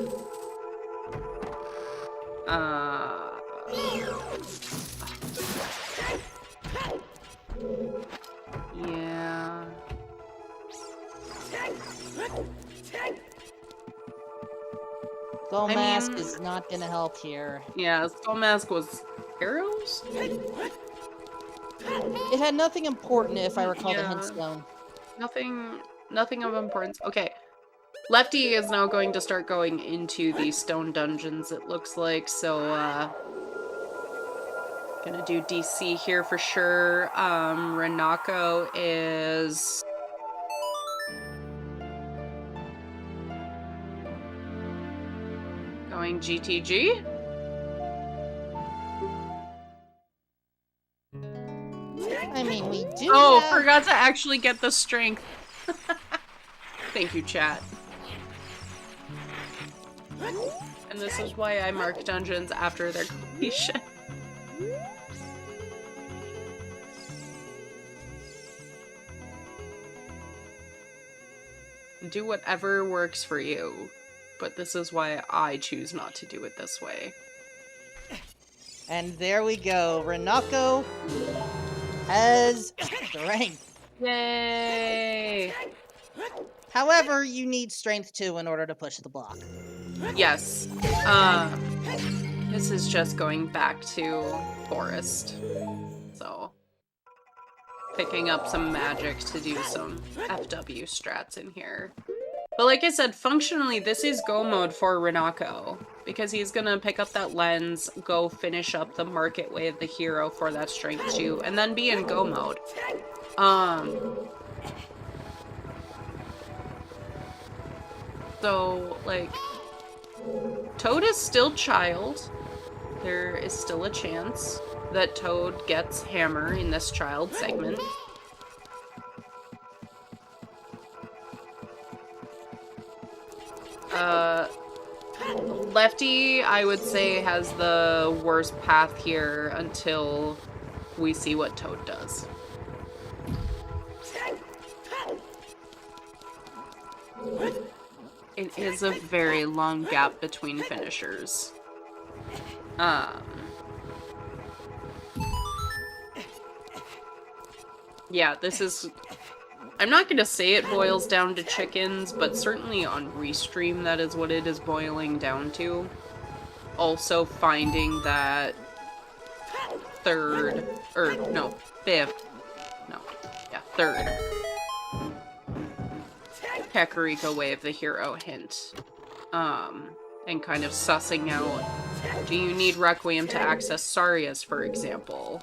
Yeah. Skull Mask is not gonna help here. Yeah, Skull Mask was arrows? It had nothing important, if I recall the hint stone. Nothing of importance. Okay. Lefty is now going to start going into the stone dungeons, it looks like, so, gonna do DC here for sure. Renako is... going GTG? I mean, we do forgot to actually get the strength. Thank you, chat. And this is why I mark dungeons after their completion. Do whatever works for you, but this is why I choose not to do it this way. And there we go. Renako has strength. Yay! However, you need strength 2 in order to push the block. Yes. This is just going back to Forest. So, picking up some magic to do some FW strats in here. But like I said, functionally, this is go mode for Renako. Because he's gonna pick up that lens, go finish up the market way of the hero for that strength 2, and then be in go mode. So, like, Toad is still child. There is still a chance that Toad gets hammer in this child segment. Lefty, I would say, has the worst path here until we see what Toad does. It is a very long gap between finishers. Yeah, this is... I'm not gonna say it boils down to chickens, but certainly on Restream that is what it is boiling down to. Also finding that third Kakariko Way of the Hero hint. And kind of sussing out, do you need Requiem to access Sarias, for example?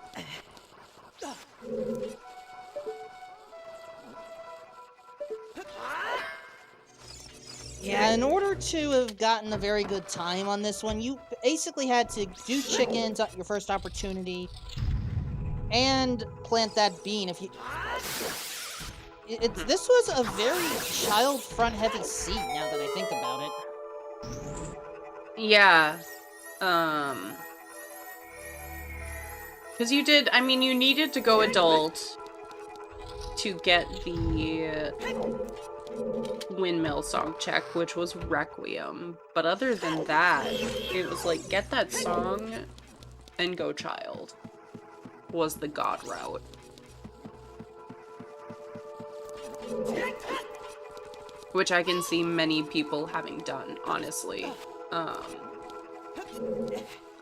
Yeah, in order to have gotten a very good time on this one, you basically had to do chickens at your first opportunity and plant that bean. If you, this was a very child front heavy seed. Now that I think about it. Yeah, because you did. I mean, you needed to go adult to get the windmill song check, which was Requiem. But other than that, it was like, get that song and go child was the god route. Which I can see many people having done, honestly.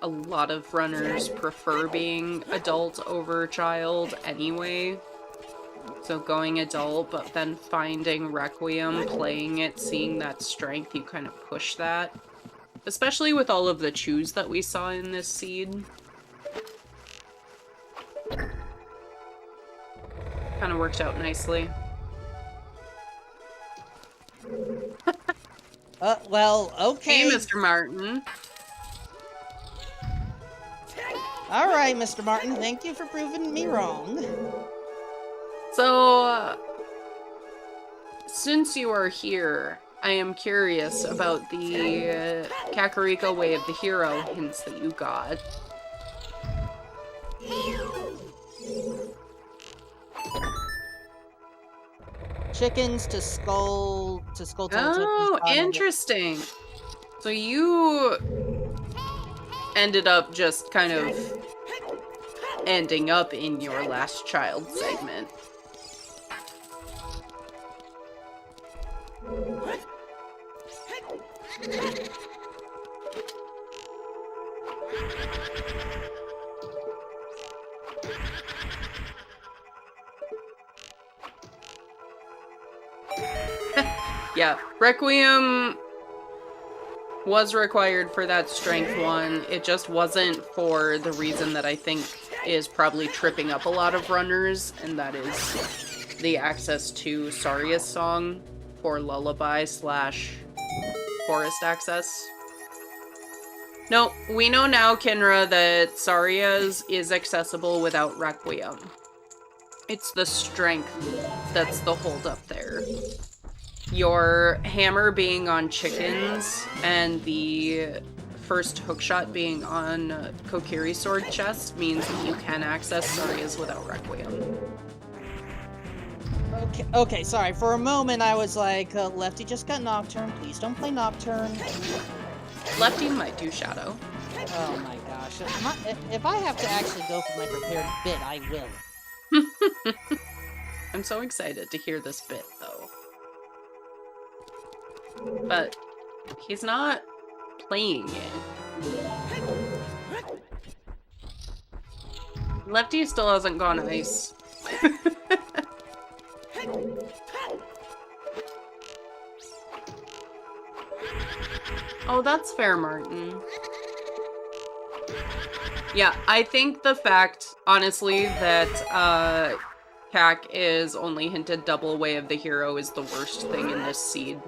A lot of runners prefer being adult over child anyway. So going adult, but then finding Requiem, playing it, seeing that strength, you kind of push that. Especially with all of the chews that we saw in this seed. Kind of worked out nicely. Well, okay. Hey, Mr. Martin. Alright, Mr. Martin, thank you for proving me wrong. So, since you are here, I am curious about the Kakariko Way of the Hero hints that you got. Chickens to skull Oh, interesting. So you ended up just kind of ending up in your last child segment. Yeah, Requiem was required for that strength one. It just wasn't for the reason that I think is probably tripping up a lot of runners, and that is the access to Saria's song for lullaby / forest access. No, we know now, Kinra, that Saria's is accessible without Requiem. It's the strength that's the holdup there. Your hammer being on chickens and the first hookshot being on Kokiri's sword chest means that you can access Saria's without Requiem. Okay, sorry. For a moment, I was like, Lefty just got Nocturne. Please don't play Nocturne. Lefty might do Shadow. Oh my gosh. If I have to actually go for my prepared bit, I will. I'm so excited to hear this bit, though. But he's not playing it. Lefty still hasn't gone ice. Oh, that's fair, Martin. Yeah, I think the fact, honestly, that Kak is only hinted double Way of the Hero is the worst thing in this seed.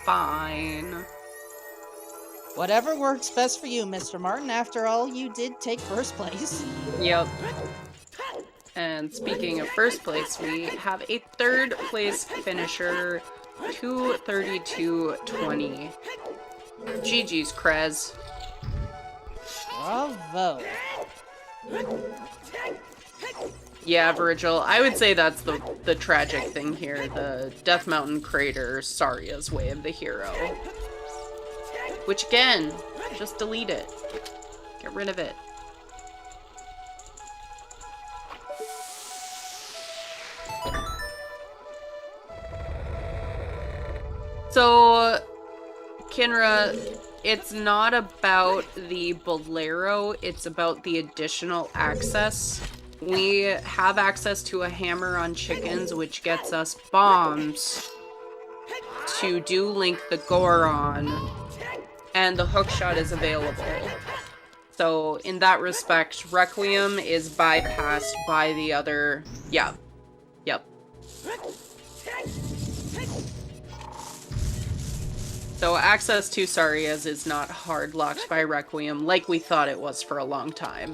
Fine. Whatever works best for you, Mr. Martin. After all, you did take first place. Yep. And speaking of first place, we have a third place finisher 232.20. GG's, Krez. Bravo. Yeah, Virgil, I would say that's the tragic thing here. The Death Mountain Crater, Saria's way of the hero. Which, again, just delete it. Get rid of it. So, Kinra, it's not about the Bolero, it's about the additional access. We have access to a hammer on chickens, which gets us bombs to do Link the Goron, and the hookshot is available. So, in that respect, Requiem is bypassed by the other... Yeah. Yep. So access to Saria's is not hard locked by Requiem like we thought it was for a long time.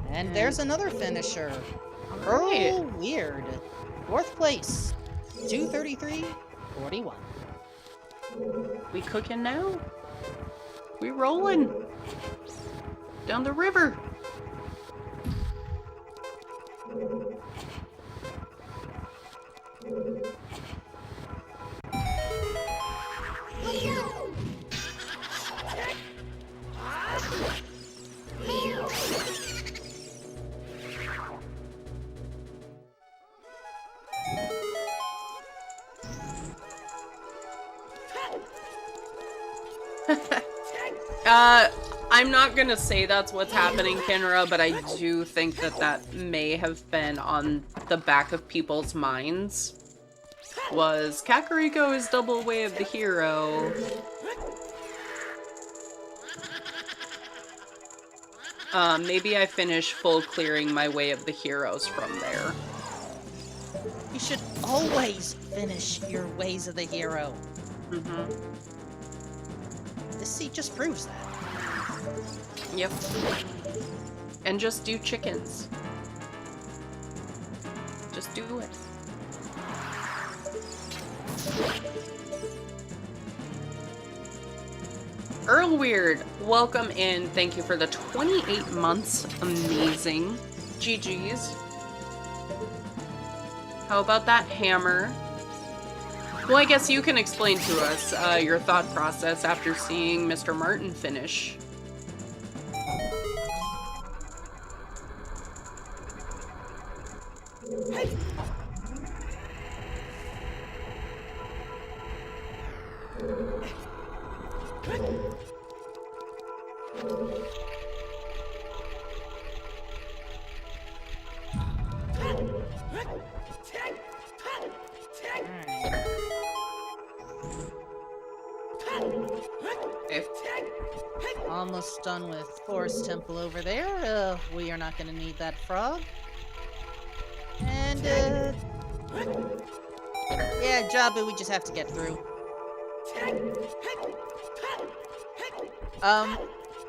And there's another finisher. Alright. Oh, weird. 4th place. 233.41. We cooking now? We rolling. Down the river. I'm not gonna say that's what's happening, Kinra, but I do think that that may have been on the back of people's minds. Was Kakariko is double way of the hero? Maybe I finish full clearing my way of the heroes from there. You should always finish your ways of the hero. Mm-hmm. This seat just proves that. Yep. And just do chickens. Just do it. Earl Weird, welcome in. Thank you for the 28 months. Amazing. GG's. How about that hammer? Well, I guess you can explain to us your thought process after seeing Mr. Martin finish. Almost done with Forest Temple over there. We are not going to need that frog. And, yeah, Jabu, we just have to get through.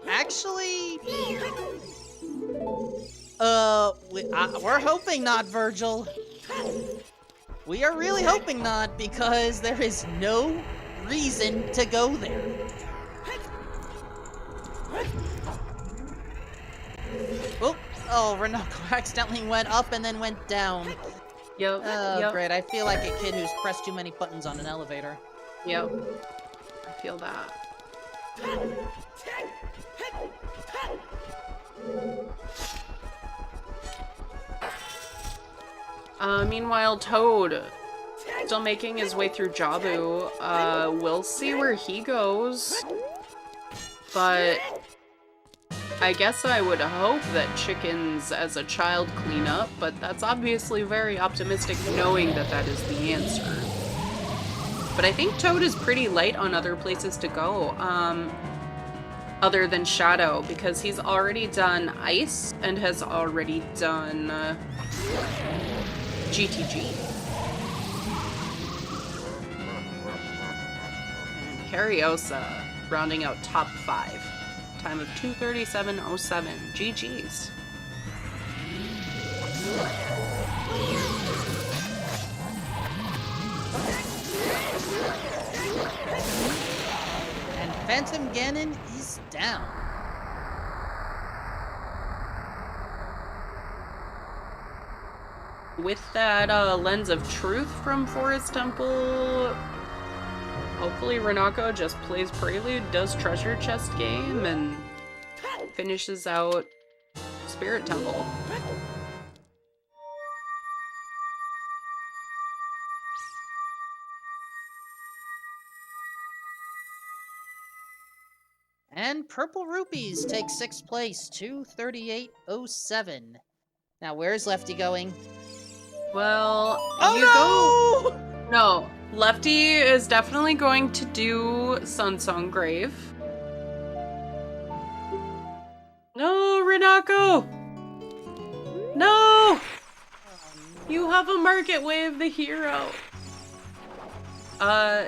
Actually... we're hoping not, Virgil. We are really hoping not, because there is no reason to go there. Oh, Renoko accidentally went up and then went down. Yep. Oh, yep. great. I feel like a kid who's pressed too many buttons on an elevator. Yep. I feel that. Meanwhile, Toad, still making his way through Jabu. We'll see where he goes. But I guess I would hope that chickens as a child clean up, but that's obviously very optimistic knowing that that is the answer. But I think Toad is pretty light on other places to go, other than Shadow, because he's already done Ice and has already done GTG. And Cariosa rounding out top 5. Time of 2:37.07. GG's. And Phantom Ganon is down. With that lens of truth from Forest Temple, hopefully Renako just plays Prelude, does treasure chest game, and finishes out Spirit Temple. And Purple Rupees take 6th place, 238.07. Now, where's Lefty going? Well, Oh, go. No, Lefty is definitely going to do Sunsong Grave. No, Renako! No! You have a Market Wave the hero.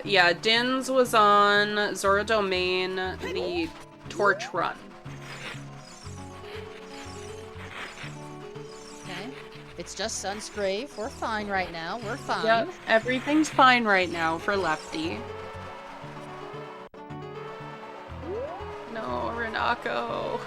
Yeah, Din's was on Zora Domain, the Torch Run. Okay. It's just Sun's Grave. We're fine right now. We're fine. Yep, everything's fine right now for Lefty. No, Renako.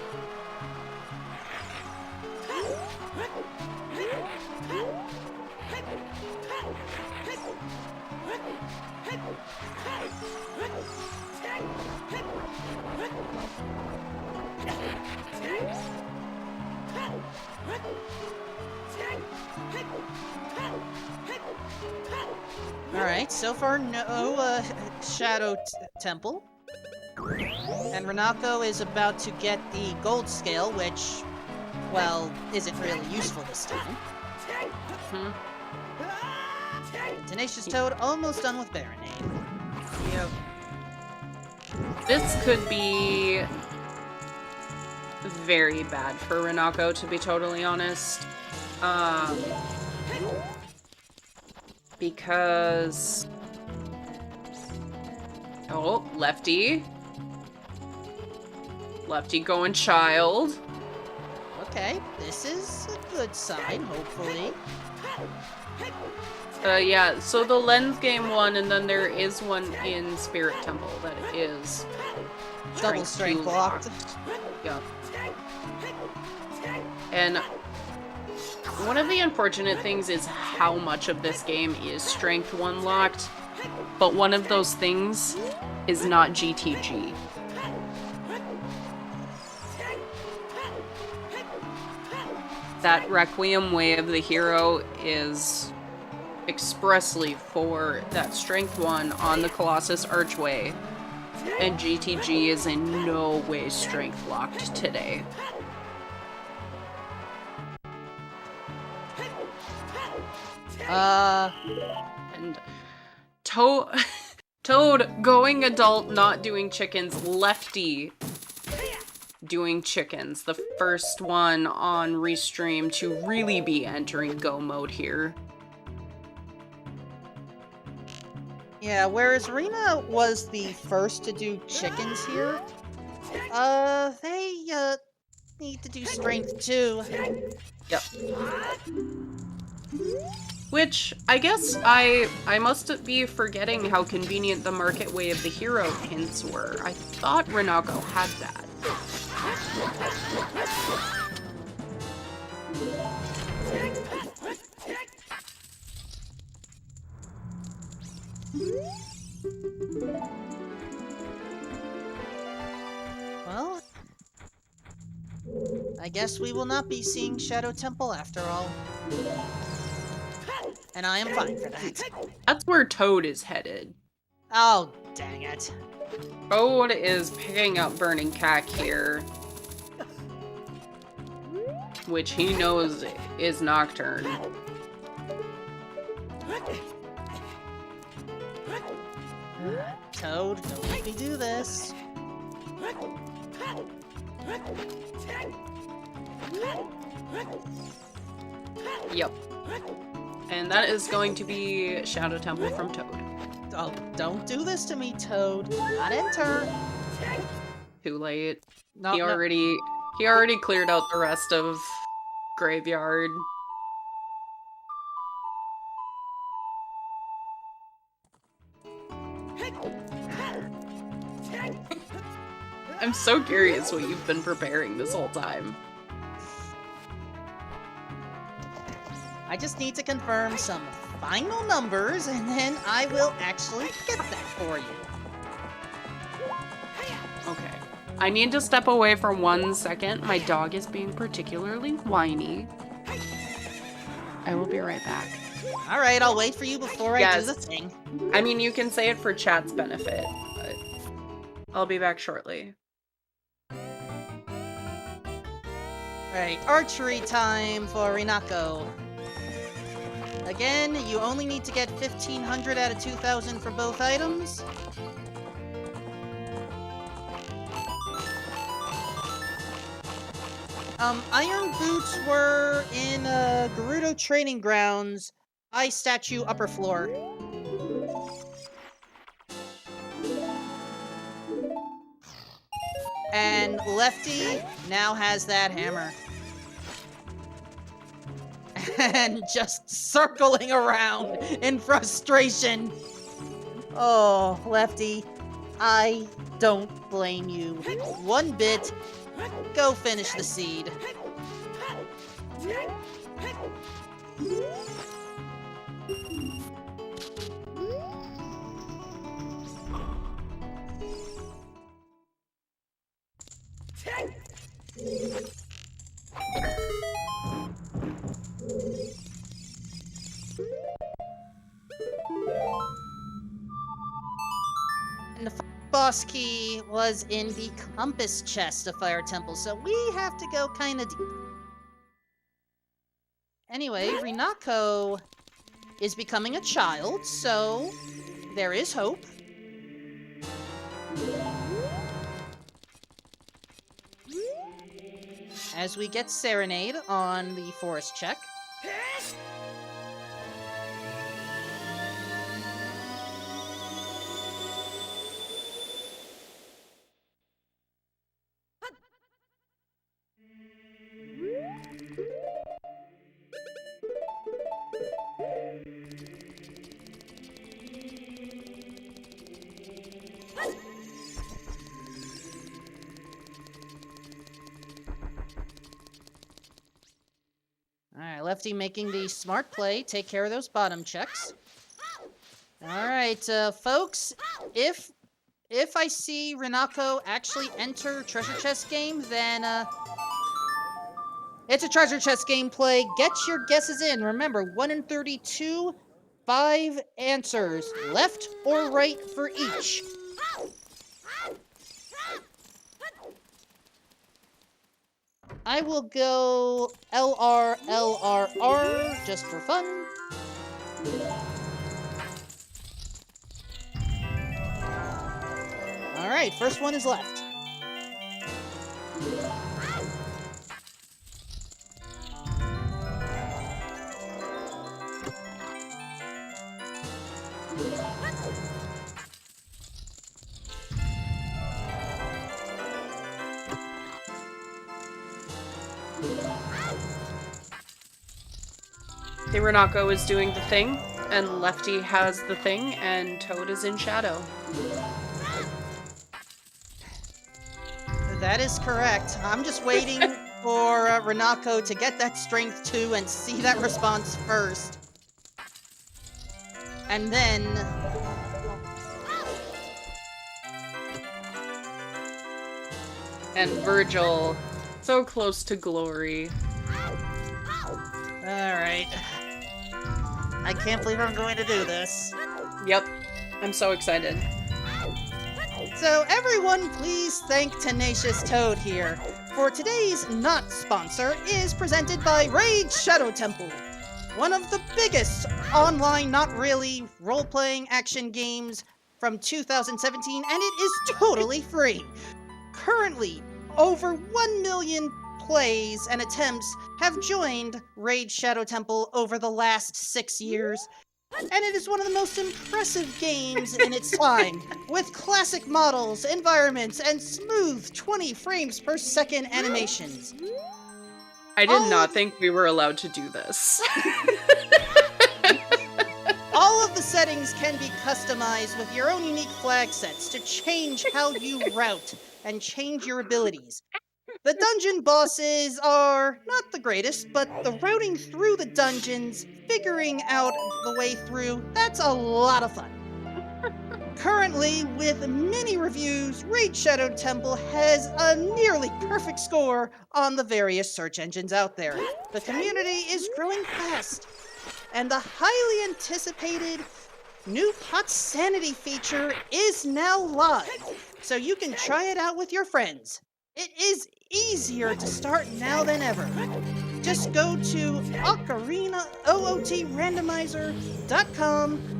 Alright, so far no Shadow Temple. And Renako is about to get the gold scale, which, well, isn't really useful this time. Tenacious Toad almost done with Baronade. Yep. This could be very bad for Renako, to be totally honest. Because... Oh, Lefty. Lefty going child. Okay, this is a good sign, hopefully. Yeah, so the Lens game one, and then there is one in Spirit Temple that is Double strength 2 locked. Yep. And one of the unfortunate things is how much of this game is strength 1 locked, but one of those things is not GTG. That Requiem Way of the Hero is expressly for that strength 1 on the Colossus Archway, and GTG is in no way strength locked today. And Toad going adult, not doing chickens. Lefty doing chickens. The first one on Restream to really be entering go mode here. Yeah, whereas Rena was the first to do chickens here, they, need to do strength too. Yep. Which, I guess I must be forgetting how convenient the Market Way of the Hero hints were. I thought Renako had that. Well, I guess we will not be seeing Shadow Temple after all. And I am fine for that. That's where Toad is headed. Oh, dang it. Toad is picking up Burning Cack here, which he knows is Nocturne. Toad, don't make me do this. Yep. And that is going to be Shadow Temple from Toad. Oh, don't do this to me, Toad. Do not enter. Too late. No, He already cleared out the rest of Graveyard. I'm so curious what you've been preparing this whole time. I just need to confirm some final numbers, and then I will actually get that for you. Okay. I need to step away for 1 second. My dog is being particularly whiny. I will be right back. All right, I'll wait for you before I do the thing. I mean, you can say it for chat's benefit, but I'll be back shortly. Alright, archery time for Rinako. Again, you only need to get 1,500 out of 2,000 for both items. Iron Boots were in Gerudo Training Grounds, Ice Statue upper floor. And Lefty now has that hammer. And just circling around in frustration. Oh, Lefty, I don't blame you one bit. Go finish the seed. And the boss key was in the compass chest of Fire Temple, so we have to go kind of deep. Anyway, Rinako is becoming a child, so there is hope. As we get Serenade on the forest check. Alright, Lefty making the smart play. Take care of those bottom checks. Alright, folks, if I see Rinako actually enter treasure chest game, then, it's a treasure chest gameplay. Get your guesses in. Remember, 1 in 32, 5 answers, left or right for each. I will go LR, LRR, just for fun. Alright, first one is left. The Rinako is doing the thing, and Lefty has the thing, and Toad is in shadow. That is correct. I'm just waiting for Rinako to get that strength 2 and see that response first. And then... And Virgil, so close to glory. Alright. I can't believe I'm going to do this. Yep, I'm so excited. So everyone please thank Tenacious Toad here, for today's not sponsor is presented by Raid Shadow Temple, one of the biggest online not really role-playing action games from 2017, and it is totally free. Currently, over 1 million plays and attempts have joined Raid Shadow Temple over the last 6 years, and it is one of the most impressive games in its time, with classic models, environments, and smooth 20 frames per second animations. I did not think we were allowed to do this. All of the settings can be customized with your own unique flag sets to change how you route and change your abilities. The dungeon bosses are not the greatest, but the routing through the dungeons, figuring out the way through, that's a lot of fun. Currently, with many reviews, Raid Shadow Temple has a nearly perfect score on the various search engines out there. The community is growing fast, and the highly anticipated new Pot Sanity feature is now live, so you can try it out with your friends. It is easier to start now than ever. Just go to OoTRandomizer.com.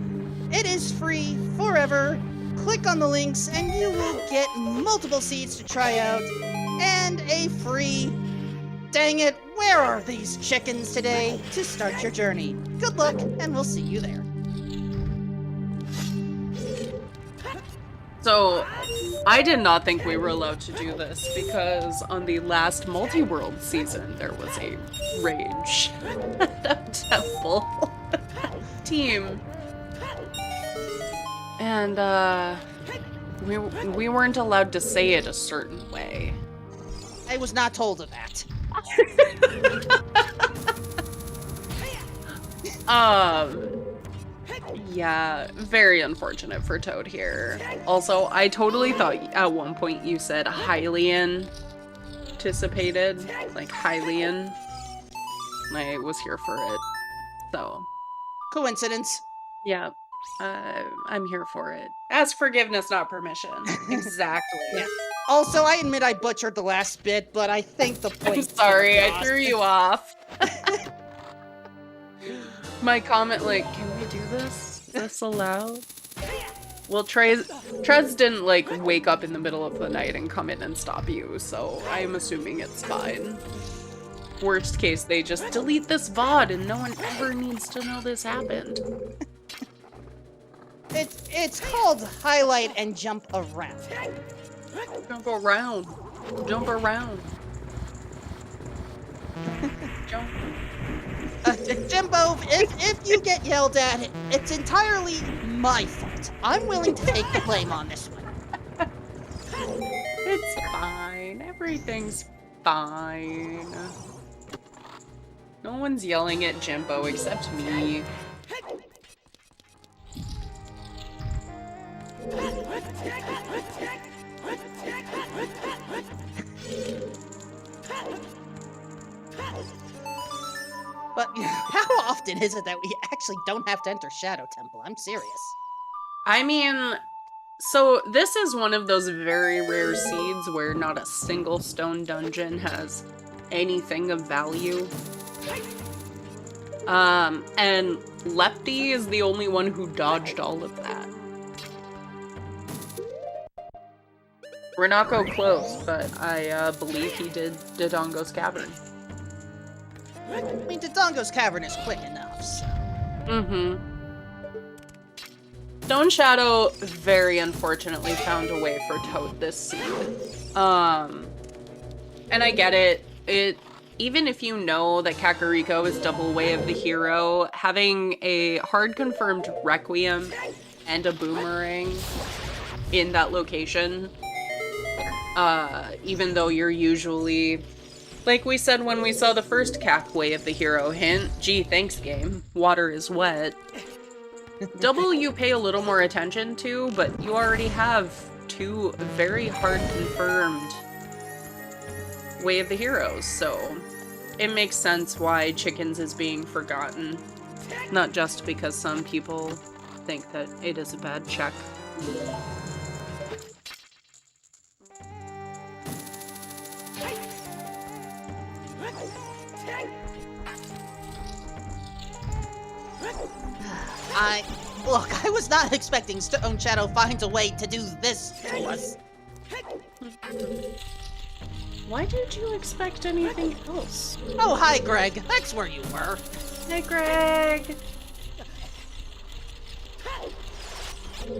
It is free forever. Click on the links and you will get multiple seeds to try out and a free, dang it, where are these chickens today, to start your journey. Good luck, and we'll see you there. So, I did not think we were allowed to do this because on the last multi-world season, there was a Rage Temple team. And, we weren't allowed to say it a certain way. I was not told of that. Yeah, very unfortunate for Toad here. Also, I totally thought at one point you said highly anticipated, like Hylian. I was here for it, so. Coincidence. Yeah, I'm here for it. Ask forgiveness, not permission. Exactly. Yeah. Also, I admit I butchered the last bit, but I think the point. I'm sorry, I threw you off. My comment, like, can we do this? Is this allowed? Well, Trez didn't, like, wake up in the middle of the night and come in and stop you, so I'm assuming it's fine. Worst case, they just delete this VOD and no one ever needs to know this happened. It's called highlight and jump around. Jump around. Jump around. Jump. Jimbo, if you get yelled at, it's entirely my fault. I'm willing to take the blame on this one. It's fine. Everything's fine. No one's yelling at Jimbo except me. But how often is it that we actually don't have to enter Shadow Temple? I'm serious. I mean, so this is one of those very rare seeds where not a single stone dungeon has anything of value. And Lefty is the only one who dodged all of that. Renako close, but I believe he did Dodongo's Cavern. I mean, Dodongo's Cavern is quick enough, so. Mm-hmm. Stone Shadow very unfortunately found a way for Toad this seed. And I get it. Even if you know that Kakariko is double way of the hero, having a hard confirmed Requiem and a Boomerang in that location, even though you're usually, like we said when we saw the first Cac way of the hero, hint, gee, thanks game, water is wet. Double you pay a little more attention to, but you already have two very hard confirmed way of the heroes, so it makes sense why Chickens is being forgotten. Not just because some people think that it is a bad check. Look, I was not expecting Stone Shadow finds a way to do this to us. Why did you expect anything else? Oh, hi, Greg. That's where you were. Hey, Greg!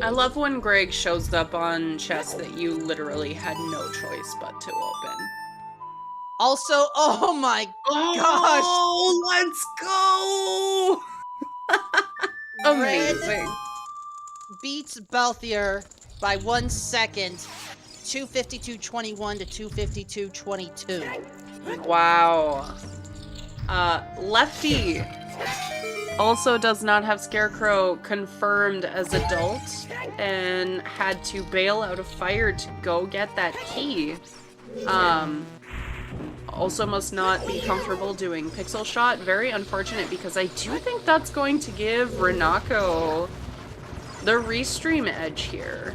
I love when Greg shows up on chests that you literally had no choice but to open. Also, oh my gosh! Oh, let's go! Amazing. Red beats Balthier by 1 second. 252.21 to 252.22. Wow. Lefty also does not have Scarecrow confirmed as adult and had to bail out of fire to go get that key. Also must not be comfortable doing pixel shot. Very unfortunate because I do think that's going to give Renako the restream edge here.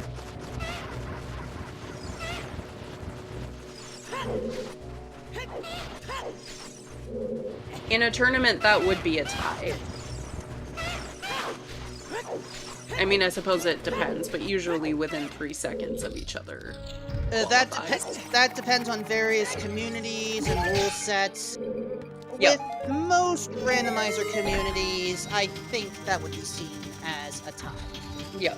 In a tournament, that would be a tie. I mean, I suppose it depends, but usually within 3 seconds of each other. That depends on various communities and rule sets. Yep. With most randomizer communities, I think that would be seen as a tie. Yep.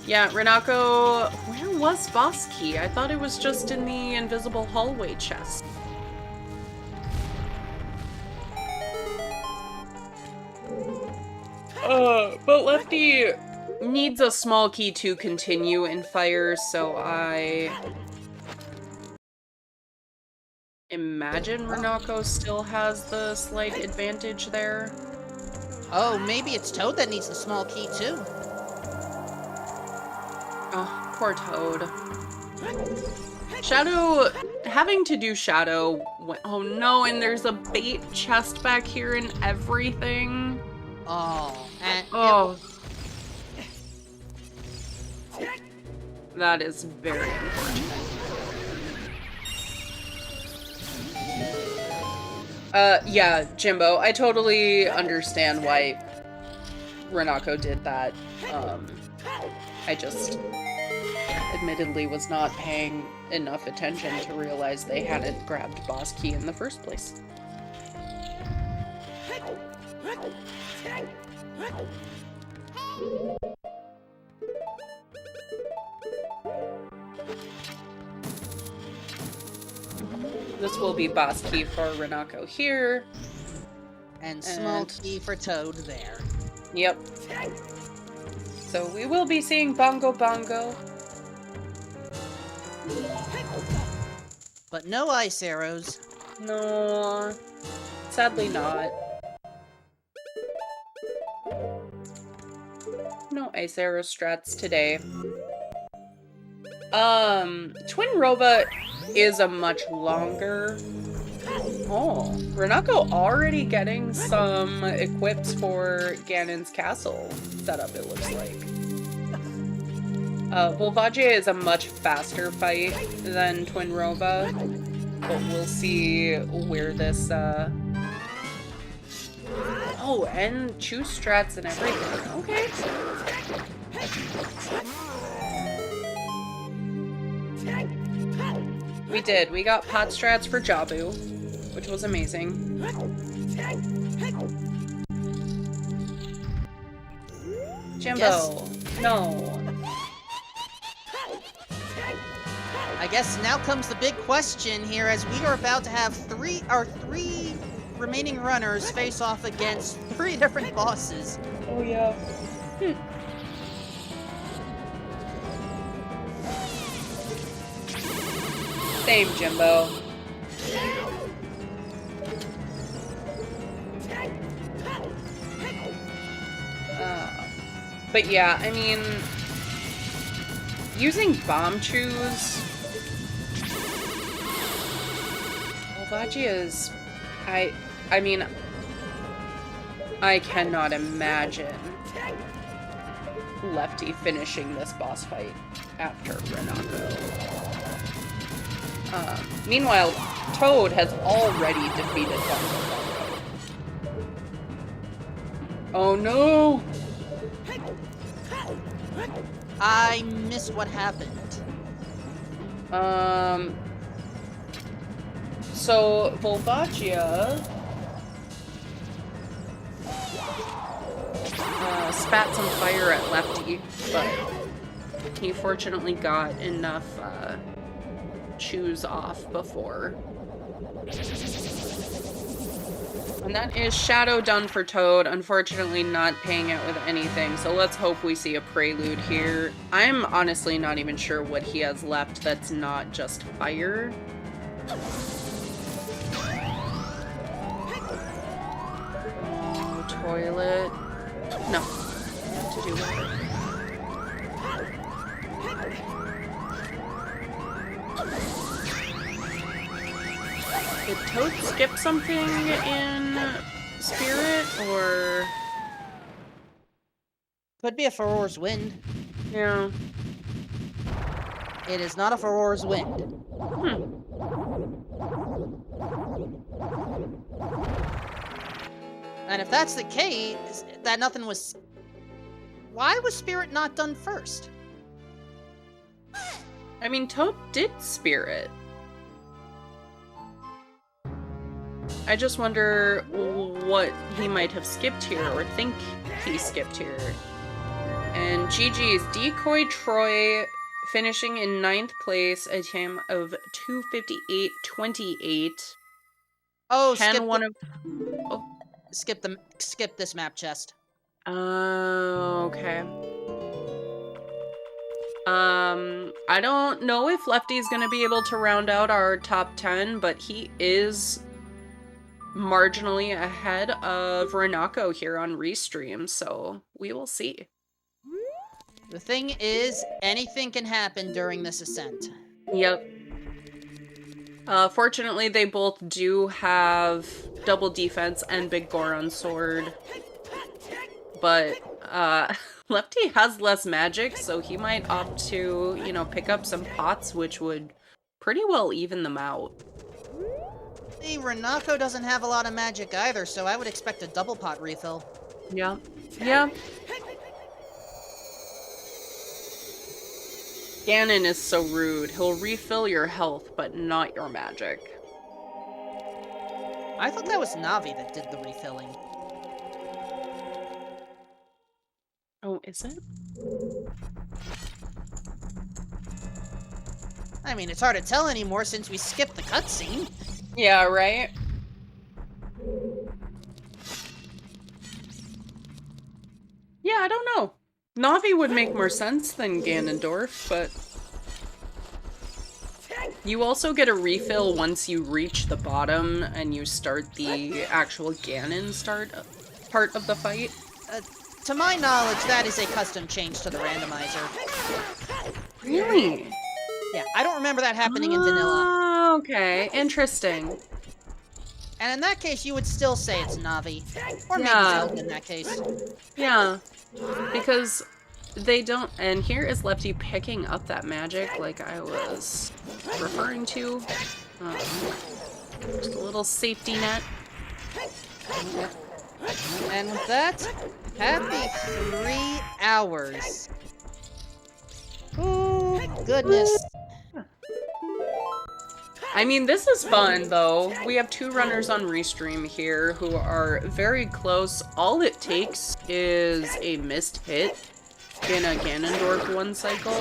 Yeah, Renako, where was Boss Key? I thought it was just in the invisible hallway chest. But Lefty needs a small key to continue in fire, so I imagine Renako still has the slight advantage there. Oh, maybe it's Toad that needs the small key too. Oh, poor Toad. Shadow, having to do Shadow, oh no, and there's a bait chest back here and everything. Oh, and Oh. That is very unfortunate. Yeah, Jimbo, I totally understand why Renako did that. I just admittedly was not paying enough attention to realize they hadn't grabbed Boss Key in the first place. This will be Boss Key for Renako here. and small key for Toad there. Yep. So we will be seeing Bongo Bongo. But no ice arrows. No, sadly not. No ice arrow strats today. Twin Robot is a much longer... Oh, Renako already getting some equips for Ganon's castle setup, it looks like. Volvagia is a much faster fight than Twin Roba, but we'll see where this, Oh, and choose strats and everything. Okay. We did. We got pot strats for Jabu, which was amazing. Jimbo, Yes. no. I guess now comes the big question here, as we are about to have three remaining runners face off against 3 different bosses. Oh yeah. Same, Jimbo. But yeah, I mean, using bomb chews, Volvagia's, I mean, I cannot imagine Lefty finishing this boss fight after Renako. Meanwhile, Toad has already defeated Bongo Bongo. Oh no! I missed what happened. So Volvagia spat some fire at Lefty, but he fortunately got enough chews off before And that is Shadow done for Toad, unfortunately not paying out with anything, so let's hope we see a prelude here. I'm honestly not even sure what he has left that's not just fire. Toilet. No. To do water. Did Toad skip something in Spirit, or...? Could be a Furor's Wind. Yeah. It is not a Furor's Wind. And if that's the case, that nothing was... Why was Spirit not done first? I mean, Toad did Spirit. I just wonder what he might have skipped here, or think he skipped here. And GG's Decoy Troy finishing in 9th place, a time of 2:58.28. Oh, skip this map chest. Oh, okay. I don't know if Lefty's gonna be able to round out our top 10, but he is marginally ahead of Renako here on Restream, so we will see. The thing is, anything can happen during this ascent. Yep. Fortunately, they both do have double defense and Big Goron sword, but Lefty has less magic, so he might opt to, you know, pick up some pots, which would pretty well even them out. See, Renako doesn't have a lot of magic either, so I would expect a double pot refill. Yeah. Yeah. Ganon is so rude. He'll refill your health, but not your magic. I thought that was Navi that did the refilling. Oh, is it? I mean, it's hard to tell anymore since we skipped the cutscene. Yeah, right? Yeah, I don't know. Navi would make more sense than Ganondorf, but... You also get a refill once you reach the bottom and you start the actual Ganon part of the fight. To my knowledge, that is a custom change to the randomizer. Really? Yeah, I don't remember that happening in vanilla. Oh, okay. Interesting. And in that case, you would still say it's Navi. Or maybe Yeah. Zelda in that case. Yeah. Because they don't... And here is Lefty picking up that magic like I was referring to. Just a little safety net. And with that, happy 3 hours. Ooh, goodness. I mean, this is fun, though. We have 2 runners on Restream here who are very close. All it takes is a missed hit in a Ganondorf 1 cycle.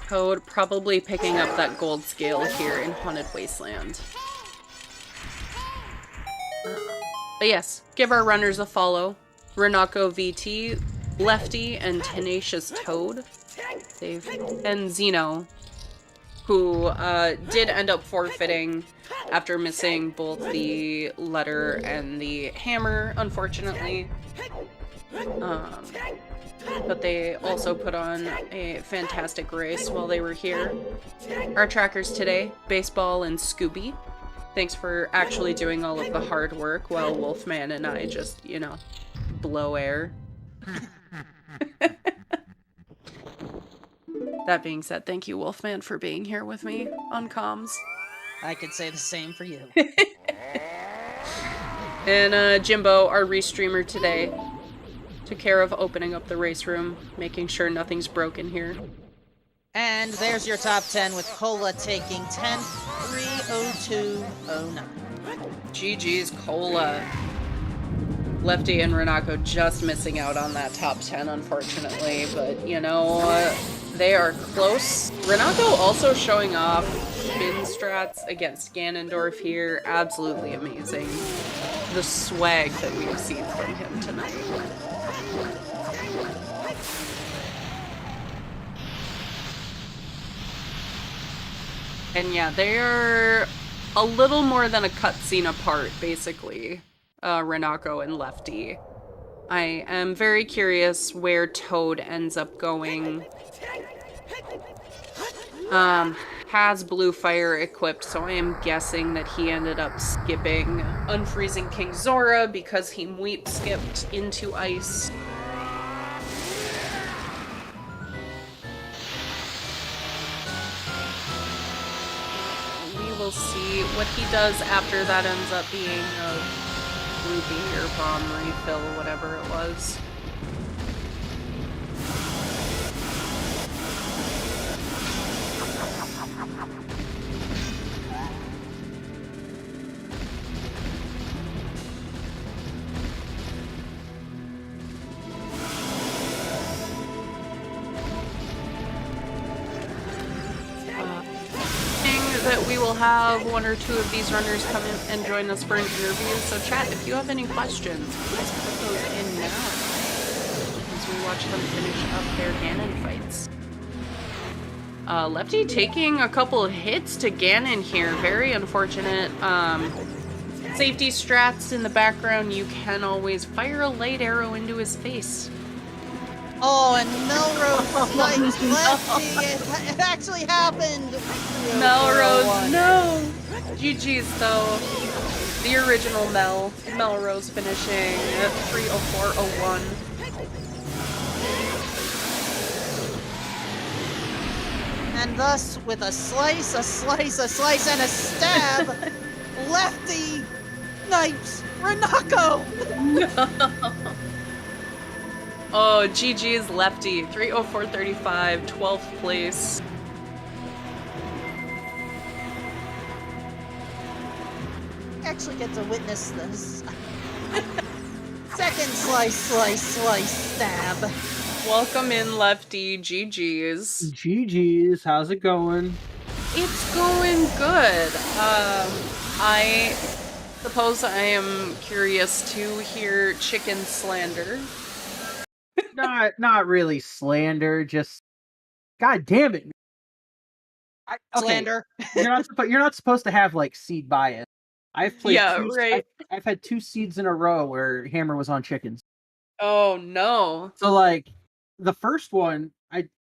Toad probably picking up that gold scale here in Haunted Wasteland. But yes, give our runners a follow. Renako VT, Lefty, and Tenacious Toad. And Xeno, who did end up forfeiting after missing both the letter and the hammer, unfortunately. But they also put on a fantastic race while they were here. Our trackers today, Baseball and Scooby. Thanks for actually doing all of the hard work while Wolfman and I just, you know, blow air. That being said, thank you, Wolfman, for being here with me on comms. I could say the same for you. And Jimbo, our restreamer today, took care of opening up the race room, making sure nothing's broken here. And there's your top 10 with Cola taking 10, 3, 02, 09. GG's Cola. Lefty and Renako just missing out on that top 10, unfortunately, but you know, They are close. Renato also showing off spin strats against Ganondorf here. Absolutely amazing. The swag that we've seen from him tonight. And yeah, they are a little more than a cutscene apart, basically. Renato and Lefty. I am very curious where Toad ends up going. Has Blue Fire equipped, so I am guessing that he ended up skipping Unfreezing King Zora because he Mweep skipped into ice. We will see what he does after that ends up being a rupee or bomb refill, whatever it was. That we will have one or two of these runners come in and join us for an interview. So chat, if you have any questions, please put those in now as we watch them finish up their Ganon fights. Lefty taking a couple of hits to Ganon here. Very unfortunate. Safety strats in the background. You can always fire a light arrow into his face. Oh, and Melrose sniped Lefty. It actually happened. Melrose, no. GG's though. The original Melrose finishing at 3:04:01. And thus, with a slice, and a stab, Lefty snipes Renato. No. Oh, GG's Lefty. 3:04:35, 12th place. Actually get to witness this. Second slice, stab. Welcome in, Lefty. GG's. GG's. How's it going? It's going good. I suppose I am curious to hear chicken slander. Not really slander, just God damn it. Slander. You're not supposed to have like seed bias. I've played right. I've had 2 seeds in a row where Hammer was on chickens. Oh no. So like the first one,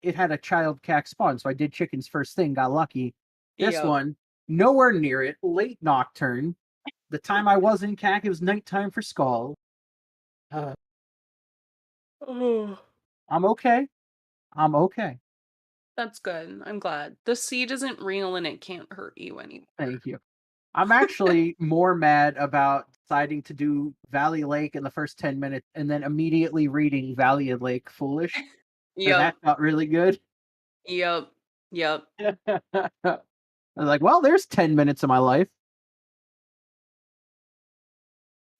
it had a child cack spawn, so I did chickens first thing, got lucky. This one, nowhere near it, late nocturne. The time I was in cack, it was nighttime for Skull. Oh. I'm okay. That's good. I'm glad. The seed isn't real and it can't hurt you anymore. Thank you. I'm actually more mad about deciding to do Valley Lake in the first 10 minutes and then immediately reading Valley and Lake Foolish. That felt really good. Yep. I was like, well, there's 10 minutes of my life.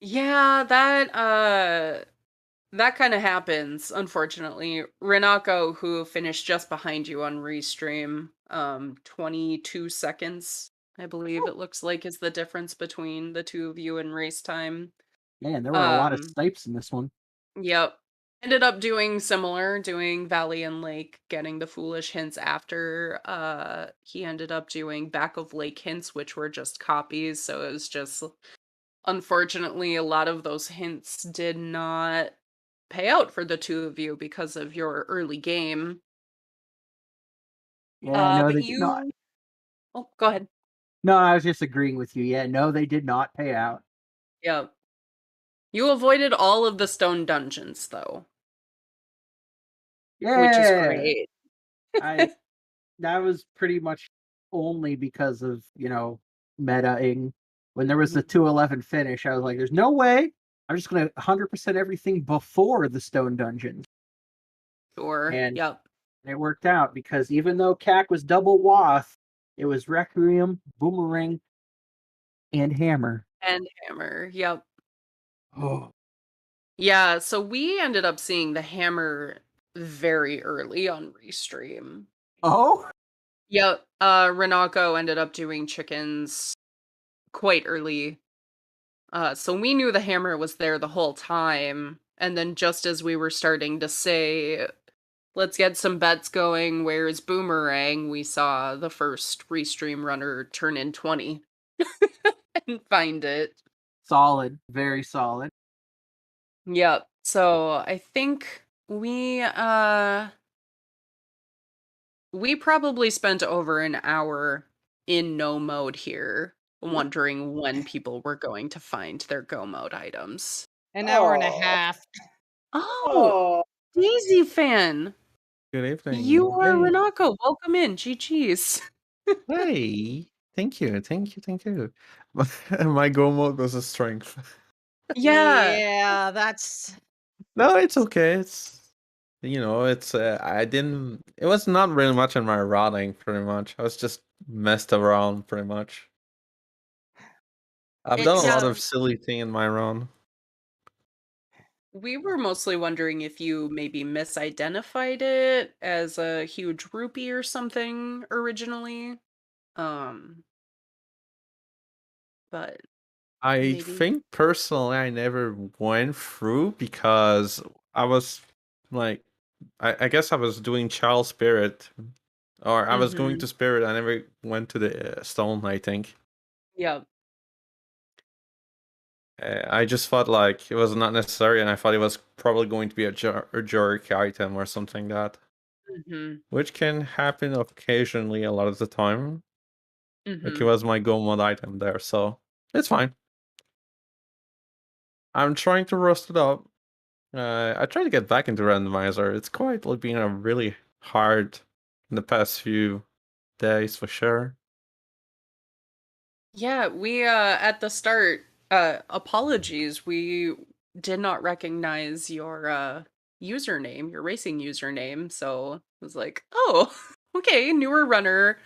Yeah, that kind of happens, unfortunately. Renako, who finished just behind you on Restream, 22 seconds, I believe it looks like, is the difference between the two of you in race time. Man, there were a lot of snipes in this one. Yep. Ended up doing similar, doing Valley and Lake, getting the foolish hints after. He ended up doing Back of Lake hints, which were just copies, so it was just, unfortunately, a lot of those hints did not pay out for the two of you because of your early game. Yeah, no, But they did not. Oh, go ahead. No, I was just agreeing with you. Yeah, no, they did not pay out. Yep. You avoided all of the stone dungeons, though. Yeah, which is great. That was pretty much only because of, meta-ing. When there was the 211 finish, I was like, there's no way. I'm just going to 100% everything before the stone dungeons. Sure. And yep. it worked out because even though CAC was double Wath, it was Requiem, Boomerang, and Hammer. Yep. Oh. Yeah, so we ended up seeing the Hammer very early on Restream. Oh, Yep, Renako ended up doing chickens quite early. So we knew the hammer was there the whole time, and then just as we were starting to say, "Let's get some bets going, where's Boomerang?" we saw the first Restream runner turn in 20 and find it. solid, very solid. Yep. So I think we probably spent over an hour in no mode here, wondering when people were going to find their go mode items. An hour and a Oh. half. Oh, Oh. Daisy fan. Good evening. You are Hey. Renako. Welcome in. GG's. Hey. Thank you. Thank you. Thank you. My go mode was a strength. Yeah. Yeah, that's No, it's okay. It's I didn't. It was not really much in my routing. Pretty much, I was just messed around. Pretty much, I've done a it's lot Yeah. of silly thing in my run. We were mostly wondering if you maybe misidentified it as a huge rupee or something originally. Um, but I maybe. think personally, I never went through because I was like, I guess I was doing Child Spirit, or I was going Mm-hmm. to Spirit. I never went to the Stone. I think. Yep. I just thought like it was not necessary, and I thought it was probably going to be a jerk item or something like that, Mm-hmm. which can happen occasionally a lot of the time. Like it Mm-hmm. was my go mod item there, so it's fine. I'm trying to rust it up. I try to get back into Randomizer. It's quite like being a really hard in the past few days for sure. Yeah, we at the start, apologies, we did not recognize your username, your racing username, so it was like, oh, okay, newer runner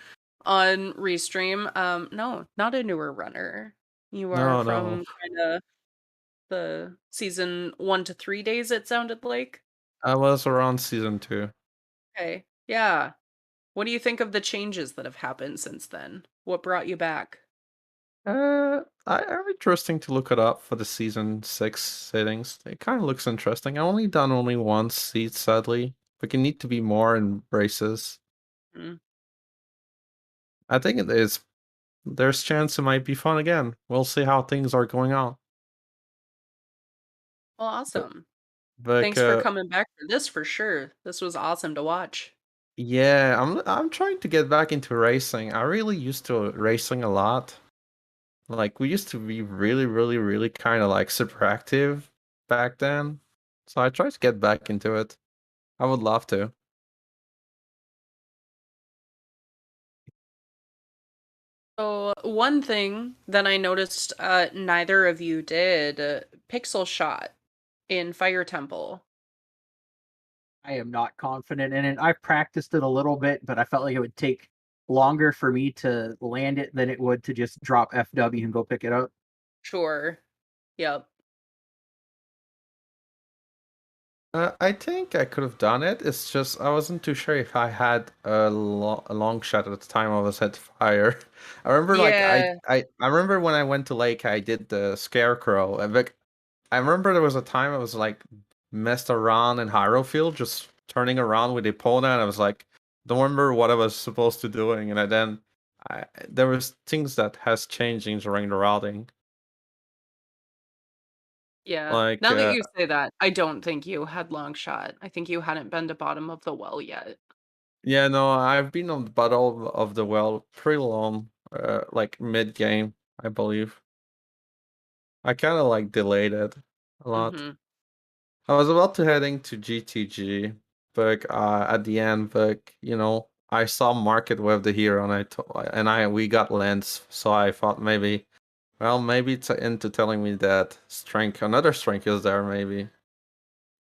on Restream. No, not a newer runner. You are No, no, from kinda the season 1 to 3 days, it sounded like. I was around season 2. Okay. Yeah. What do you think of the changes that have happened since then? What brought you back? I'm interesting to look it up for the season 6 settings. It kind of looks interesting. I only done only one seat, sadly, but you need to be more in races. Mm. I think it is. There's chance it might be fun again. We'll see how things are going on. Well, But, awesome. but Thanks for coming back for this for sure. This was awesome to watch. yeah, I'm trying to get back into racing. I really used to racing a lot. Like we used to be really, really, really kind of like super active back then. So I tried to get back into it. I would love to. So, one thing that I noticed neither of you did, pixel shot in Fire Temple. I am not confident in it. I've practiced it a little bit, but I felt like it would take longer for me to land it than it would to just drop FW and go pick it up. Sure. Yep. I think I could have done it. It's just I wasn't too sure if I had a long shot at the time I was at fire. I remember like Yeah. I remember when I went to Lake I did the scarecrow and like I remember there was a time I was like messed around in Hierophil, just turning around with the opponent. I was like, don't remember what I was supposed to doing, and there was things that has changing during the routing. Yeah. Like Now that you say that, I don't think you had long shot. I think you hadn't been to bottom of the well yet. yeah, no, I've been on the battle of the well pretty long, like mid game, I believe. I kind of like delayed it a lot. Mm-hmm. I was about to heading to GTG, but at the end, but I saw Market with the hero, we got Lens, so I thought maybe, well, maybe it's into telling me that another strength is there, maybe,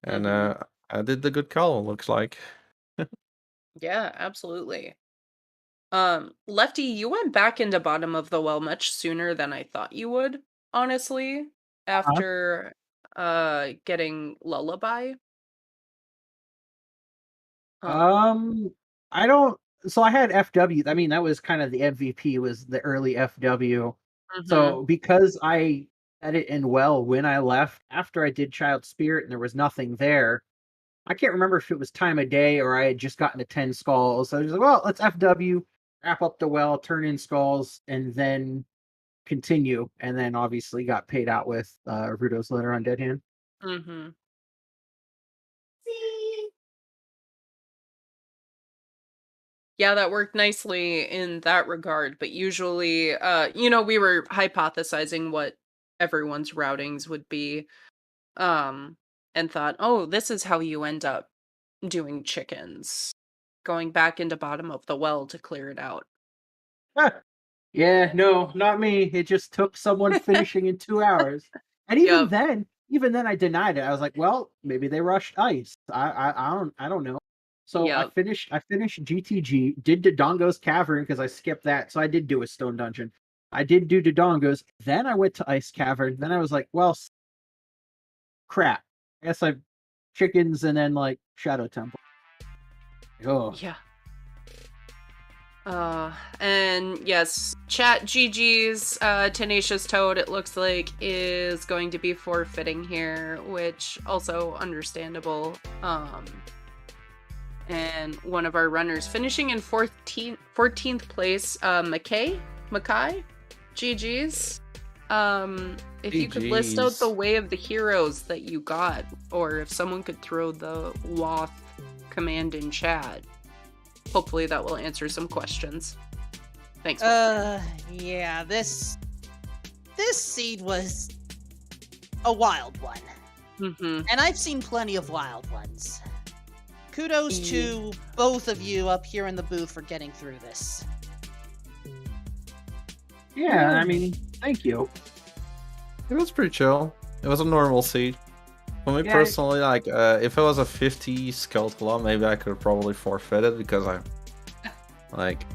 and Mm-hmm. I did the good call. Looks like. Yeah, absolutely. Lefty, you went back into bottom of the well much sooner than I thought you would, honestly, Uh-huh. after getting Lullaby. I don't. So I had FW. I mean, that was kind of the MVP. Was the early FW. Mhm. So because I had it in well when I left after I did Child Spirit and there was nothing there. I can't remember if it was time of day or I had just gotten to 10 skulls. So I was like, well, let's FW, wrap up the well, turn in skulls, and then continue. And then obviously got paid out with Rudo's Letter on Dead Hand. Mm-hmm. Yeah, that worked nicely in that regard, but usually, we were hypothesizing what everyone's routings would be, and thought, oh, this is how you end up doing chickens, going back into bottom of the well to clear it out. Yeah, no, not me. It just took someone finishing in 2 hours. And Yep. even then I denied it. I was like, well, maybe they rushed ice. I don't know. So Yep. I finished GTG, did Dodongo's Cavern because I skipped that. So I did do a stone dungeon. I did do Dodongo's. Then I went to Ice Cavern. Then I was like, well, crap. I guess I chickens and then like Shadow Temple. Oh. Yeah. And yes, chat GG's Tenacious Toad, it looks like, is going to be forfeiting here, which also understandable. And one of our runners finishing in 14th place, Mackay, GG's. If you could list out the way of the heroes that you got, or if someone could throw the WAF command in chat. Hopefully that will answer some questions. Thanks. Yeah, this seed was a wild one. Mm-hmm. And I've seen plenty of wild ones. Kudos to both of you up here in the booth for getting through this. Yeah, I mean, thank you. It was pretty chill. It was a normal seed. For me Yeah. personally, like, if it was a 50 Skeleton Claw, maybe I could probably forfeit it because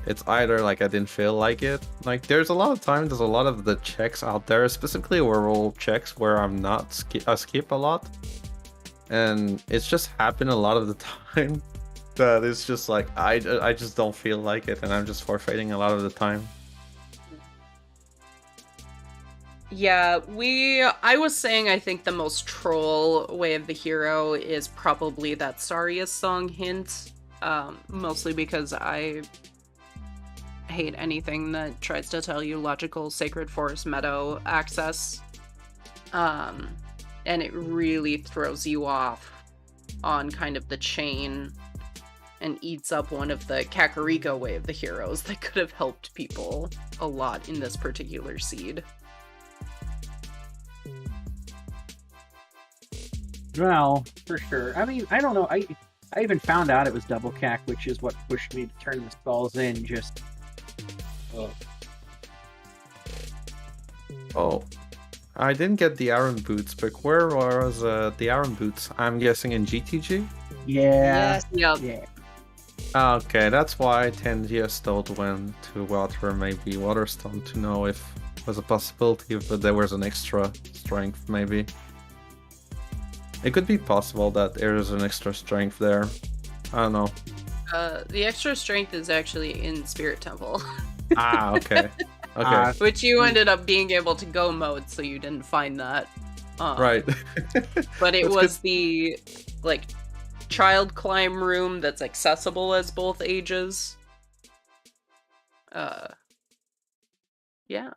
it's either like I didn't feel like it. Like, there's a lot of the checks out there, specifically werewolf checks, where I'm not I skip a lot, and it's just happened a lot of the time that it's just like I just don't feel like it, and I'm just forfeiting a lot of the time. Yeah, I was saying I think the most troll way of the hero is probably that Saria's song hint, mostly because I hate anything that tries to tell you logical Sacred Forest Meadow access, and it really throws you off on kind of the chain and eats up one of the Kakariko way of the heroes that could have helped people a lot in this particular seed. Well, for sure. I mean, I don't know. I even found out it was double cack, which is what pushed me to turn the skulls in. Just. Oh, I didn't get the Iron Boots, but where was the Iron Boots? I'm guessing in GTG? Yeah. Yep. Yeah. Okay, that's why 10 years Toad went to Water, maybe Waterstone, to know if it was a possibility, but there was an extra strength, maybe. It could be possible that there is an extra strength there. I don't know. The extra strength is actually in Spirit Temple. Ah, okay. Okay. Which you ended up being able to go mode, so you didn't find that. Right. But it That's was good. the, like, child climb room that's accessible as both ages. Yeah.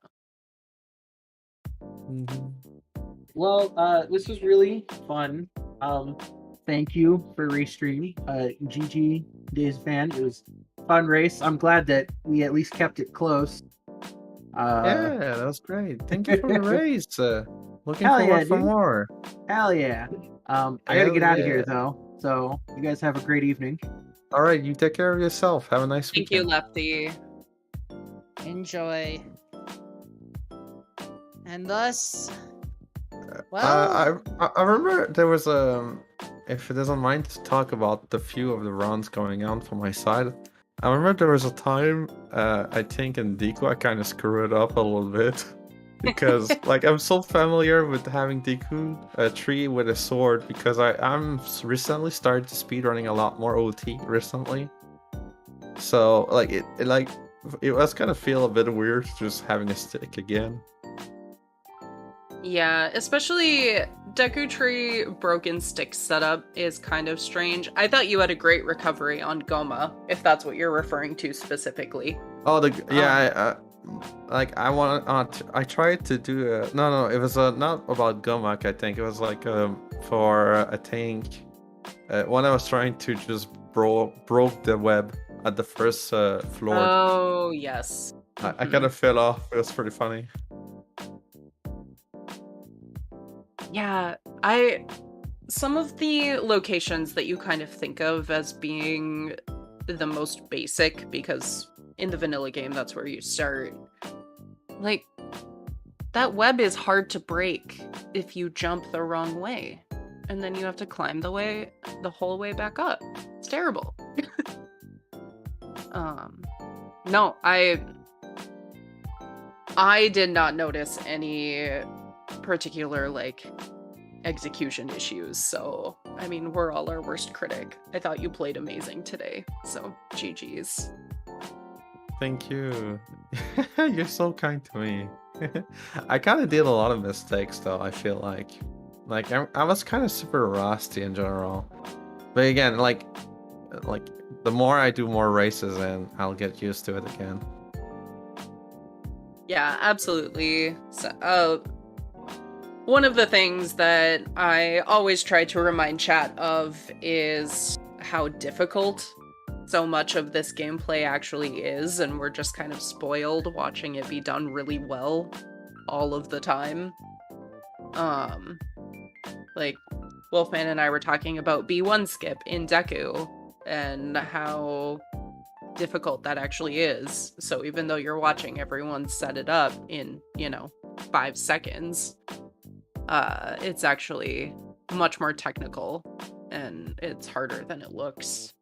Mhm. Well, this was really fun. Thank you for restream. GG Days fan. It was a fun race. I'm glad that we at least kept it close. Yeah, that was great. Thank you for the race. Looking Hell forward yeah, for dude. more. Hell yeah. I gotta Hell get out of yeah. here though. So you guys have a great evening. All right, you take care of yourself. Have a nice Thank you, weekend. Lefty. Enjoy. And thus, well, I remember there was if it doesn't mind to talk about the few of the runs going on from my side. I remember there was a time I think in Deco I kind of screwed it up a little bit. because like I'm so familiar with having Deku a tree with a sword because I'm recently started to speedrunning a lot more OT recently. So like it was gonna feel a bit weird just having a stick again. Yeah, especially Deku Tree broken stick setup is kind of strange. I thought you had a great recovery on Goma, if that's what you're referring to specifically. Oh, I tried to do no, it was not about Gomak. I think it was like for a tank. When I was trying to just broke the web at the first floor. Oh yes. I kind of fell off. It was pretty funny. Yeah, some of the locations that you kind of think of as being the most basic, because in the vanilla game that's where you start. Like, that web is hard to break if you jump the wrong way. And then you have to climb the whole way back up. It's terrible. No, I did not notice any particular like execution issues, so I mean, we're all our worst critic. I thought you played amazing today, so GG's. Thank you. You're so kind to me. I kind of did a lot of mistakes though. I feel like I was kind of super rusty in general, but again, like the more I do more races, and I'll get used to it again. Yeah, absolutely. So, one of the things that I always try to remind chat of is how difficult so much of this gameplay actually is, and we're just kind of spoiled watching it be done really well all of the time. Like, Wolfman and I were talking about B1 skip in Deku, and how difficult that actually is. So even though you're watching everyone set it up in, 5 seconds, it's actually much more technical, and it's harder than it looks.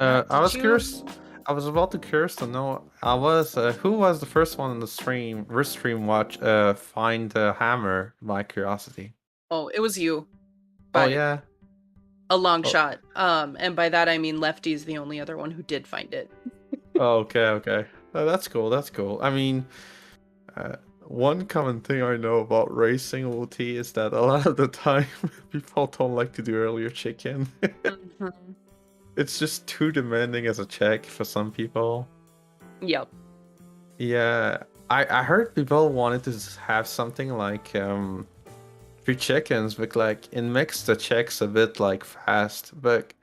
I was curious. I was about to curious to know. Who was the first one in the stream watch find the hammer? My curiosity. Oh, it was you. Oh yeah. A long shot. And by that I mean Lefty's the only other one who did find it. Oh, okay. That's cool. I mean, one common thing I know about racing OT is that a lot of the time people don't like to do earlier check-in. Mm-hmm. It's just too demanding as a check for some people. Yep. Yeah, I heard people wanted to have something like 3 check-ins, but like it makes the checks a bit like fast. But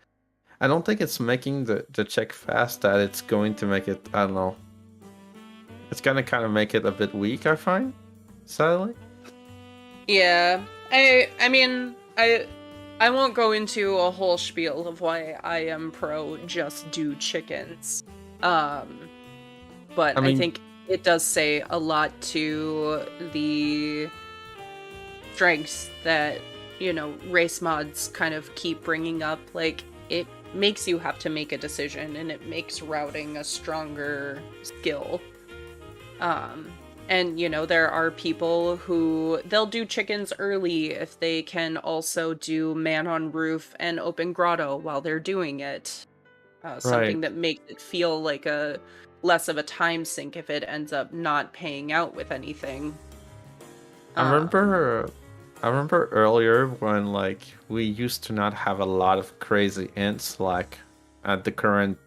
I don't think it's making the check fast that it's going to make it. I don't know. It's gonna kind of make it a bit weak, I find, sadly. Yeah, I mean, I won't go into a whole spiel of why I am pro just do chickens. But I think it does say a lot to the strengths that, race mods kind of keep bringing up. Like, it makes you have to make a decision, and it makes routing a stronger skill. And, there are people who, they'll do chickens early if they can also do man on roof and open grotto while they're doing it. Something that makes it feel like less of a time sink if it ends up not paying out with anything. I remember earlier when like we used to not have a lot of crazy ints like at the current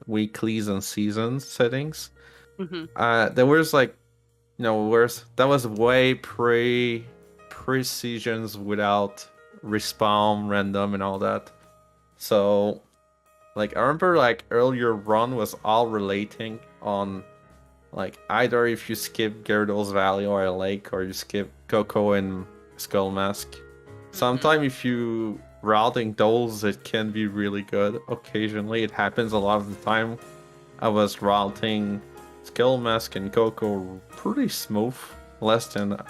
weeklies and seasons settings. Mm-hmm. There was like, that was way pre-seasons without respawn, random, and all that. So, like, I remember like earlier run was all relating on, like, either if you skip Gyarados Valley or a lake, or you skip Coco and Skull Mask. Sometimes if you routing those, it can be really good. Occasionally, it happens a lot of the time. I was routing Skull Mask and Coco pretty smooth, less than a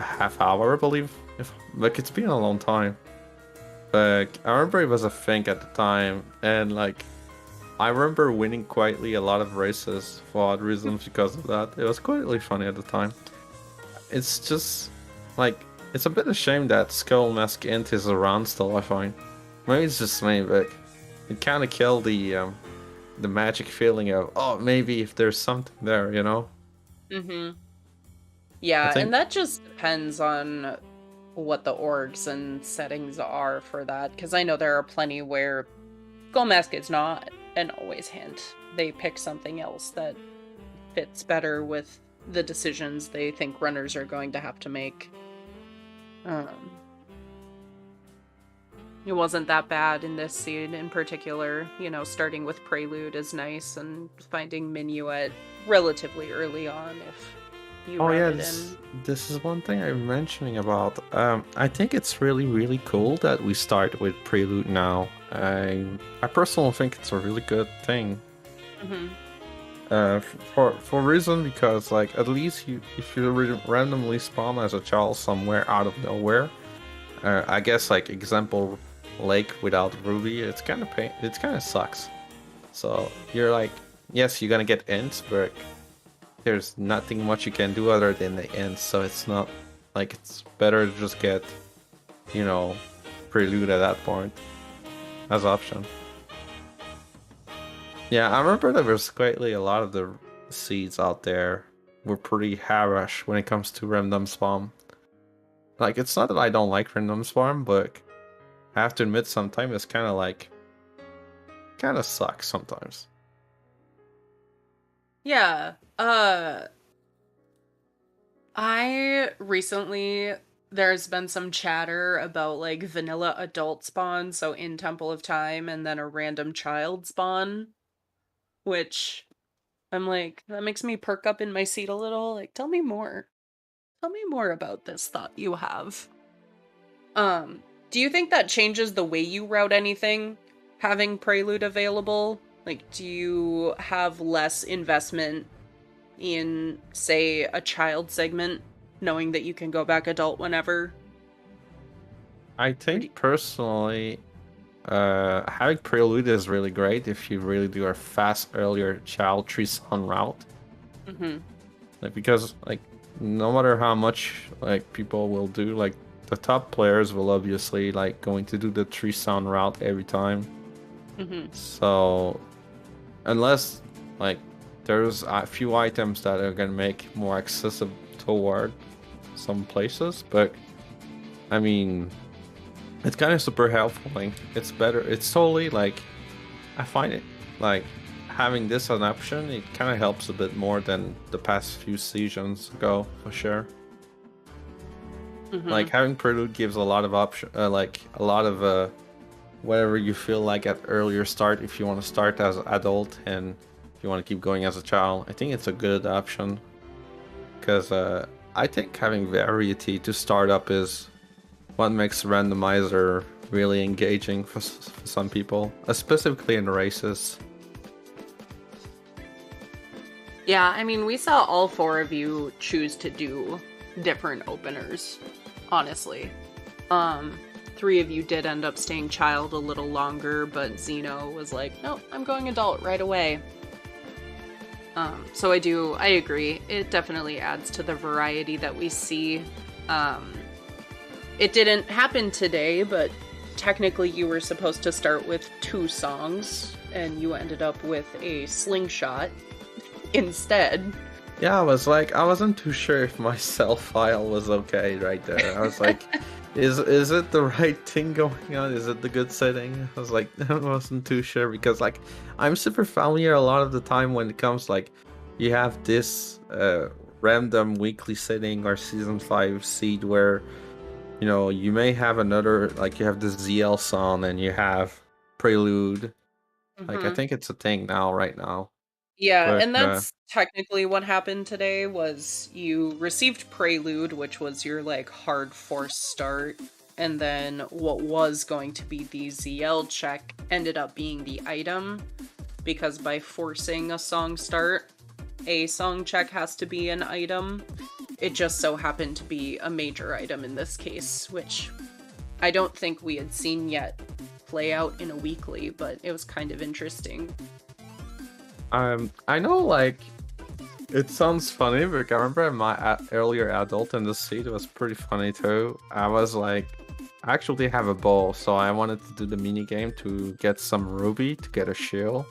half hour, I believe. Like, it's been a long time, but I remember it was a thing at the time, and like I remember winning quietly a lot of races for odd reasons because of that. It was quietly funny at the time. It's just like it's a bit a shame that Skull Mask Int is around still. I find maybe it's just me, but it kind of killed the magic feeling of maybe if there's something there, you know. Mm-hmm. Yeah, think- and that just depends on what the orgs and settings are for that, because I know there are plenty where Skull Mask is not an always hint. They pick something else that fits better with the decisions they think runners are going to have to make. It wasn't that bad in this scene in particular. You know, starting with Prelude is nice, and finding Minuet relatively early on if you route it in. This is one thing I'm mentioning about. I think it's really, really cool that we start with Prelude now. I personally think it's a really good thing. For reason because like at least if you randomly spawn as a child somewhere out of nowhere, I guess like example Lake without Ruby, it kind of sucks. So you're like, yes, you're gonna get ints, but there's nothing much you can do other than the ints. So it's not like it's better to just get, you know, Prelude at that point as option. Yeah, I remember there was quietly a lot of the seeds out there were pretty harsh when it comes to random spawn. Like, it's not that I don't like random spawn, but I have to admit sometimes it's kind of sucks sometimes. Yeah. I recently, there's been some chatter about like vanilla adult spawn, so in Temple of Time, and then a random child spawn, which I'm like, that makes me perk up in my seat a little. Like, tell me more. Tell me more about this thought you have. Do you think that changes the way you route anything, having Prelude available? Like, do you have less investment in, say, a child segment, knowing that you can go back adult whenever? I think personally, having Prelude is really great if you really do a fast earlier child tree spawn route. Like, because like no matter how much like people will do, like the top players will obviously like going to do the tree sound route every time. So unless like there's a few items that are gonna make more accessible toward some places, but I mean it's kind of super helpful. Like, it's better. It's totally like I find it like having this as an option. It kind of helps a bit more than the past few seasons ago for sure. Like having Prelude gives a lot of option, like a lot of whatever you feel like at earlier start. If you want to start as an adult and if you want to keep going as a child, I think it's a good option. Because I think having variety to start up is what makes Randomizer really engaging for some people, specifically in races. Yeah, I mean, we saw all four of you choose to do different openers, honestly. 3 of you did end up staying child a little longer, but Xeno was like, nope, I'm going adult right away. So I agree. It definitely adds to the variety that we see. It didn't happen today, but technically you were supposed to start with 2 songs, and you ended up with a slingshot instead. Yeah, I wasn't too sure if my self file was okay right there. I was like, is it the right thing going on? Is it the good setting? I was like, I wasn't too sure because like I'm super familiar a lot of the time when it comes like you have this random weekly setting or season 5 seed where you know you may have another like you have this ZL song and you have Prelude. Like I think it's a thing right now. Yeah, But, and that's technically what happened today was you received Prelude, which was your like hard force start, and then what was going to be the ZL check ended up being the item, because by forcing a song start, a song check has to be an item. It just so happened to be a major item in this case, which I don't think we had seen yet play out in a weekly, but it was kind of interesting. I know, like, it sounds funny, but I remember my earlier adult in the seat was pretty funny too. I was like, I actually have a bow, so I wanted to do the mini game to get some ruby to get a shield.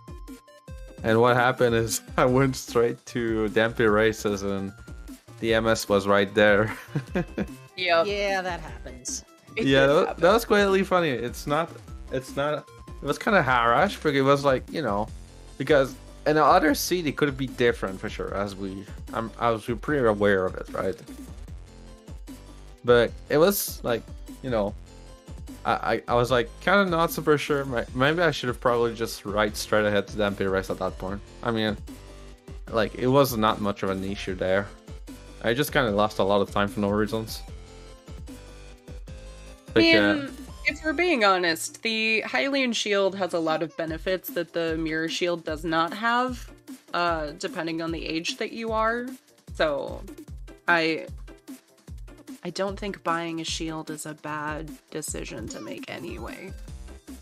And what happened is I went straight to Dampy Races, and the MS was right there. Yep. Yeah, that happens. It Yeah, did that happen. was quite really funny. It's not. It was kind of harash, but it was like, because in the other seat it could be different for sure. I was pretty aware of it, right? But it was like, I was like kind of not super sure. Maybe I should have probably just right straight ahead to Dampy Race at that point. I mean, like, it was not much of an issue there. I just kind of lost a lot of time for no reasons. I mean, if we're being honest, the Hylian shield has a lot of benefits that the mirror shield does not have, depending on the age that you are. So, I don't think buying a shield is a bad decision to make anyway.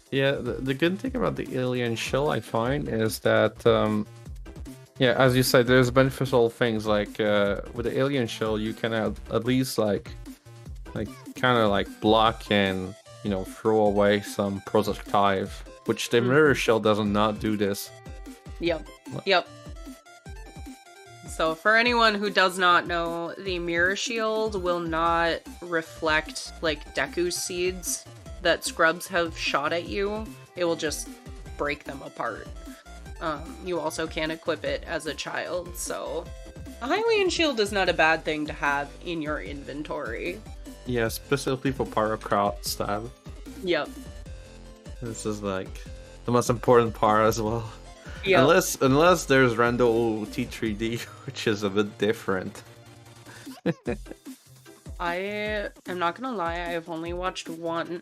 Yeah, the good thing about the alien shield, I find, is that, yeah, as you said, there's beneficial things like with the alien shield, you can at least like kind of like block and throw away some projectile, which the mirror shield does not do this. Yep. So for anyone who does not know, the mirror shield will not reflect like Deku seeds that scrubs have shot at you. It will just break them apart. You also can't equip it as a child, so a Hylian shield is not a bad thing to have in your inventory. Yeah, specifically for Pyrocrot stab. Yep. This is like the most important part as well. Yep. Unless there's Rando OoT 3D, which is a bit different. I am not gonna lie, I have only watched one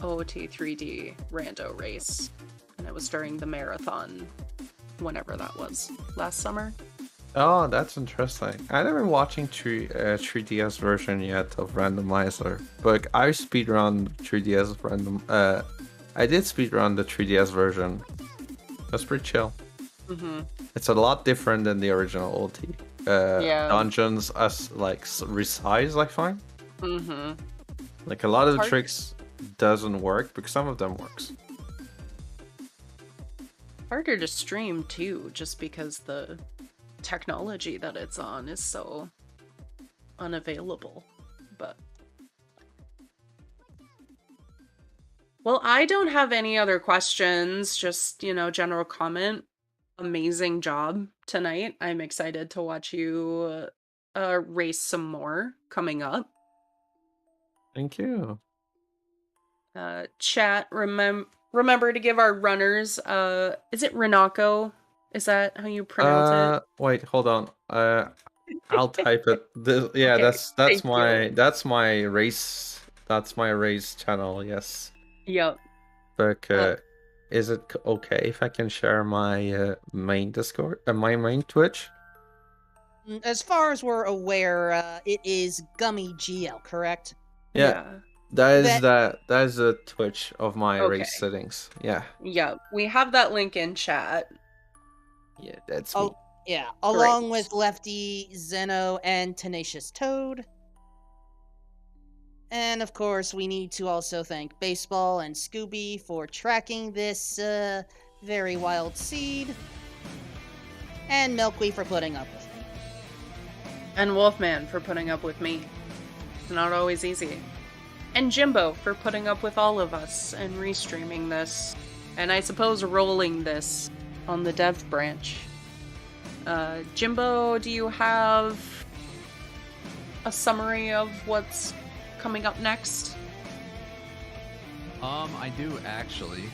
OoT 3D rando race, and it was during the marathon, whenever that was, last summer. Oh, that's interesting. I never watching 3DS version yet of Randomizer, but I speedrun 3DS random. I did speedrun the 3DS version. That's pretty chill. Mm-hmm. It's a lot different than the original OT. Yeah. Dungeons as like resize, I find. Mm-hmm. Like a lot of the Hard- tricks doesn't work, but some of them works. Harder to stream too, just because the technology that it's on is so unavailable. But well, I don't have any other questions, just, general comment. Amazing job tonight. I'm excited to watch you race some more coming up. Thank you. Chat, remember to give our runners, is it Renako? Is that how you pronounce it? Wait, hold on. I'll type it. Yeah, Okay, that's thank my you. that's my race. That's my race channel. Yes. Yep. But is it okay if I can share my main Discord, my main Twitch? As far as we're aware, it is Gummy GL, correct? Yeah. That is the Twitch of my Okay. race settings. Yeah. Yeah, we have that link in chat. Yeah, that's me. Oh, yeah. Along with Lefty, Zeno, and Tenacious Toad. And of course, we need to also thank Baseball and Scooby for tracking this very wild seed. And Milkweed for putting up with me. And Wolfman for putting up with me. It's not always easy. And Jimbo for putting up with all of us and restreaming this. And I suppose rolling this on the dev branch. Jimbo, do you have a summary of what's coming up next? I do actually.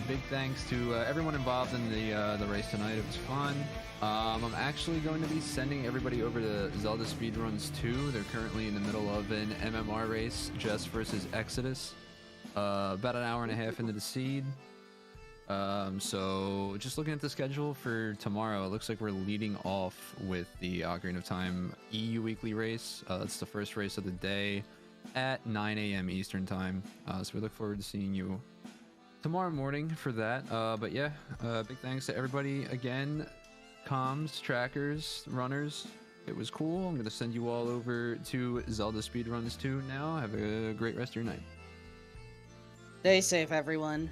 Big thanks to everyone involved in the race tonight. It was fun. I'm actually going to be sending everybody over to Zelda Speedruns 2. They're currently in the middle of an MMR race, Jess versus Exodus. About an hour and a half into the seed. So just looking at the schedule for tomorrow, it looks like we're leading off with the Ocarina of Time EU Weekly race. It's the first race of the day at 9 a.m. Eastern Time. So we look forward to seeing you tomorrow morning for that. But yeah, big thanks to everybody again. Comms, trackers, runners. It was cool. I'm gonna send you all over to Zelda Speedruns 2 now. Have a great rest of your night. Stay safe, everyone.